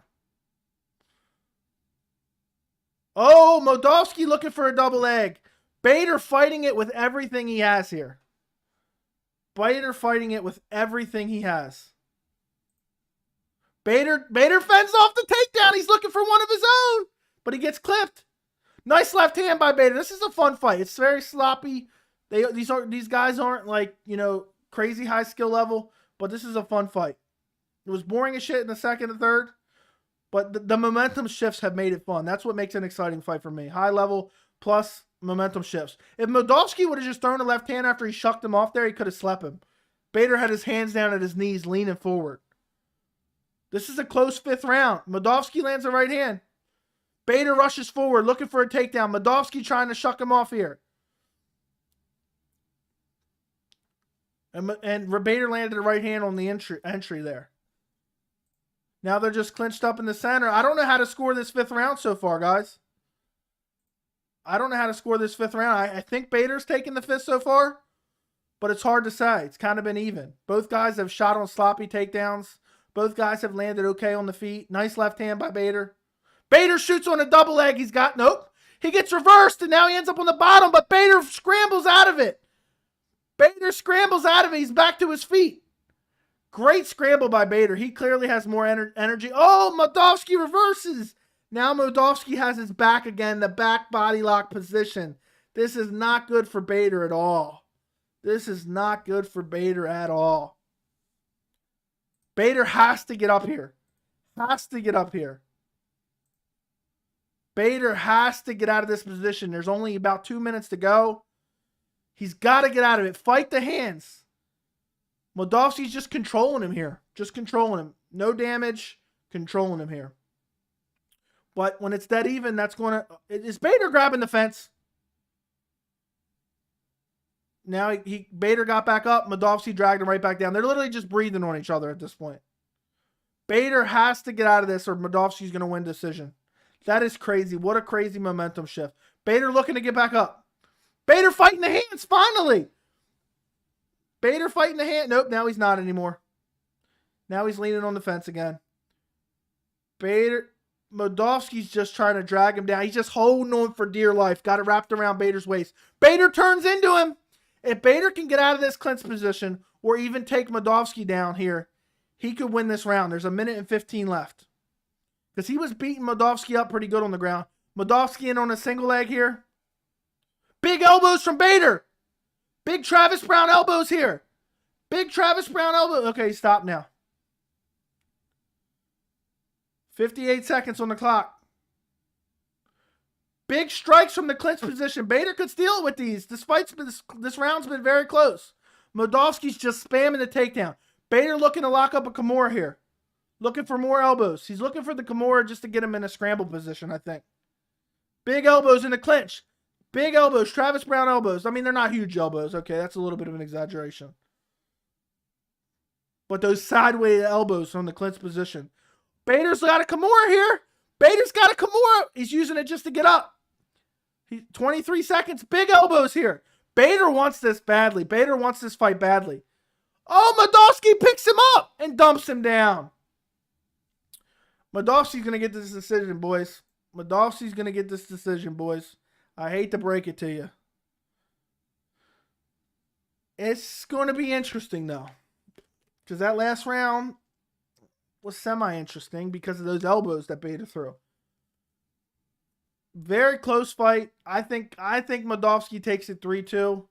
Oh, Moldavsky looking for a double leg. Bader fighting it with everything he has here. Bader fighting it with everything he has. Bader fends off the takedown. He's looking for one of his own, but he gets clipped. Nice left hand by Bader. This is a fun fight. It's very sloppy. These guys aren't like, crazy high skill level, but this is a fun fight. It was boring as shit in the 2nd and 3rd, but the momentum shifts have made it fun. That's what makes an exciting fight for me. High level plus momentum shifts. If Moldavsky would have just thrown a left hand after he shucked him off there, he could have slept him. Bader had his hands down at his knees, leaning forward. This is a close 5th round. Moldavsky lands a right hand. Bader rushes forward, looking for a takedown. Moldavsky trying to shuck him off here. And Bader landed a right hand on the entry there. Now they're just clinched up in the center. I don't know how to score this 5th round so far, guys. I don't know how to score this 5th round. I think Bader's taken the 5th so far, but it's hard to say. It's kind of been even. Both guys have shot on sloppy takedowns. Both guys have landed okay on the feet. Nice left hand by Bader. Bader shoots on a double leg. Nope. He gets reversed, and now he ends up on the bottom, but Bader scrambles out of it. Bader scrambles out of it. He's back to his feet. Great scramble by Bader. He clearly has more energy. Oh, Moldavsky reverses. Now Moldavsky has his back again, the back body lock position. This is not good for Bader at all. This is not good for Bader at all. Bader has to get up here. Has to get up here. Bader has to get out of this position. There's only about 2 minutes to go. He's got to get out of it. Fight the hands. Moldavsky's just controlling him here. Just controlling him. No damage. Controlling him here. But when it's dead even, that's going to... Is Bader grabbing the fence? Now Bader got back up. Moldavsky dragged him right back down. They're literally just breathing on each other at this point. Bader has to get out of this or Moldavsky's going to win decision. That is crazy. What a crazy momentum shift. Bader looking to get back up. Bader fighting the hands, finally. Bader fighting the hand. Nope, now he's not anymore. Now he's leaning on the fence again. Bader, Moldavsky's just trying to drag him down. He's just holding on for dear life. Got it wrapped around Bader's waist. Bader turns into him. If Bader can get out of this clinch position or even take Moldavsky down here, he could win this round. There's a minute and 15 left. Because he was beating Moldavsky up pretty good on the ground. Moldavsky in on a single leg here. Big elbows from Bader. Big Travis Brown elbows here. Big Travis Brown elbow. Okay, stop now. 58 seconds on the clock. Big strikes from the clinch position. Bader could steal it with these. This round's been very close. Moldavsky's just spamming the takedown. Bader looking to lock up a Kimura here. Looking for more elbows. He's looking for the Kimura just to get him in a scramble position, I think. Big elbows in the clinch. Big elbows. Travis Brown elbows. I mean, they're not huge elbows. Okay, that's a little bit of an exaggeration. But those sideways elbows from the clinch position. Bader's got a Kimura here. Bader's got a Kimura. He's using it just to get up. 23 seconds. Big elbows here. Bader wants this badly. Bader wants this fight badly. Oh, Moldavsky picks him up and dumps him down. Moldavsky's going to get this decision, boys. Moldavsky's going to get this decision, boys. I hate to break it to you. It's going to be interesting, though. Because that last round was semi-interesting because of those elbows that Bader threw. Very close fight. I think Moldavsky takes it 3-2.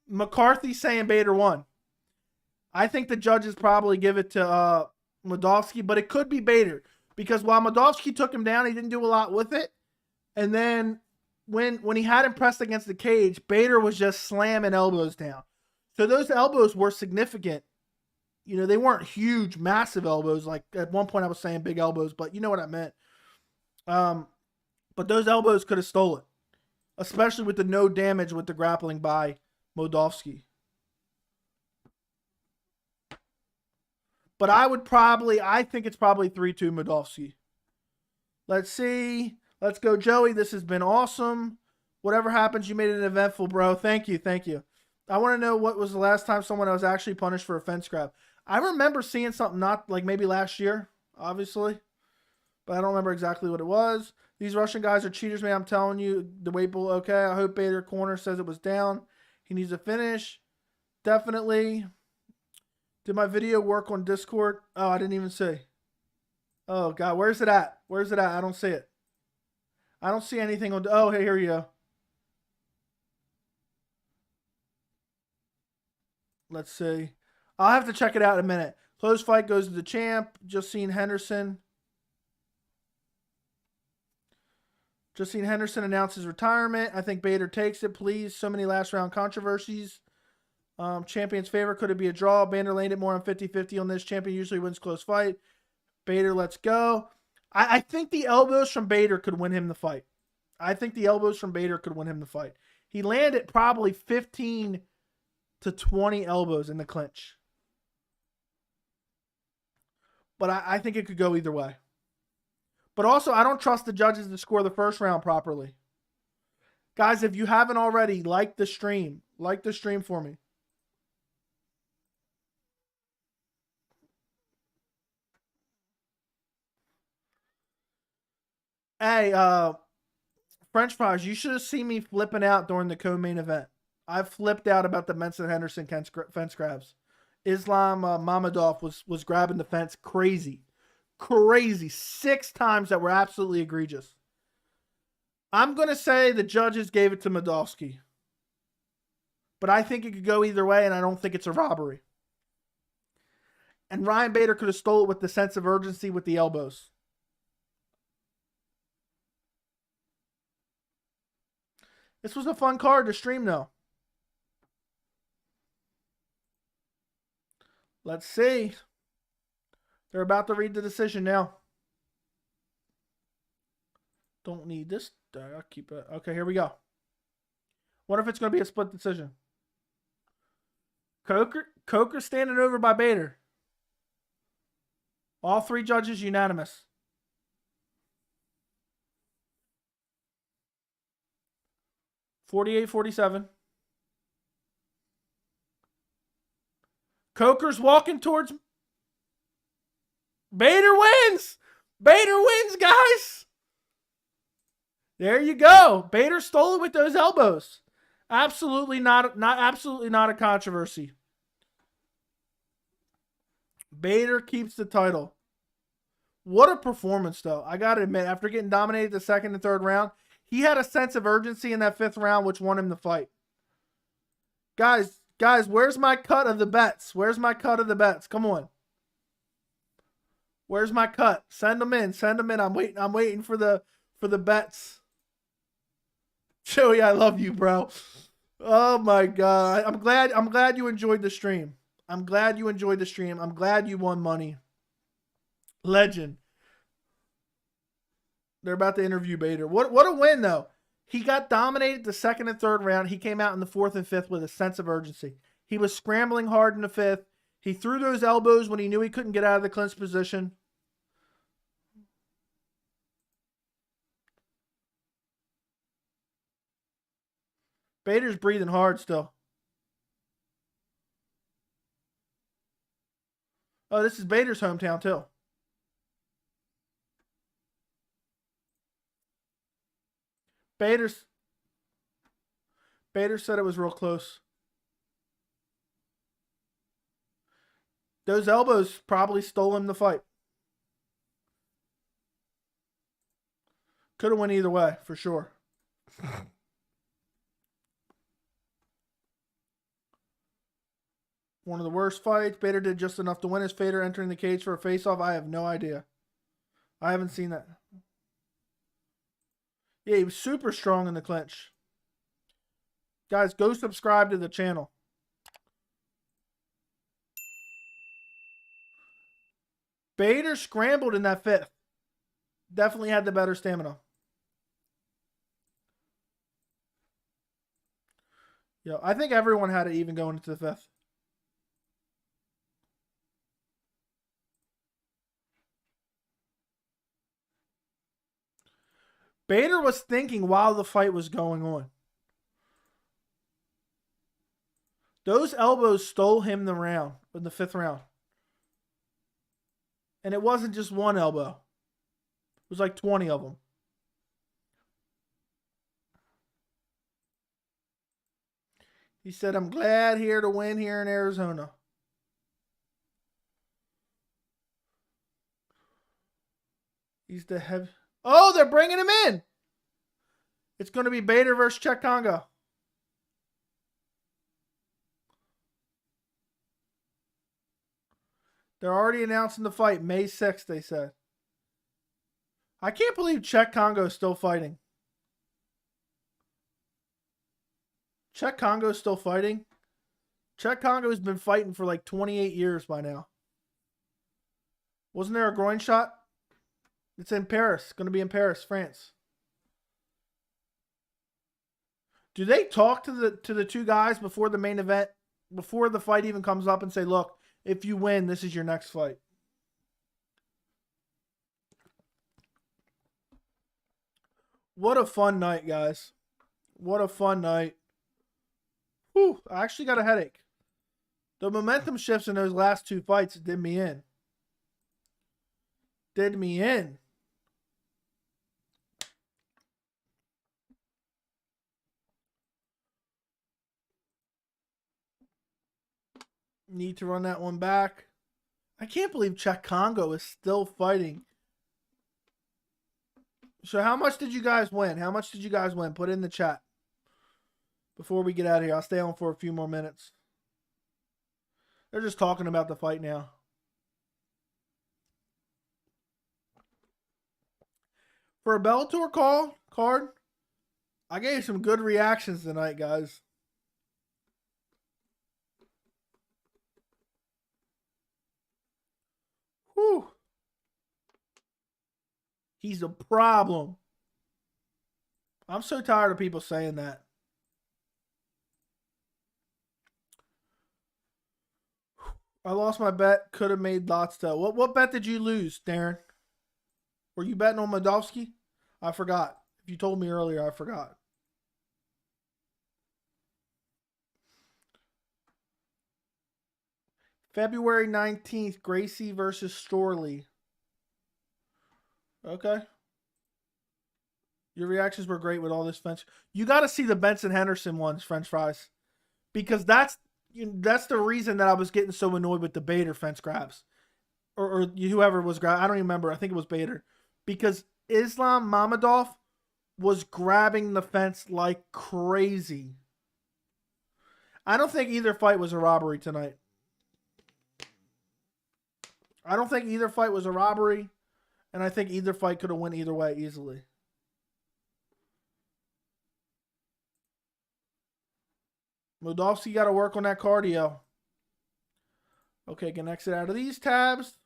McCarthy saying Bader won. I think the judges probably give it to Moldavsky, but it could be Bader. Because while Moldavsky took him down, he didn't do a lot with it. And then when he had him pressed against the cage, Bader was just slamming elbows down. So those elbows were significant. You know, they weren't huge, massive elbows. Like at one point I was saying big elbows, but you know what I meant. But those elbows could have stolen. Especially with the no damage with the grappling by Moldavsky. But I think it's probably 3-2 Moldavsky. Let's see. Let's go, Joey. This has been awesome. Whatever happens, you made it eventful, bro. Thank you. Thank you. I want to know what was the last time someone was actually punished for a fence grab. I remember seeing something not like maybe last year, obviously. But I don't remember exactly what it was. These Russian guys are cheaters, man. I'm telling you. The weight below, okay. I hope Bader corner says it was down. He needs a finish. Definitely. Did my video work on Discord? Oh, I didn't even see. Oh, God. Where's it at? Where's it at? I don't see it. I don't see anything on... Oh, hey, here you go. Let's see. I'll have to check it out in a minute. Close fight goes to the champ. Just seen Henderson. Just seen Henderson announce his retirement. I think Bader takes it, please. So many last round controversies. Champion's favorite. Could it be a draw? Bader landed more on 50-50 on this. Champion usually wins close fight. Bader, let's go. I think the elbows from Bader could win him the fight. I think the elbows from Bader could win him the fight. He landed probably 15 to 20 elbows in the clinch. But I think it could go either way. But also, I don't trust the judges to score the first round properly. Guys, if you haven't already, like the stream. Like the stream for me. Hey, French fries, you should have seen me flipping out during the co-main event. I flipped out about the Benson Henderson fence grabs. Islam Mamedov was grabbing the fence crazy. Crazy. 6 times that were absolutely egregious. I'm going to say the judges gave it to Moldavsky. But I think it could go either way, and I don't think it's a robbery. And Ryan Bader could have stole it with the sense of urgency with the elbows. This was a fun card to stream, though. Let's see. They're about to read the decision now. Don't need this. I'll keep it. Okay, here we go. What if it's going to be a split decision? Coker standing over by Bader. All 3 judges unanimous. 48-47. Coker's walking towards. Bader wins. Bader wins, guys. There you go. Bader stole it with those elbows. Absolutely not a controversy. Bader keeps the title. What a performance, though. I got to admit, after getting dominated the second and third round, he had a sense of urgency in that fifth round, which won him the fight. Guys, where's my cut of the bets? Where's my cut of the bets? Come on. Where's my cut? Send them in. Send them in. I'm waiting for the bets. Joey, I love you, bro. Oh my God. I'm glad you enjoyed the stream. I'm glad you enjoyed the stream. I'm glad you won money. Legend. They're about to interview Bader. What a win, though. He got dominated the second and third round. He came out in the fourth and fifth with a sense of urgency. He was scrambling hard in the fifth. He threw those elbows when he knew he couldn't get out of the clinch position. Bader's breathing hard still. Oh, this is Bader's hometown, too. Bader said it was real close. Those elbows probably stole him the fight. Could have went either way, for sure. One of the worst fights. Bader did just enough to win. Is Fader entering the cage for a face-off? I have no idea. I haven't seen that. Yeah, he was super strong in the clinch. Guys, go subscribe to the channel. Bader scrambled in that fifth. Definitely had the better stamina. Yo, I think everyone had it even going into the fifth. Bader was thinking while the fight was going on. Those elbows stole him the round, in the fifth round. And it wasn't just one elbow. It was like 20 of them. He said, I'm glad here to win here in Arizona. He's the heavy. Oh, they're bringing him in. It's going to be Bader versus Czech Congo. They're already announcing the fight. May 6th, they said. I can't believe Czech Congo is still fighting. Czech Congo is still fighting? Czech Congo has been fighting for like 28 years by now. Wasn't there a groin shot? It's in Paris. It's going to be in Paris, France. Do they talk to the two guys before the main event, before the fight even comes up, and say, look, if you win, this is your next fight? What a fun night, guys. What a fun night. Whew, I actually got a headache. The momentum shifts in those last two fights did me in. Did me in. Need to run that one back. I can't believe Czech Congo is still fighting. So how much did you guys win? How much did you guys win? Put it in the chat. Before we get out of here, I'll stay on for a few more minutes. They're just talking about the fight now. For a Bellator card, I gave some good reactions tonight, guys. Whew. He's a problem. I'm so tired of people saying that. I lost my bet. Could have made lots though. What bet did you lose, Darren? Were you betting on Moldavsky? I forgot. If you told me earlier, I forgot. February 19th, Gracie versus Storley. Okay. Your reactions were great with all this fence. You got to see the Benson Henderson ones, French fries, because that's the reason that I was getting so annoyed with the Bader fence grabs, or whoever was grab. I don't even remember. I think it was Bader, because Islam Mamedov was grabbing the fence like crazy. I don't think either fight was a robbery tonight. I don't think either fight was a robbery, and I think either fight could have went either way easily. Moldavsky got to work on that cardio. Okay, can exit out of these tabs.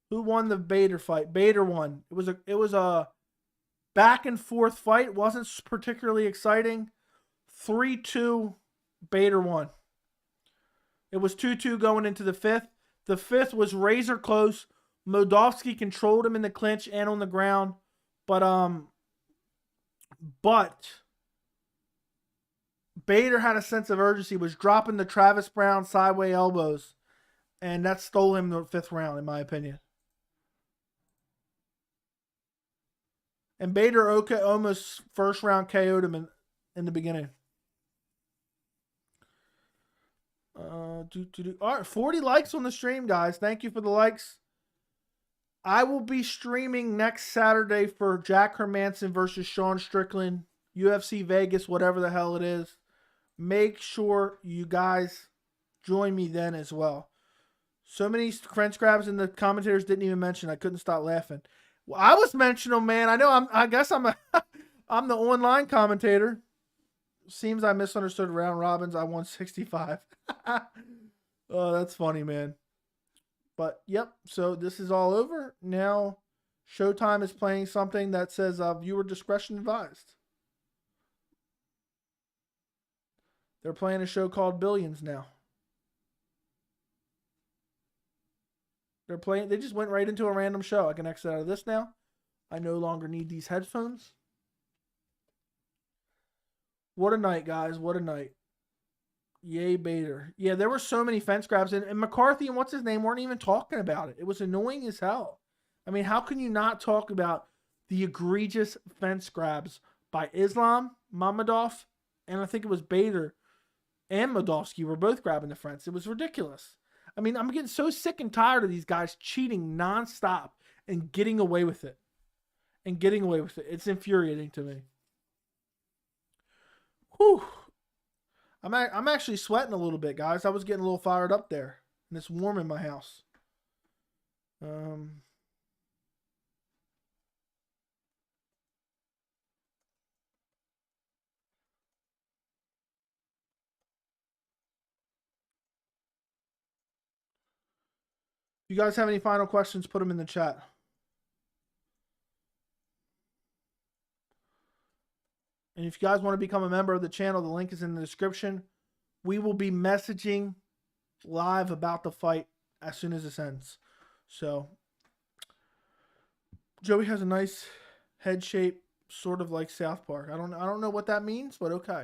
Who won the Bader fight? Bader won. It was a back and forth fight. It wasn't particularly exciting. 3-2, Bader won. It was 2-2 going into the fifth. The fifth was razor close. Moldavsky controlled him in the clinch and on the ground, but Bader had a sense of urgency, was dropping the Travis Brown sideway elbows, and that stole him the fifth round, in my opinion. And Bader almost first round KO'd him in the beginning. All right, 40 likes on the stream, guys. Thank you for the likes. I will be streaming next Saturday for Jack Hermanson versus Sean Strickland, UFC Vegas, whatever the hell it is. Make sure you guys join me then as well. So many French grabs and the commentators didn't even mention. I couldn't stop laughing. Well, I was mentioning them, man. I know I guess I'm I'm the online commentator. Seems I misunderstood round robins. I won 65. Oh, that's funny, man. But yep, so this is all over. Now Showtime is playing something that says viewer discretion advised. They're playing a show called Billions now. They just went right into a random show. I can exit out of this now. I no longer need these headphones. What a night, guys. What a night. Yay, Bader. Yeah, there were so many fence grabs. And McCarthy and what's his name weren't even talking about it. It was annoying as hell. I mean, how can you not talk about the egregious fence grabs by Islam, Mamedov, and I think it was Bader and Moldavsky were both grabbing the fence. It was ridiculous. I mean, I'm getting so sick and tired of these guys cheating nonstop and getting away with it. It's infuriating to me. Whew. I'm actually sweating a little bit, guys. I was getting a little fired up there. And it's warm in my house. If you guys have any final questions, put them in the chat. And if you guys want to become a member of the channel, the link is in the description. We will be messaging live about the fight as soon as this ends. So, Joey has a nice head shape, sort of like South Park. I don't know what that means, but okay.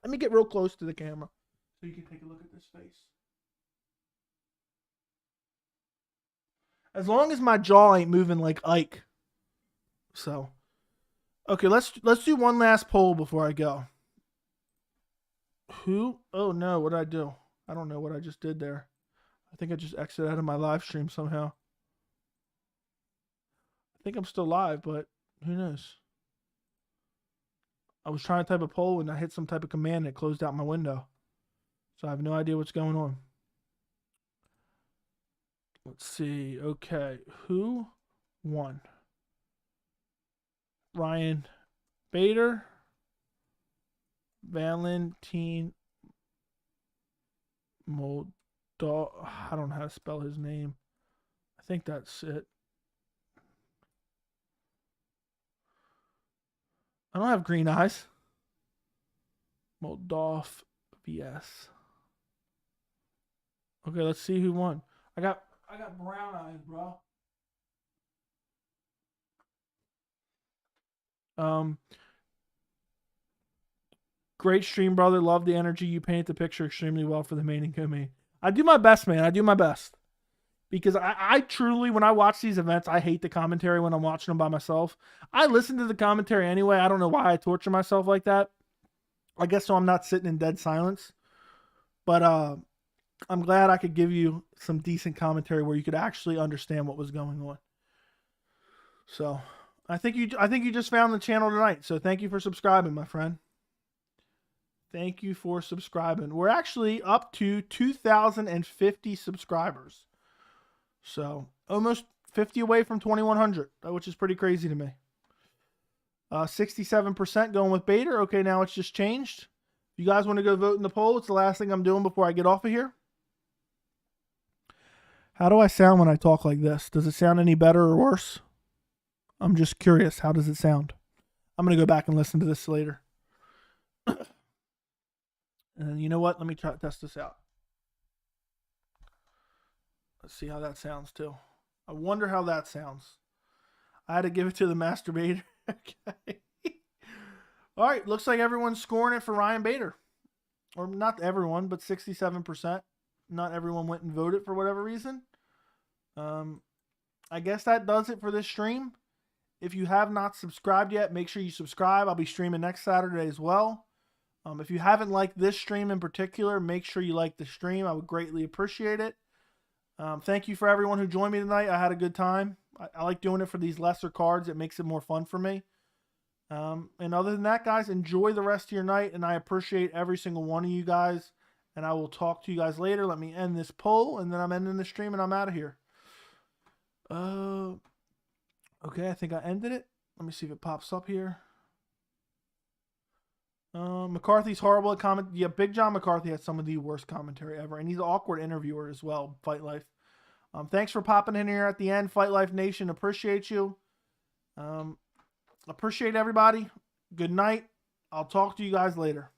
Let me get real close to the camera so you can take a look at this face. As long as my jaw ain't moving like Ike. So, okay, let's do one last poll before I go. Who? Oh no, what did I do? I don't know what I just did there. I think I just exited out of my live stream somehow. I think I'm still live, but who knows? I was trying to type a poll and I hit some type of command and it closed out my window. So I have no idea what's going on. Let's see. Okay. Who won? Ryan Bader. Valentin Moldavsky. I don't know how to spell his name. I think that's it. I don't have green eyes. Moldavsky vs. Okay, let's see who won. I got brown eyes, bro. Great stream, brother. Love the energy. You paint the picture extremely well for the main and co-main. I do my best, man. I do my best. Because I truly, when I watch these events, I hate the commentary when I'm watching them by myself. I listen to the commentary anyway. I don't know why I torture myself like that. I guess so I'm not sitting in dead silence. But I'm glad I could give you some decent commentary where you could actually understand what was going on. So I think you just found the channel tonight. So thank you for subscribing, my friend. Thank you for subscribing. We're actually up to 2,050 subscribers. So almost 50 away from 2,100, which is pretty crazy to me. 67% going with Bader. Okay, now it's just changed. If you guys want to go vote in the poll, it's the last thing I'm doing before I get off of here. How do I sound when I talk like this? Does it sound any better or worse? I'm just curious. How does it sound? I'm going to go back and listen to this later. And you know what? Let me try to test this out. Let's see how that sounds too. I wonder how that sounds. I had to give it to the masturbator. Okay. All right. Looks like everyone's scoring it for Ryan Bader. Or not everyone, but 67%. Not everyone went and voted for whatever reason. I guess that does it for this stream. If you have not subscribed yet, make sure you subscribe. I'll be streaming next Saturday as well. If you haven't liked this stream in particular, make sure you like the stream. I would greatly appreciate it. Thank you for everyone who joined me tonight. I had a good time. I like doing it for these lesser cards. It makes it more fun for me. And other than that, guys, enjoy the rest of your night. And I appreciate every single one of you guys. And I will talk to you guys later. Let me end this poll. And then I'm ending the stream and I'm out of here. Okay, I think I ended it. Let me see if it pops up here. McCarthy's horrible at comment. Yeah, Big John McCarthy has some of the worst commentary ever. And he's an awkward interviewer as well, Fight Life. Thanks for popping in here at the end, Fight Life Nation. Appreciate you. Appreciate everybody. Good night. I'll talk to you guys later.